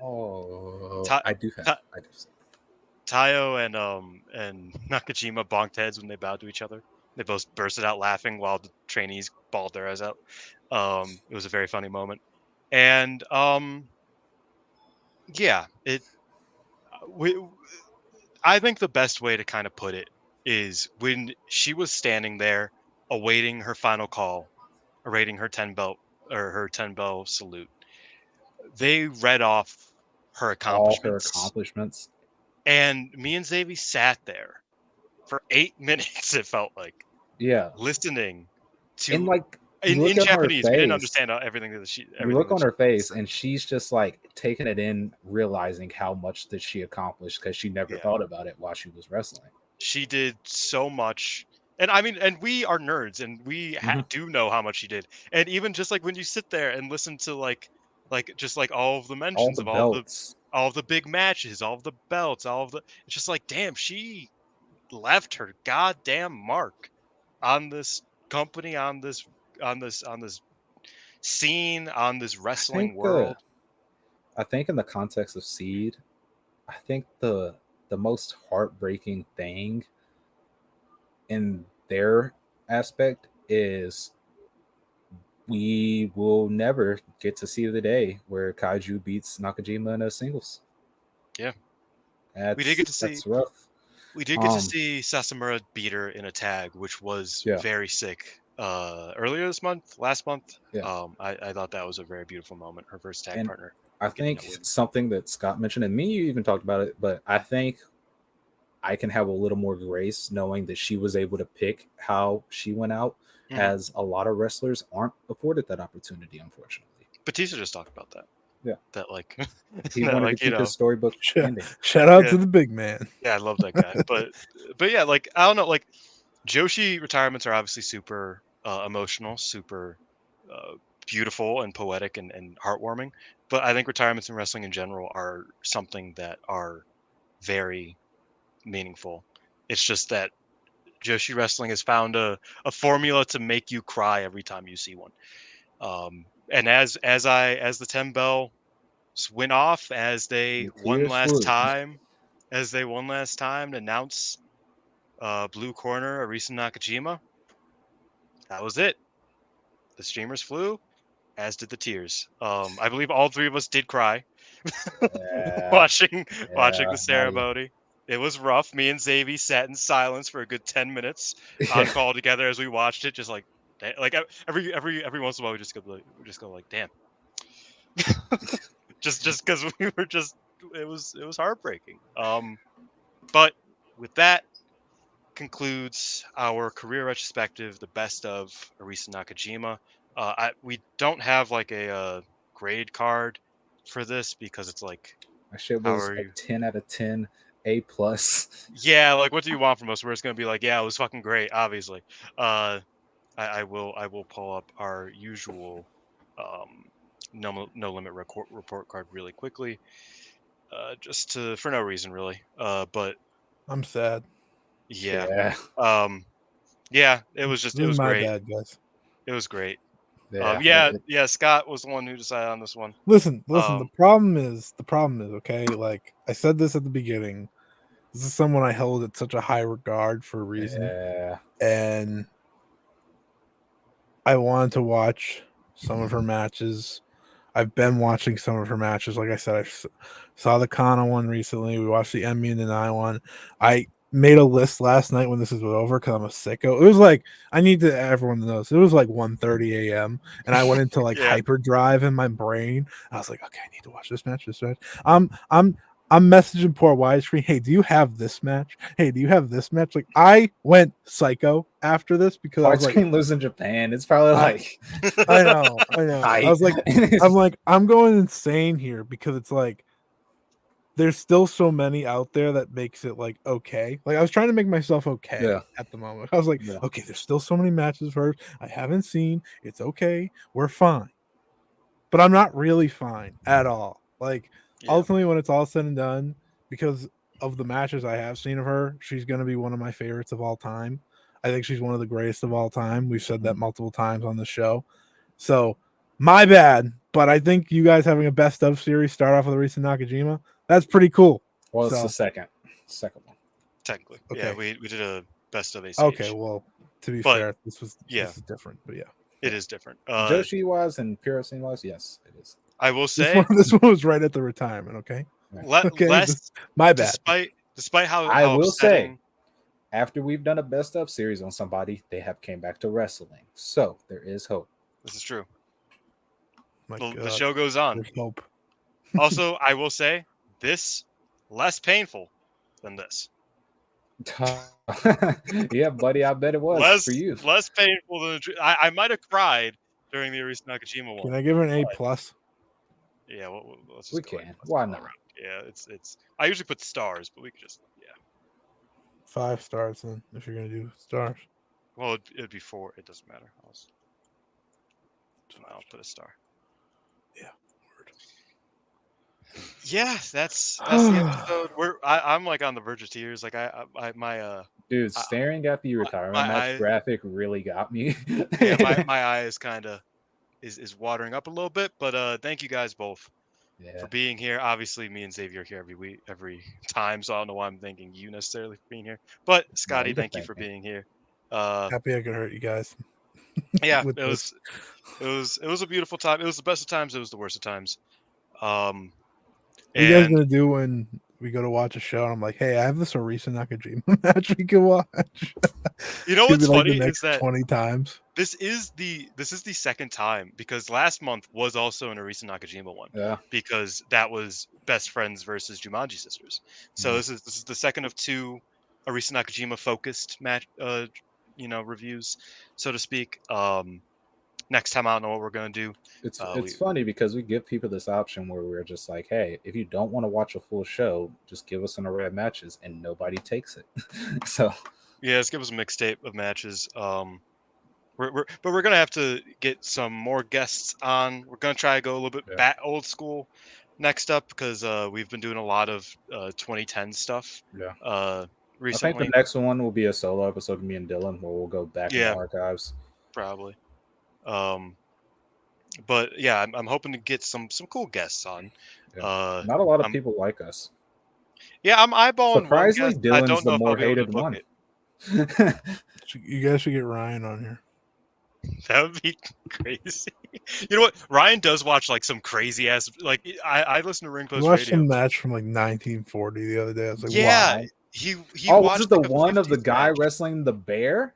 Oh, Ta- I do have. Ta- I do. Tayo and Nakajima bonked heads when they bowed to each other. They both bursted out laughing while the trainees bawled their eyes out. It was a very funny moment, and yeah, we, I think the best way to kind of put it is when she was standing there awaiting her final call, awaiting her 10 belt or her 10 bell salute, they read off her All her accomplishments, accomplishments. and me and Xavi sat there for 8 minutes. It felt like Yeah, listening and to like you look in at her Japanese. We didn't face. understand everything that You everything look that on she her face, said. and she's just like taking it in, realizing how much that she accomplished because she never Yeah, thought about it while she was wrestling. she did so much. And I mean, and we are nerds, and we Mhm. do know how much she did. And even just like when you sit there and listen to like just like all of the All mentions the of belts. all of the big matches, all of the belts, all of the, it's just like, damn, she left her goddamn mark on this company, on this scene, on this I wrestling think. world. I think in the context of Seed, I think the most heartbreaking thing in their aspect is we will never get to see the day where Kaiju beats Nakajima in a singles. Yeah, we did get to see That's rough. we did get to Um, see Sasamura beat her in a tag, which was yeah, very sick. Earlier this month, last month, yeah, I thought that was a very beautiful moment. Her first tag and partner I getting a think win. something that Scott mentioned, and me, you even talked about it, but I think I can have a little more grace knowing that she was able to pick how she went out, Hmm. as a lot of wrestlers aren't afforded that opportunity, unfortunately. Batista just talked about that. Yeah, That like he that wanted to like keep his storybook ending. Shout out yeah, to the big man. yeah, I love that guy. But yeah, like I don't know, like Joshi retirements are obviously super emotional, super uh, beautiful and poetic and heartwarming. But I think retirements in wrestling in general are something that are very meaningful. It's just that Joshi Wrestling has found a formula to make you cry every time you see one. And as the 10 bell went off, The tears flew. as they one last time to announce blue corner Arisa Nakajima, that was it. The streamers flew, as did the tears. I believe all three of us did cry Yeah, watching yeah. the ceremony. It was rough. Me and Xavi sat in silence for a good 10 minutes on Yeah. call together as we watched it. Just like, like every once in a while, we just go like, damn, just because we were just, it was heartbreaking. But with that concludes our career retrospective, the best of Arisa Nakajima. We don't have like a grade card for this because it's like, My shit how was are a you? 10 out of 10, A plus. Yeah, like what do you want from us? We're just gonna be like, yeah, it was fucking great, obviously. Uh, I will pull up our usual um no limit report card really quickly, just to for no reason really. But I'm sad. yeah, Yeah, um, yeah, This it is was my great. bad, guys. It was great. yeah. Yeah. Scott was the one who decided on this one. Listen. Um, The problem is, okay. Like I said this at the beginning. This is someone I held at such a high regard for a reason, Yeah. and I wanted to watch some of her matches. I've been watching some of her matches. Like I said, saw the Kana one recently. We watched the Emmy and the Nanae one. I made a list last night when this was over because I'm a sicko. It was like I need to everyone to know. So it was like 1:30 a.m. and I went into like yeah, hyperdrive in my brain. I was like, okay, I need to watch this match. This match. I'm messaging poor widescreen. Hey, do you have this match? Hey, do you have this match? Like I went psycho after this because I was like, Widescreen lives in Japan. It's probably I like, I know, I know. I I. was like, I'm going insane here because it's like there's still so many out there that makes it like okay. Like I was trying to make myself okay Yeah, at the moment. I was like, yeah. okay, there's still so many matches for I haven't seen. It's okay. We're fine. But I'm not really fine at all. Like yeah. ultimately when it's all said and done, because of the matches I have seen of her, she's gonna be one of my favorites of all time. I think she's one of the greatest of all time. We've said that Mhm. multiple times on the show. So my bad, but I think you guys having a best of series start off with Arisa Nakajima, that's pretty cool. Well, it's the So second one. Technically, yeah, okay, we did a best of okay. ACH, Well, to be but fair, yeah, this is different. But yeah, it Yeah. is different. Joshi wise and Pure Scene wise, yes, it is. I will this one say, this one was right at the retirement. Okay, Yeah. okay. less My bad. despite I how will say, upsetting. after we've done a best of series on somebody, they have came back to wrestling. So there is hope. This is true. My The God, show goes on. there's hope. Also, I will say this less painful than this. Yeah, buddy, I bet it was for you. Less painful than I might have cried during the Arisa Nakajima one. Can I give her an A plus? Yeah, let's just We go ahead can. and Why all not? around. Yeah, it's. I usually put stars, but we could just 5 stars then, if you're gonna do stars. Well, it'd be 4. It doesn't matter. I'll put a star. Yeah. Word. Yeah, that's the episode. I'm like on the verge of tears. Like Dude, I- staring at the retirement my match eye, graphic really got me. yeah, my eye is kind of is watering up a little bit. But thank you guys both Yeah. for being here. Obviously, me and Xavier are here every time, so I don't know why I'm thanking you necessarily for being here. But Scotty, you can thank you thank for me. being here. Happy I could hurt you guys. Yeah, with it was a beautiful time. It was the best of times. It was the worst of times. What are you guys And gonna do when we go to watch a show and I'm like, hey, I have this Arisa Nakajima match we can watch? you know Could be what's like the funny is next that 20 times. this is the second time, because last month was also an Arisa Nakajima one, Yeah. because that was Best Friends versus Jumanji Sisters. So this is the second of 2 Arisa Nakajima focused match reviews, so to speak. Next time I don't know what we're gonna do. It's funny because we give people this option where we're just like, hey, if you don't want to watch a full show, just give us an array of matches, and nobody takes it. So Yeah, let's give us a mixtape of matches. But we're gonna have to get some more guests on. We're gonna try to go a little bit back old school next up, because we've been doing a lot of 2010 stuff. yeah. Recently. I think the next one will be a solo episode of me and Dylan where we'll go back in the archives. Probably. But yeah, I'm hoping to get some cool guests on. Yeah. Not a lot of people like us. Yeah, I'm eyeballing one Surprisingly, guest. I Dylan's don't know the if I'll more be able to hated book one. it. You guys should get Ryan on here. That would be crazy. You know what? Ryan does watch like some crazy ass. Like I listen to Ring We Post watched Radio. some match from like 1940 the other day. I was like, Yeah, wow. he oh, watched was it the like, a one of the 50s guy match. wrestling the bear?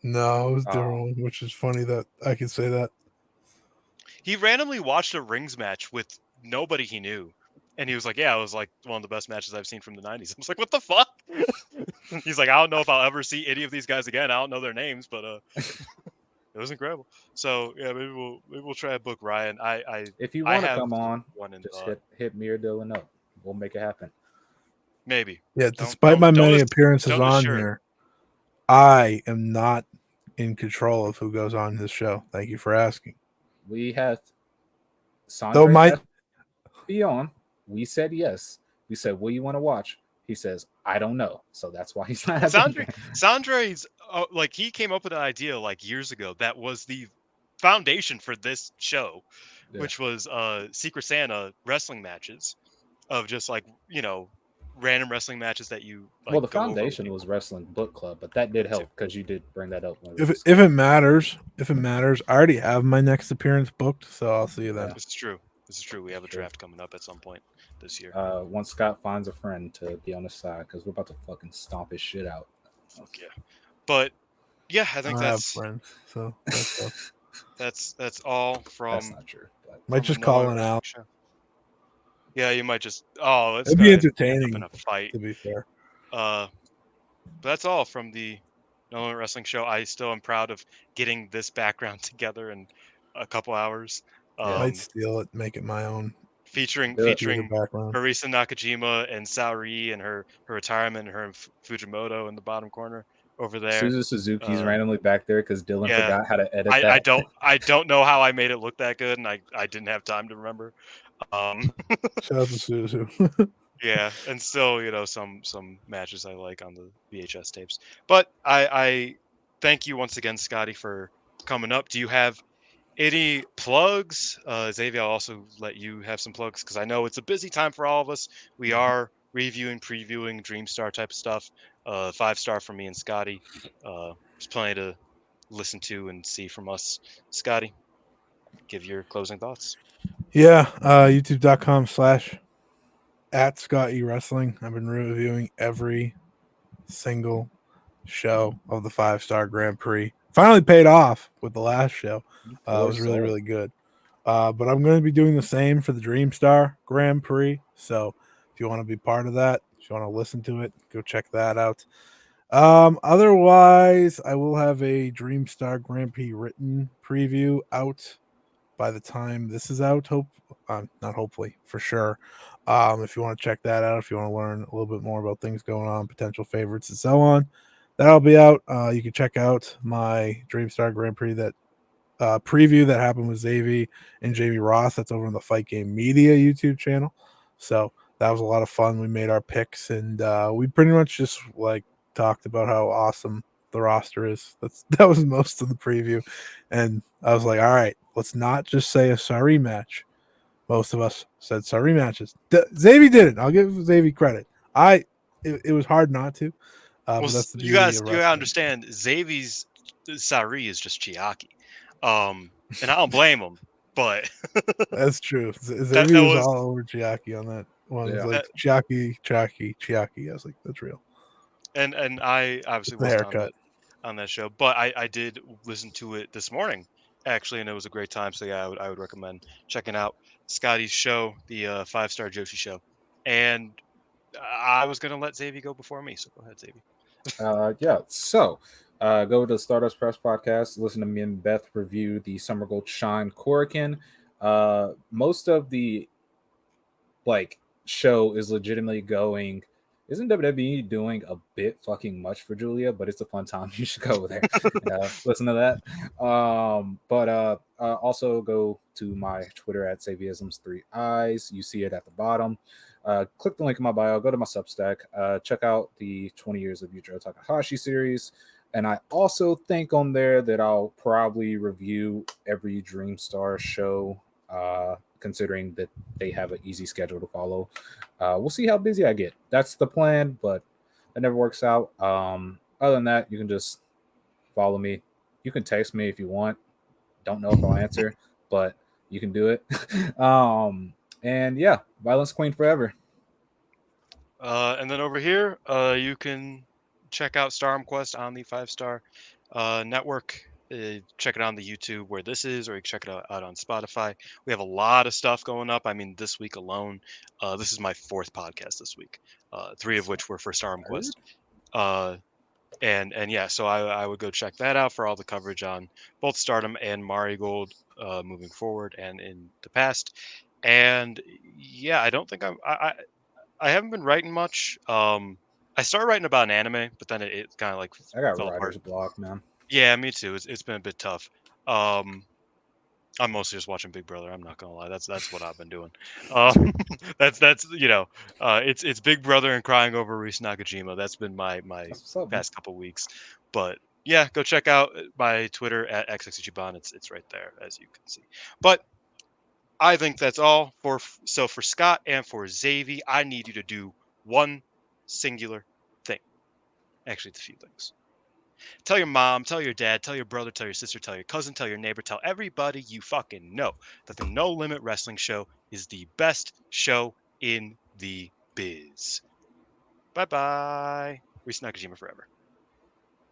No, it was a different one, which is funny that I can say that. He randomly watched a rings match with nobody he knew, and he was like, "Yeah, it was like one of the best matches I've seen from the '90s." I was like, "What the fuck?" He's like, "I don't know if I'll ever see any of these guys again. I don't know their names, but it was incredible." So yeah, maybe we'll try to book Ryan. If you I want to have come on, one in just hit me or Dylan up. We'll make it happen. maybe. Yeah, despite my many appearances on assure. here, I am not in control of who goes on this show. Thank you for asking. We had Sandra be on. We said yes. We said, "What do you want to watch?" He says, "I don't know." So that's why he's not. Sandre's like, he came up with an idea like years ago that was the foundation for this show, which was Secret Santa wrestling matches, of just like, random wrestling matches that you like. Well, the foundation was Wrestling Book Club, but that did help because you did bring that up. If it matters, I already have my next appearance booked, so I'll see you then. This is true. We have a draft coming up at some point this year. Once Scott finds a friend to be on his side, because we're about to fucking stomp his shit out. Fuck yeah. But yeah, I think that's friends, so that's all from. That's not true. But might just call it out. Yeah, you might just. Oh, it'd be entertaining. In a fight, to be fair. But that's all from the No Limit Wrestling Show. I still am proud of getting this background together in a couple hours. Might steal it, make it my own. Featuring Arisa Nakajima and Saori and her retirement, and her and Fujimoto in the bottom corner over there. Suzu Suzuki's randomly back there because Dylan forgot how to edit that. I don't know how I made it look that good, and I didn't have time to remember. Shout out to Suzu. Yeah, and still, some matches I like on the VHS tapes. But I thank you once again, Scotty, for coming up. Do you have any plugs? Xavier, I'll also let you have some plugs, because I know it's a busy time for all of us. We are reviewing, previewing Dreamstar type of stuff. 5-star from me and Scotty. There's plenty to listen to and see from us. Scotty, give your closing thoughts. Yeah, youtube.com/@ScottEWrestling. I've been reviewing every single show of the 5-star Grand Prix. Finally paid off with the last show. It was really, really good. But I'm going to be doing the same for the Dreamstar Grand Prix. So if you want to be part of that, if you want to listen to it, go check that out. Otherwise, I will have a Dreamstar Grand Prix written preview out by the time this is out. Not hopefully, for sure. If you want to check that out, if you want to learn a little bit more about things going on, potential favorites, and so on, that'll be out. You can check out my Dreamstar Grand Prix that preview that happened with Xavi and Jamie Ross. That's over on the Fight Game Media YouTube channel. So that was a lot of fun. We made our picks, and we pretty much just like talked about how awesome the roster is. That was most of the preview, and I was like, all right, let's not just say a sorry match. Most of us said sorry matches. Xavi did it. I'll give Xavi credit. It was hard not to, Well, but that's the you beauty guys, of you gotta wrestling. understand, Xavi's Sari is just Chiaki, and I don't blame him, but That's true. that Xavi was was all over Chiaki on that one. He's Yeah. like that, Chiaki. I was like, that's real. and I obviously The wasn't haircut. on that show, but I did listen to it this morning actually, and it was a great time. So yeah, I would recommend checking out Scotty's show, the 5-star Joshi show, and I was gonna let Xavi go before me, so go ahead, Xavi. Yeah. So, go to the Stardust Press podcast. Listen to me and Beth review the Summer Gold Shine Korakuen. Most of the show is legitimately going. Isn't WWE doing a bit fucking much for Julia? But it's a fun time. You should go there. Listen to that. But also go to my Twitter at Saviisms3 eyes. You see it at the bottom. Click the link in my bio. Go to my Substack. Check out the 20 Years of Yujiro Takahashi series. And I also think on there that I'll probably review every Dreamstar show, considering that they have an easy schedule to follow. We'll see how busy I get. That's the plan, but that never works out. Other than that, you can just follow me. You can text me if you want. Don't know if I'll answer, but you can do it. And yeah, Violence Queen forever. And then over here, you can check out Star Quest on the 5-star network. Check it out on the YouTube where this is, or you can check it out on Spotify. We have a lot of stuff going up. I mean, this week alone, this is my 4th podcast this week, 3 of which were for Star Third? Quest. And yeah, so I would go check that out for all the coverage on both Stardom and Marigold moving forward and in the past. And yeah, I don't think I haven't been writing much. I started writing about an anime, but then it kind of like I got fell apart. writer's block, man. Yeah, me too. It's been a bit tough. Um, I'm mostly just watching Big Brother. I'm not gonna lie. That's what I've been doing. That's it's Big Brother and crying over Arisa Nakajima. That's been my That's what's up, man. past couple weeks. But yeah, go check out my Twitter at xxichiban. It's right there as you can see. But I think that's all for Scott and for Xavi. I need you to do one singular thing. Actually, it's a few things. Tell your mom, tell your dad, tell your brother, tell your sister, tell your cousin, tell your neighbor, tell everybody you fucking know that the No Limit Wrestling Show is the best show in the biz. Bye bye. Risa Nakajima forever.